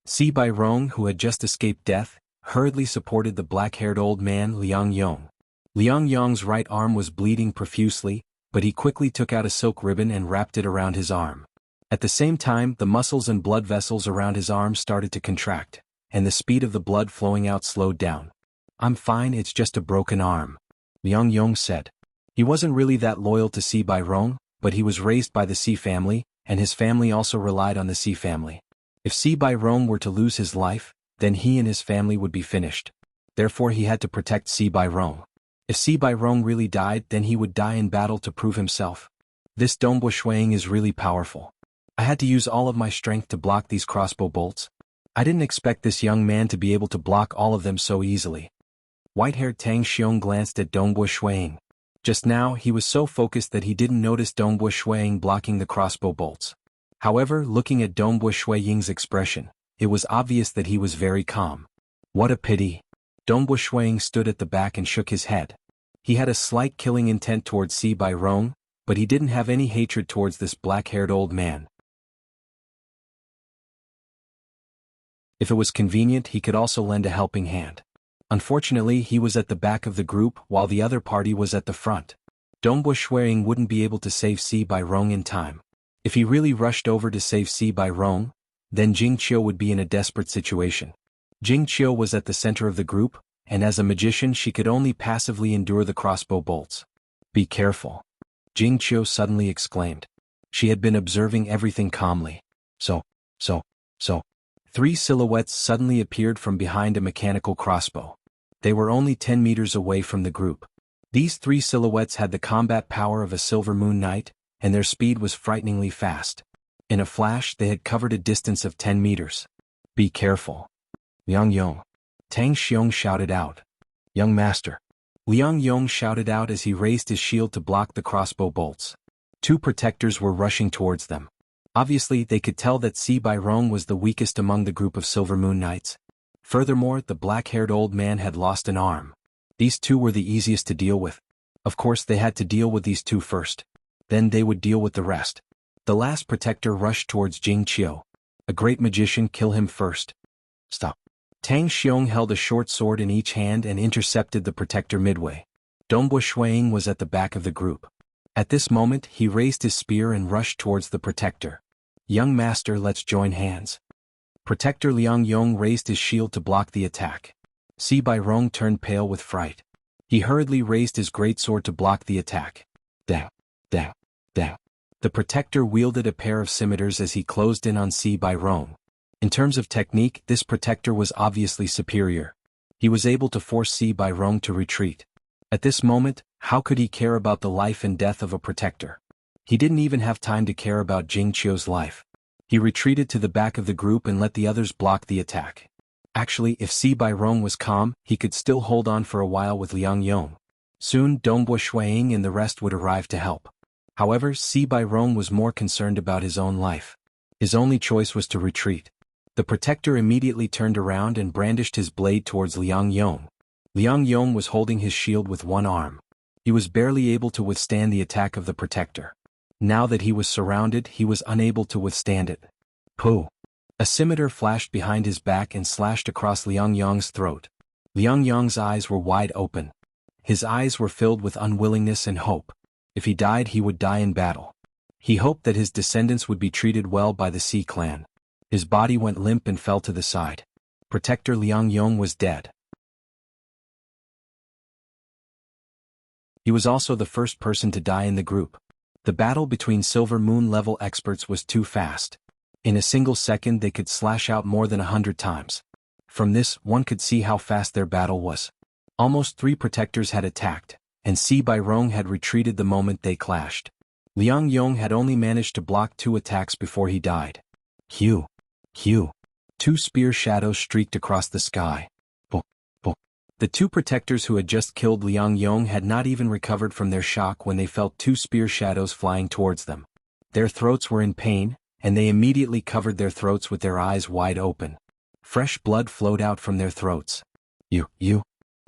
Si Bai Rong, who had just escaped death, hurriedly supported the black-haired old man Liang Yong. Liang Yong's right arm was bleeding profusely, but he quickly took out a silk ribbon and wrapped it around his arm. At the same time, the muscles and blood vessels around his arm started to contract, and the speed of the blood flowing out slowed down. I'm fine, it's just a broken arm, Liang Yong said. He wasn't really that loyal to Si Bai Rong, but he was raised by the Si family, and his family also relied on the Si family. If Si Bai Rong were to lose his life, then he and his family would be finished. Therefore he had to protect Si Bai Rong. If Si Bai Rong really died, then he would die in battle to prove himself. This Dongbo Shuang is really powerful. I had to use all of my strength to block these crossbow bolts. I didn't expect this young man to be able to block all of them so easily. White-haired Tang Xiong glanced at Dongbo Shuang. Just now he was so focused that he didn't notice Dongbo Shuang blocking the crossbow bolts. However, looking at Dongbo Shuang's expression, it was obvious that he was very calm. What a pity. Dongbo Shuang stood at the back and shook his head. He had a slight killing intent towards Si Bai Rong, but he didn't have any hatred towards this black-haired old man. If it was convenient, he could also lend a helping hand. Unfortunately, he was at the back of the group while the other party was at the front. Dongbo Shuang wouldn't be able to save Si Bai Rong in time. If he really rushed over to save Si Bai Rong, then Jing Qiu would be in a desperate situation. Jing Qiu was at the center of the group, and as a magician she could only passively endure the crossbow bolts. Be careful. Jing Qiu suddenly exclaimed. She had been observing everything calmly. So. 3 silhouettes suddenly appeared from behind a mechanical crossbow. They were only 10 meters away from the group. These 3 silhouettes had the combat power of a Silver Moon Knight, and their speed was frighteningly fast. In a flash they had covered a distance of 10 meters. Be careful. Liang Yong. Tang Xiong shouted out. Young master. Liang Yong shouted out as he raised his shield to block the crossbow bolts. 2 protectors were rushing towards them. Obviously, they could tell that Si Bai Rong was the weakest among the group of Silver Moon Knights. Furthermore, the black-haired old man had lost an arm. These 2 were the easiest to deal with. Of course, they had to deal with these 2 first. Then they would deal with the rest. The last protector rushed towards Jingqiu. A great magician, kill him first. Stop. Tang Xiong held a short sword in each hand and intercepted the protector midway. Dongbo Shuiying was at the back of the group. At this moment he raised his spear and rushed towards the protector. Young master, let's join hands. Protector Liang Yong raised his shield to block the attack. Si Bairong turned pale with fright. He hurriedly raised his greatsword to block the attack. Dang, dang, dang. The protector wielded a pair of scimitars as he closed in on Si Bairong. In terms of technique, this protector was obviously superior. He was able to force Si Bairong to retreat. At this moment, how could he care about the life and death of a protector? He didn't even have time to care about Jingqiu's life. He retreated to the back of the group and let the others block the attack. Actually, if Si Bairong was calm, he could still hold on for a while with Liang Yong. Soon Dongbo Shuiying and the rest would arrive to help. However, Si Bairong was more concerned about his own life. His only choice was to retreat. The protector immediately turned around and brandished his blade towards Liang Yong. Liang Yong was holding his shield with one arm. He was barely able to withstand the attack of the protector. Now that he was surrounded, he was unable to withstand it. Pooh! A scimitar flashed behind his back and slashed across Liang Yong's throat. Liang Yong's eyes were wide open. His eyes were filled with unwillingness and hope. If he died, he would die in battle. He hoped that his descendants would be treated well by the Si clan. His body went limp and fell to the side. Protector Liang Yong was dead. He was also the first person to die in the group. The battle between Silver Moon level experts was too fast. In a single second they could slash out more than 100 times. From this, one could see how fast their battle was. Almost 3 protectors had attacked, and Si Bairong had retreated the moment they clashed. Liang Yong had only managed to block 2 attacks before he died. Hue! Hue! 2 spear shadows streaked across the sky. The 2 protectors who had just killed Liang Yong had not even recovered from their shock when they felt 2 spear shadows flying towards them. Their throats were in pain, and they immediately covered their throats with their eyes wide open. Fresh blood flowed out from their throats. You.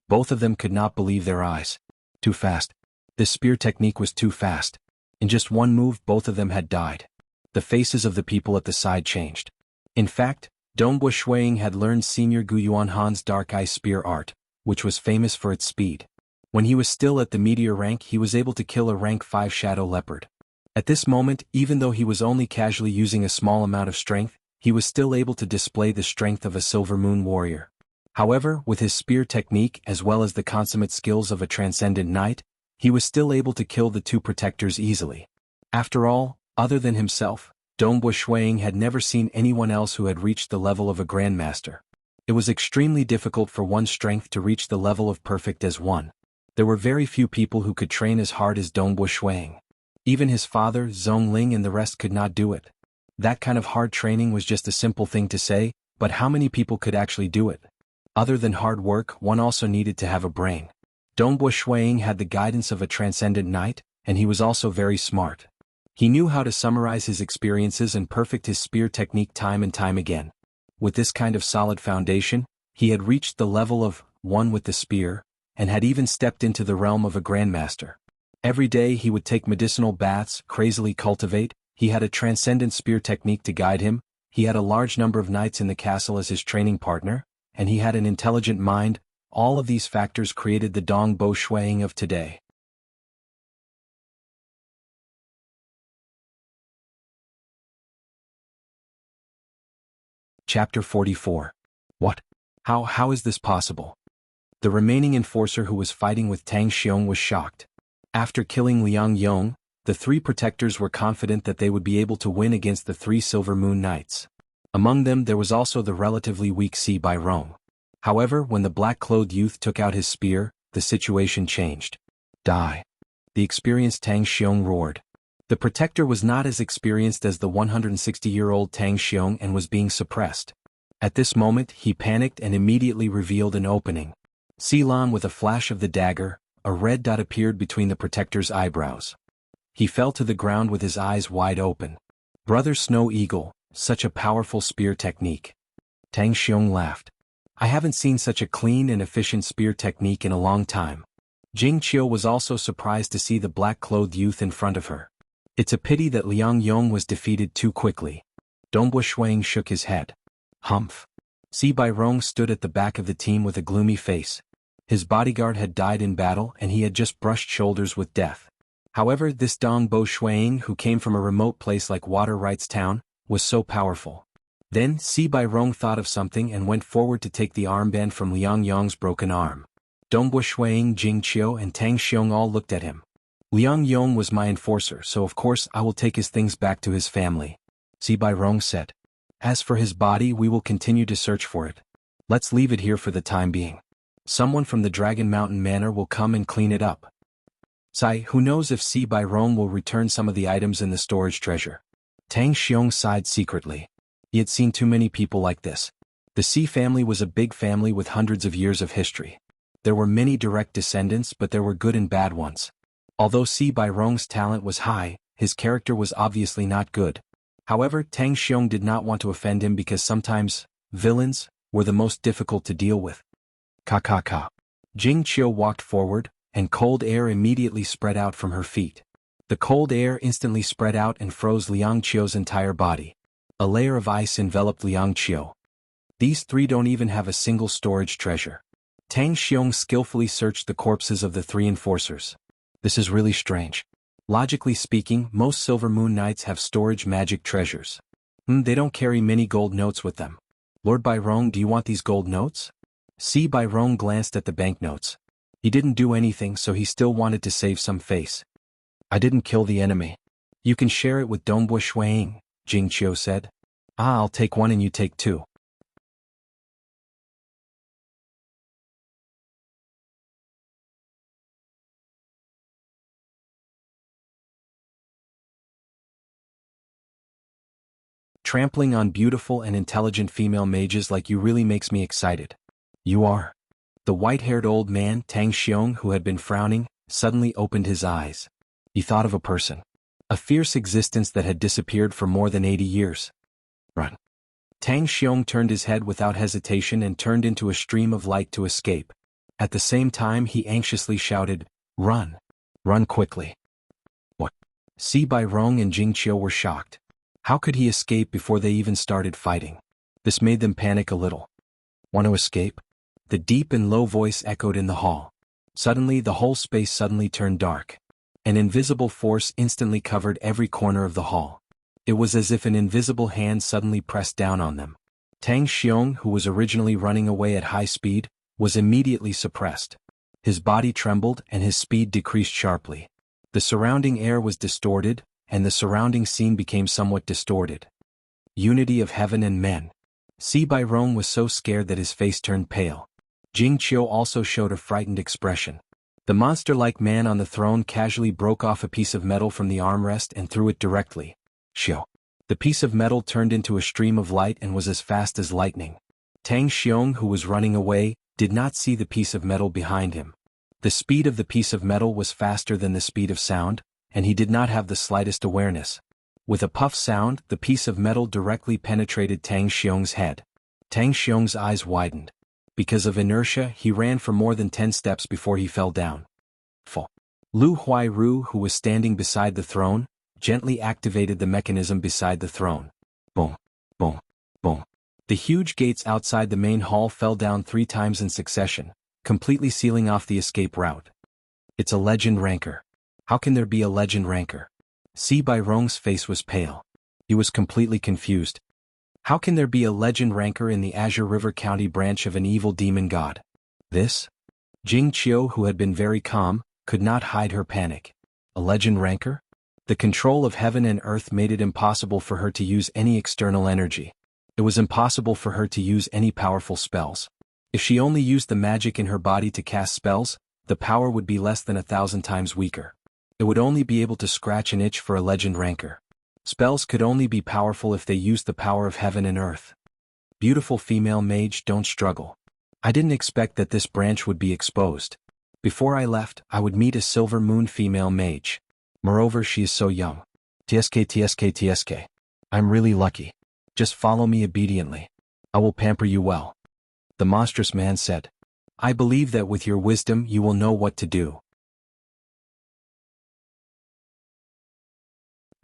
Both of them could not believe their eyes. Too fast. This spear technique was too fast. In just one move, both of them had died. The faces of the people at the side changed. In fact, Dongbo Shuiying had learned Senior Gu Yuanhan's Dark Eye Spear art, which was famous for its speed. When he was still at the meteor rank, he was able to kill a rank 5 shadow leopard. At this moment, even though he was only casually using a small amount of strength, he was still able to display the strength of a Silver Moon warrior. However, with his spear technique as well as the consummate skills of a transcendent knight, he was still able to kill the 2 protectors easily. After all, other than himself, Dongbo Shuiying had never seen anyone else who had reached the level of a grandmaster. It was extremely difficult for one's strength to reach the level of perfect as one. There were very few people who could train as hard as Dongbo Shuiying. Even his father, Zhongling, and the rest could not do it. That kind of hard training was just a simple thing to say, but how many people could actually do it? Other than hard work, one also needed to have a brain. Dongbo Shuiying had the guidance of a transcendent knight, and he was also very smart. He knew how to summarize his experiences and perfect his spear technique time and time again. With this kind of solid foundation, he had reached the level of one with the spear, and had even stepped into the realm of a grandmaster. Every day he would take medicinal baths, crazily cultivate, he had a transcendent spear technique to guide him, he had a large number of knights in the castle as his training partner, and he had an intelligent mind. All of these factors created the Dongbo Shuiying of today. Chapter 44. What? How is this possible? The remaining enforcer who was fighting with Tang Xiong was shocked. After killing Liang Yong, the 3 protectors were confident that they would be able to win against the 3 Silver Moon Knights. Among them there was also the relatively weak Si Bairong. However, when the black-clothed youth took out his spear, the situation changed. Die! The experienced Tang Xiong roared. The protector was not as experienced as the 160-year-old Tang Xiong and was being suppressed. At this moment he panicked and immediately revealed an opening. Silan with a flash of the dagger, a red dot appeared between the protector's eyebrows. He fell to the ground with his eyes wide open. Brother Snow Eagle, such a powerful spear technique. Tang Xiong laughed. I haven't seen such a clean and efficient spear technique in a long time. Jingqiu was also surprised to see the black-clothed youth in front of her. It's a pity that Liang Yong was defeated too quickly. Dongbo Shuang shook his head. Humph. Si Bairong stood at the back of the team with a gloomy face. His bodyguard had died in battle and he had just brushed shoulders with death. However, this Dongbo Shuang, who came from a remote place like Water Rights Town, was so powerful. Then, Si Bairong thought of something and went forward to take the armband from Liang Yong's broken arm. Dongbo Shuang, Jing Qiu and Tang Xiong all looked at him. Liang Yong was my enforcer, so of course I will take his things back to his family. Si Bairong said. As for his body, we will continue to search for it. Let's leave it here for the time being. Someone from the Dragon Mountain Manor will come and clean it up. Sai, who knows if Si Bairong will return some of the items in the storage treasure. Tang Xiong sighed secretly. He had seen too many people like this. The Si family was a big family with hundreds of years of history. There were many direct descendants, but there were good and bad ones. Although Si Bairong's talent was high, his character was obviously not good. However, Tang Xiong did not want to offend him because sometimes, villains, were the most difficult to deal with. Ka. Jing Qiu walked forward, and cold air immediately spread out from her feet. The cold air instantly spread out and froze Liang Qiu's entire body. A layer of ice enveloped Liang Qiu. These three don't even have a single storage treasure. Tang Xiong skillfully searched the corpses of the three enforcers. This is really strange. Logically speaking, most Silver Moon Knights have storage magic treasures. They don't carry many gold notes with them. Lord Bairong, do you want these gold notes? Si Bairong glanced at the banknotes. He didn't do anything, so he still wanted to save some face. I didn't kill the enemy. You can share it with Dongbo Shuang, Jing Qiu said. I'll take one and you take two. Trampling on beautiful and intelligent female mages like you really makes me excited. You are. The white-haired old man, Tang Xiong, who had been frowning, suddenly opened his eyes. He thought of a person. A fierce existence that had disappeared for more than 80 years. Run. Tang Xiong turned his head without hesitation and turned into a stream of light to escape. At the same time he anxiously shouted, Run! Run quickly! What? Si Bairong and Jing Qiu were shocked. How could he escape before they even started fighting? This made them panic a little. Want to escape? The deep and low voice echoed in the hall. Suddenly the whole space suddenly turned dark. An invisible force instantly covered every corner of the hall. It was as if an invisible hand suddenly pressed down on them. Tang Xiong, who was originally running away at high speed, was immediately suppressed. His body trembled and his speed decreased sharply. The surrounding air was distorted, and the surrounding scene became somewhat distorted. Unity of heaven and men. Si Bairong was so scared that his face turned pale. Jing Qiu also showed a frightened expression. The monster-like man on the throne casually broke off a piece of metal from the armrest and threw it directly. Xiu. The piece of metal turned into a stream of light and was as fast as lightning. Tang Xiong, who was running away, did not see the piece of metal behind him. The speed of the piece of metal was faster than the speed of sound, and he did not have the slightest awareness. With a puff sound, the piece of metal directly penetrated Tang Xiong's head. Tang Xiong's eyes widened. Because of inertia, he ran for more than 10 steps before he fell down. Fall. Lu Huairu, who was standing beside the throne, gently activated the mechanism beside the throne. Boom, boom, boom. The huge gates outside the main hall fell down 3 times in succession, completely sealing off the escape route. It's a legend ranker. How can there be a legend ranker? Si Bairong's face was pale. He was completely confused. How can there be a legend ranker in the Azure River County branch of an evil demon god? This? Jing Qiu, who had been very calm, could not hide her panic. A legend ranker? The control of heaven and earth made it impossible for her to use any external energy. It was impossible for her to use any powerful spells. If she only used the magic in her body to cast spells, the power would be less than 1,000 times weaker. It would only be able to scratch an itch for a legend ranker. Spells could only be powerful if they used the power of heaven and earth. Beautiful female mage, don't struggle. I didn't expect that this branch would be exposed. Before I left, I would meet a Silver Moon female mage. Moreover, she is so young. TSK. I'm really lucky. Just follow me obediently. I will pamper you well. The monstrous man said. I believe that with your wisdom you will know what to do.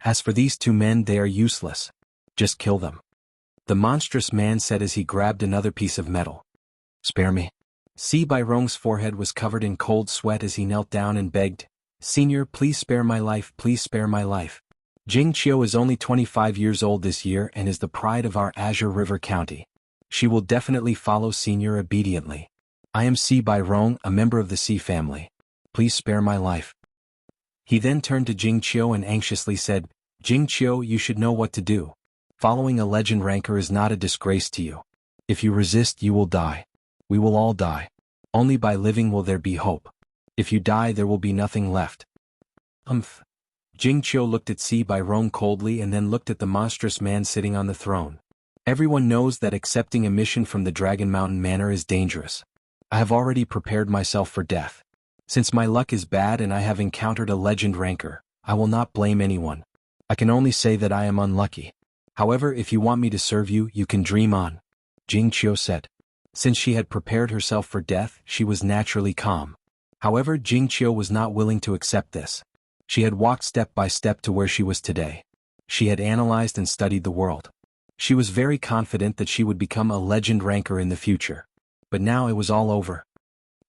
As for these two men, they are useless. Just kill them. The monstrous man said as he grabbed another piece of metal. Spare me. Si Bairong's forehead was covered in cold sweat as he knelt down and begged, Senior, please spare my life, please spare my life. Jing Qiu is only 25 years old this year and is the pride of our Azure River County. She will definitely follow Senior obediently. I am Si Bairong, a member of the Si family. Please spare my life. He then turned to Jing Qiu and anxiously said, Jing Qiu, you should know what to do. Following a legend rancor is not a disgrace to you. If you resist, you will die. We will all die. Only by living will there be hope. If you die, there will be nothing left. Jing Qiu looked at Si Bairong coldly and then looked at the monstrous man sitting on the throne. Everyone knows that accepting a mission from the Dragon Mountain Manor is dangerous. I have already prepared myself for death. Since my luck is bad and I have encountered a legend rancor, I will not blame anyone. I can only say that I am unlucky. However, if you want me to serve you, you can dream on. Jing Qiu said. Since she had prepared herself for death, she was naturally calm. However, Jing Qiu was not willing to accept this. She had walked step by step to where she was today. She had analyzed and studied the world. She was very confident that she would become a legend rancor in the future. But now it was all over.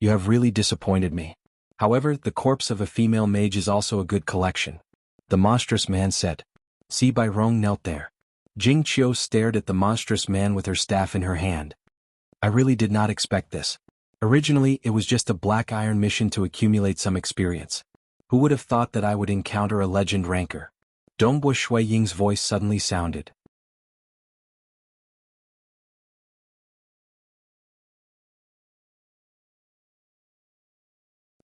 You have really disappointed me. However, the corpse of a female mage is also a good collection. The monstrous man said. Si Bairong knelt there. Jing Qiu stared at the monstrous man with her staff in her hand. I really did not expect this. Originally, it was just a black iron mission to accumulate some experience. Who would have thought that I would encounter a legend rancor? Dongbo Shui Ying's voice suddenly sounded.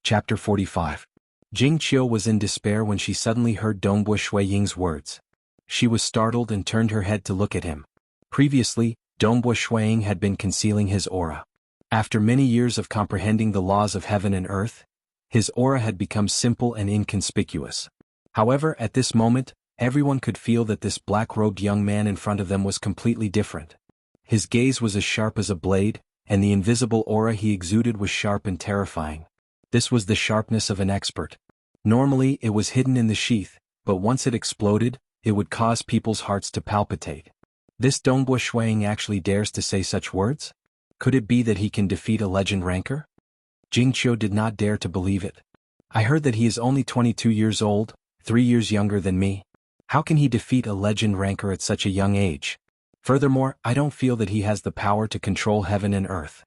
Chapter 45. Jing Qiu was in despair when she suddenly heard Dongbo Shui Ying's words. She was startled and turned her head to look at him. Previously, Dongbo Shui Ying had been concealing his aura. After many years of comprehending the laws of heaven and earth, his aura had become simple and inconspicuous. However, at this moment, everyone could feel that this black-robed young man in front of them was completely different. His gaze was as sharp as a blade, and the invisible aura he exuded was sharp and terrifying. This was the sharpness of an expert. Normally, it was hidden in the sheath, but once it exploded, it would cause people's hearts to palpitate. This Dongbo Shui Ying actually dares to say such words? Could it be that he can defeat a legend rancor? Jing Qiu did not dare to believe it. I heard that he is only 22 years old, 3 years younger than me. How can he defeat a legend rancor at such a young age? Furthermore, I don't feel that he has the power to control heaven and earth.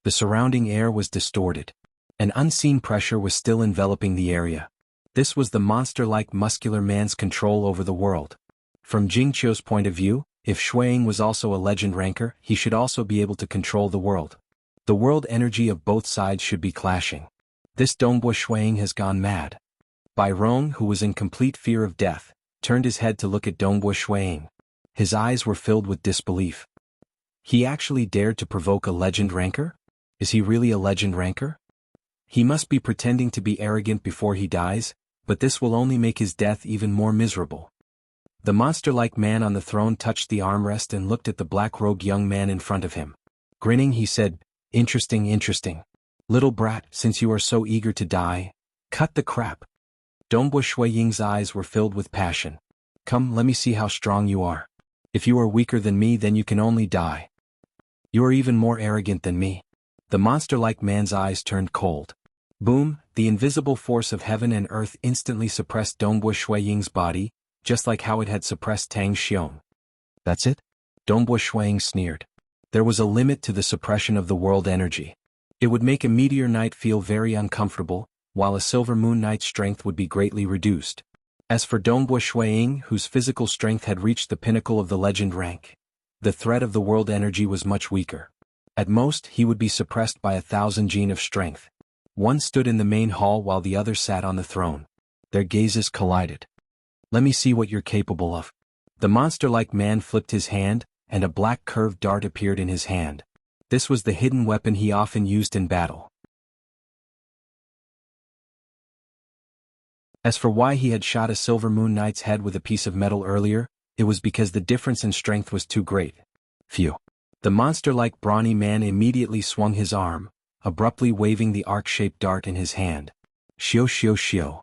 The surrounding air was distorted. An unseen pressure was still enveloping the area. This was the monster-like muscular man's control over the world. From Jing Qiu's point of view, if Shui Ying was also a legend rancor, he should also be able to control the world. The world energy of both sides should be clashing. This Dongbo Shui Ying has gone mad. Bairong, who was in complete fear of death, turned his head to look at Dongbo Shui Ying. His eyes were filled with disbelief. He actually dared to provoke a legend rancor? Is he really a legend rancor? He must be pretending to be arrogant before he dies, but this will only make his death even more miserable. The monster-like man on the throne touched the armrest and looked at the black-robed young man in front of him. Grinning, he said, Interesting, interesting. Little brat, since you are so eager to die, cut the crap. Dongbo Shui Ying's eyes were filled with passion. Come, let me see how strong you are. If you are weaker than me, then you can only die. You are even more arrogant than me. The monster-like man's eyes turned cold. Boom, the invisible force of heaven and earth instantly suppressed Dongbo Shui Ying's body, just like how it had suppressed Tang Xiong. That's it? Dongbo Shui Ying sneered. There was a limit to the suppression of the world energy. It would make a meteor knight feel very uncomfortable, while a silver moon knight's strength would be greatly reduced. As for Dongbo Shui Ying, whose physical strength had reached the pinnacle of the legend rank, the threat of the world energy was much weaker. At most, he would be suppressed by 1,000 gene of strength. One stood in the main hall while the other sat on the throne. Their gazes collided. Let me see what you're capable of. The monster-like man flipped his hand, and a black curved dart appeared in his hand. This was the hidden weapon he often used in battle. As for why he had shot a silver moon knight's head with a piece of metal earlier, it was because the difference in strength was too great. Phew. The monster-like brawny man immediately swung his arm, abruptly waving the arc-shaped dart in his hand. Xiu xiu xiu.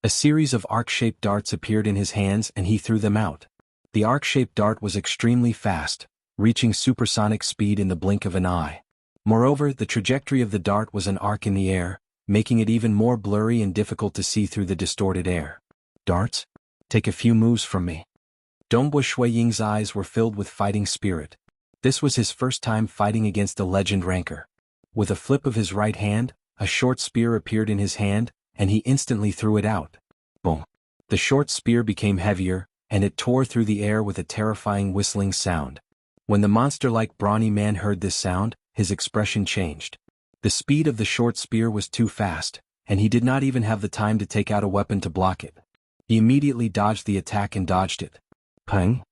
A series of arc-shaped darts appeared in his hands and he threw them out. The arc-shaped dart was extremely fast, reaching supersonic speed in the blink of an eye. Moreover, the trajectory of the dart was an arc in the air, making it even more blurry and difficult to see through the distorted air. Darts? Take a few moves from me. Dongbu Shuiying's eyes were filled with fighting spirit. This was his first time fighting against a legend ranker. With a flip of his right hand, a short spear appeared in his hand, and he instantly threw it out. Boom. The short spear became heavier, and it tore through the air with a terrifying whistling sound. When the monster-like brawny man heard this sound, his expression changed. The speed of the short spear was too fast, and he did not even have the time to take out a weapon to block it. He immediately dodged the attack and dodged it. Pang!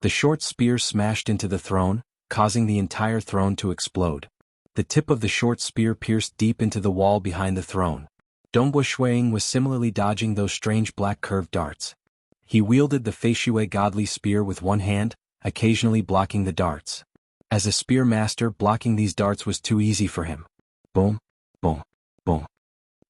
The short spear smashed into the throne, causing the entire throne to explode. The tip of the short spear pierced deep into the wall behind the throne. Dongbu Shuiying was similarly dodging those strange black curved darts. He wielded the Feishui godly spear with one hand, occasionally blocking the darts. As a spear master, blocking these darts was too easy for him. Boom, boom, boom.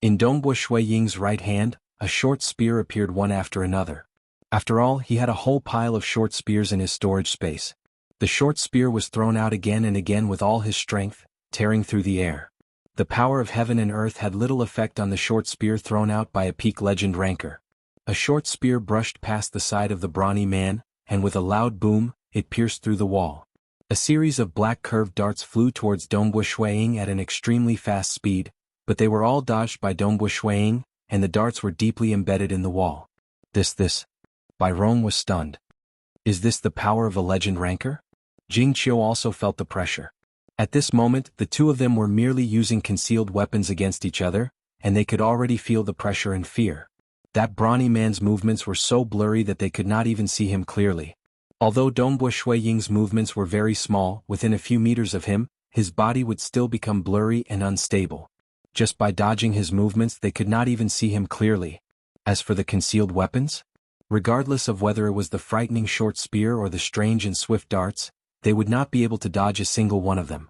In Dongbu Shuiying's right hand, a short spear appeared one after another. After all, he had a whole pile of short spears in his storage space. The short spear was thrown out again and again with all his strength, tearing through the air. The power of heaven and earth had little effect on the short spear thrown out by a peak legend ranker. A short spear brushed past the side of the brawny man, and with a loud boom, it pierced through the wall. A series of black curved darts flew towards Dongbu Shuiying at an extremely fast speed, but they were all dodged by Dongbu Shuiying, and the darts were deeply embedded in the wall. This. Byron was stunned. Is this the power of a legend ranker? Jing Qiu also felt the pressure. At this moment, the two of them were merely using concealed weapons against each other, and they could already feel the pressure and fear. That brawny man's movements were so blurry that they could not even see him clearly. Although Dongbu Shuiying's movements were very small, within a few meters of him, his body would still become blurry and unstable. Just by dodging his movements they could not even see him clearly. As for the concealed weapons? Regardless of whether it was the frightening short spear or the strange and swift darts, they would not be able to dodge a single one of them.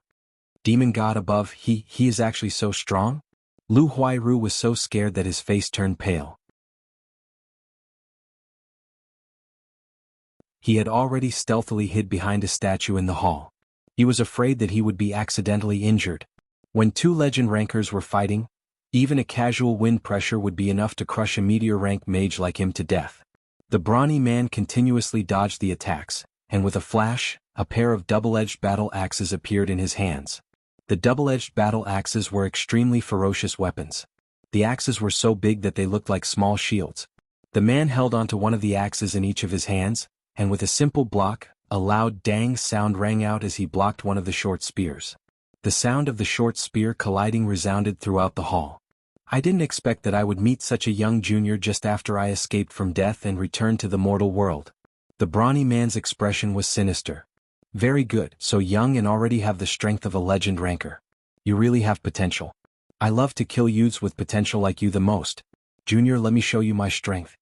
Demon God above, he is actually so strong? Lu Huairu was so scared that his face turned pale. He had already stealthily hid behind a statue in the hall. He was afraid that he would be accidentally injured. When two legend rankers were fighting, even a casual wind pressure would be enough to crush a meteor rank mage like him to death. The brawny man continuously dodged the attacks, and with a flash, a pair of double-edged battle axes appeared in his hands. The double-edged battle axes were extremely ferocious weapons. The axes were so big that they looked like small shields. The man held onto one of the axes in each of his hands, and with a simple block, a loud dang sound rang out as he blocked one of the short spears. The sound of the short spear colliding resounded throughout the hall. I didn't expect that I would meet such a young junior just after I escaped from death and returned to the mortal world. The brawny man's expression was sinister. Very good, so young and already have the strength of a legend ranker. You really have potential. I love to kill youths with potential like you the most. Junior, let me show you my strength.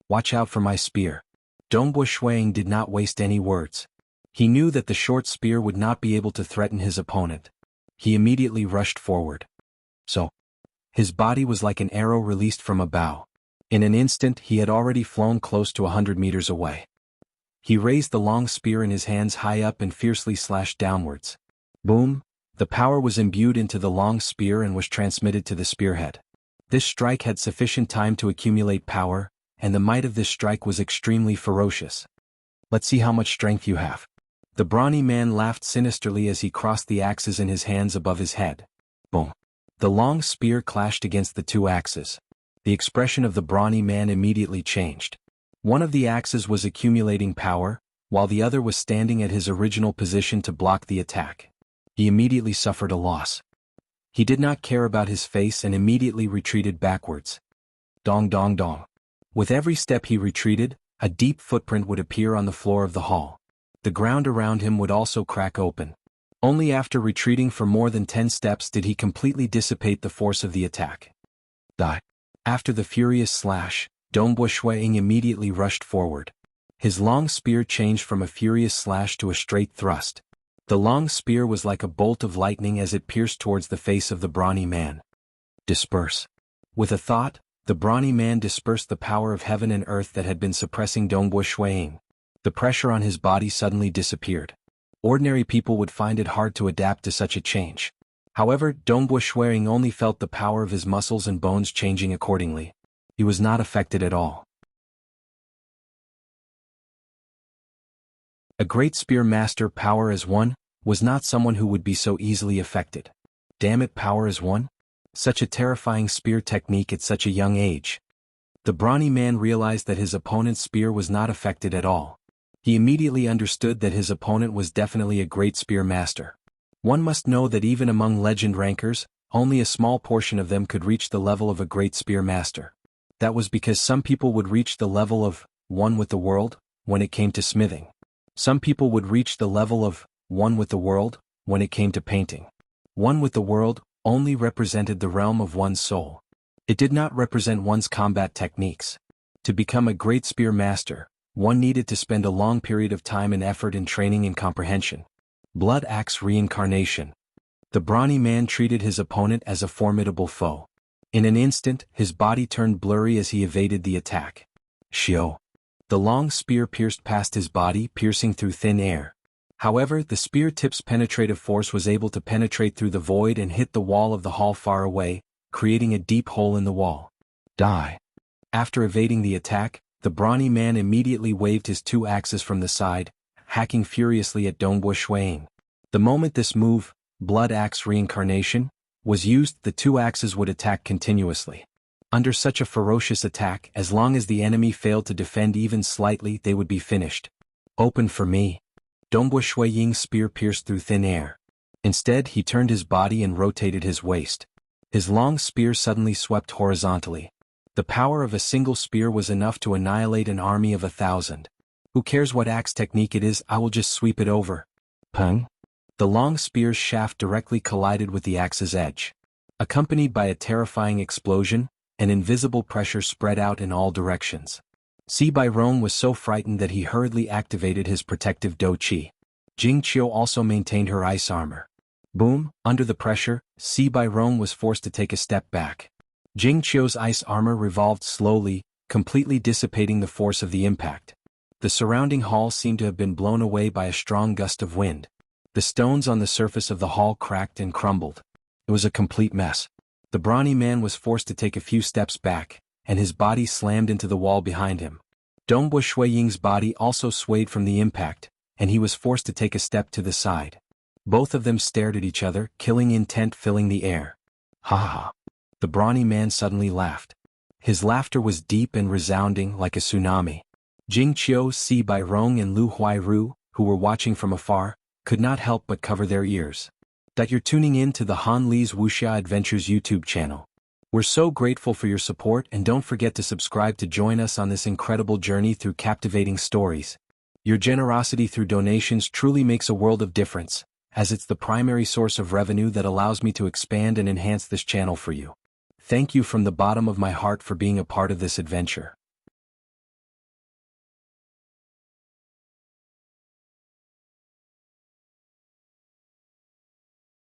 Watch out for my spear. Dongbu Shuiying did not waste any words. He knew that the short spear would not be able to threaten his opponent. He immediately rushed forward. So, his body was like an arrow released from a bow. In an instant he had already flown close to 100 meters away. He raised the long spear in his hands high up and fiercely slashed downwards. Boom! The power was imbued into the long spear and was transmitted to the spearhead. This strike had sufficient time to accumulate power, and the might of this strike was extremely ferocious. Let's see how much strength you have. The brawny man laughed sinisterly as he crossed the axes in his hands above his head. Boom! The long spear clashed against the two axes. The expression of the brawny man immediately changed. One of the axes was accumulating power, while the other was standing at his original position to block the attack. He immediately suffered a loss. He did not care about his face and immediately retreated backwards. Dong dong dong. With every step he retreated, a deep footprint would appear on the floor of the hall. The ground around him would also crack open. Only after retreating for more than 10 steps did he completely dissipate the force of the attack. Die. After the furious slash, Dongbu Shuiying immediately rushed forward. His long spear changed from a furious slash to a straight thrust. The long spear was like a bolt of lightning as it pierced towards the face of the brawny man. Disperse. With a thought, The brawny man dispersed the power of heaven and earth that had been suppressing Dongbo Shuiying. The pressure on his body suddenly disappeared. Ordinary people would find it hard to adapt to such a change. However, Dongbo Shuiying only felt the power of his muscles and bones changing accordingly. He was not affected at all. A great spear master, power as one, was not someone who would be so easily affected. Damn it, power as one? Such a terrifying spear technique at such a young age. The brawny man realized that his opponent's spear was not affected at all. He immediately understood that his opponent was definitely a great spear master. One must know that even among legend rankers, only a small portion of them could reach the level of a great spear master. That was because some people would reach the level of one with the world when it came to smithing. Some people would reach the level of one with the world when it came to painting. One with the world only represented the realm of one's soul. It did not represent one's combat techniques. To become a great spear master, one needed to spend a long period of time and effort in training and comprehension. Blood Axe Reincarnation. The brawny man treated his opponent as a formidable foe. In an instant, his body turned blurry as he evaded the attack. Shio. The long spear pierced past his body, piercing through thin air. However, the spear tip's penetrative force was able to penetrate through the void and hit the wall of the hall far away, creating a deep hole in the wall. Die. After evading the attack, the brawny man immediately waved his two axes from the side, hacking furiously at Dongbo Shuiying. The moment this move, Blood Axe Reincarnation, was used, the two axes would attack continuously. Under such a ferocious attack, as long as the enemy failed to defend even slightly, they would be finished. Open for me. Dongbo Shuiying's spear pierced through thin air. Instead, he turned his body and rotated his waist. His long spear suddenly swept horizontally. The power of a single spear was enough to annihilate an army of 1,000. Who cares what axe technique it is, I will just sweep it over. Pung. The long spear's shaft directly collided with the axe's edge. Accompanied by a terrifying explosion, an invisible pressure spread out in all directions. Si Bairong was so frightened that he hurriedly activated his protective Do Chi. Jing Qiu also maintained her ice armor. Boom, under the pressure, Si Bairong was forced to take a step back. Jing Qiu's ice armor revolved slowly, completely dissipating the force of the impact. The surrounding hall seemed to have been blown away by a strong gust of wind. The stones on the surface of the hall cracked and crumbled. It was a complete mess. The brawny man was forced to take a few steps back, and his body slammed into the wall behind him. Dongbo Shuiying's body also swayed from the impact, and he was forced to take a step to the side. Both of them stared at each other, killing intent filling the air. Ha ha. The brawny man suddenly laughed. His laughter was deep and resounding like a tsunami. Jing Qiu, Si Bairong and Lu Huairu, who were watching from afar, could not help but cover their ears. That you're tuning in to the Han Li's Wuxia Adventures YouTube channel. We're so grateful for your support, and don't forget to subscribe to join us on this incredible journey through captivating stories. Your generosity through donations truly makes a world of difference, as it's the primary source of revenue that allows me to expand and enhance this channel for you. Thank you from the bottom of my heart for being a part of this adventure.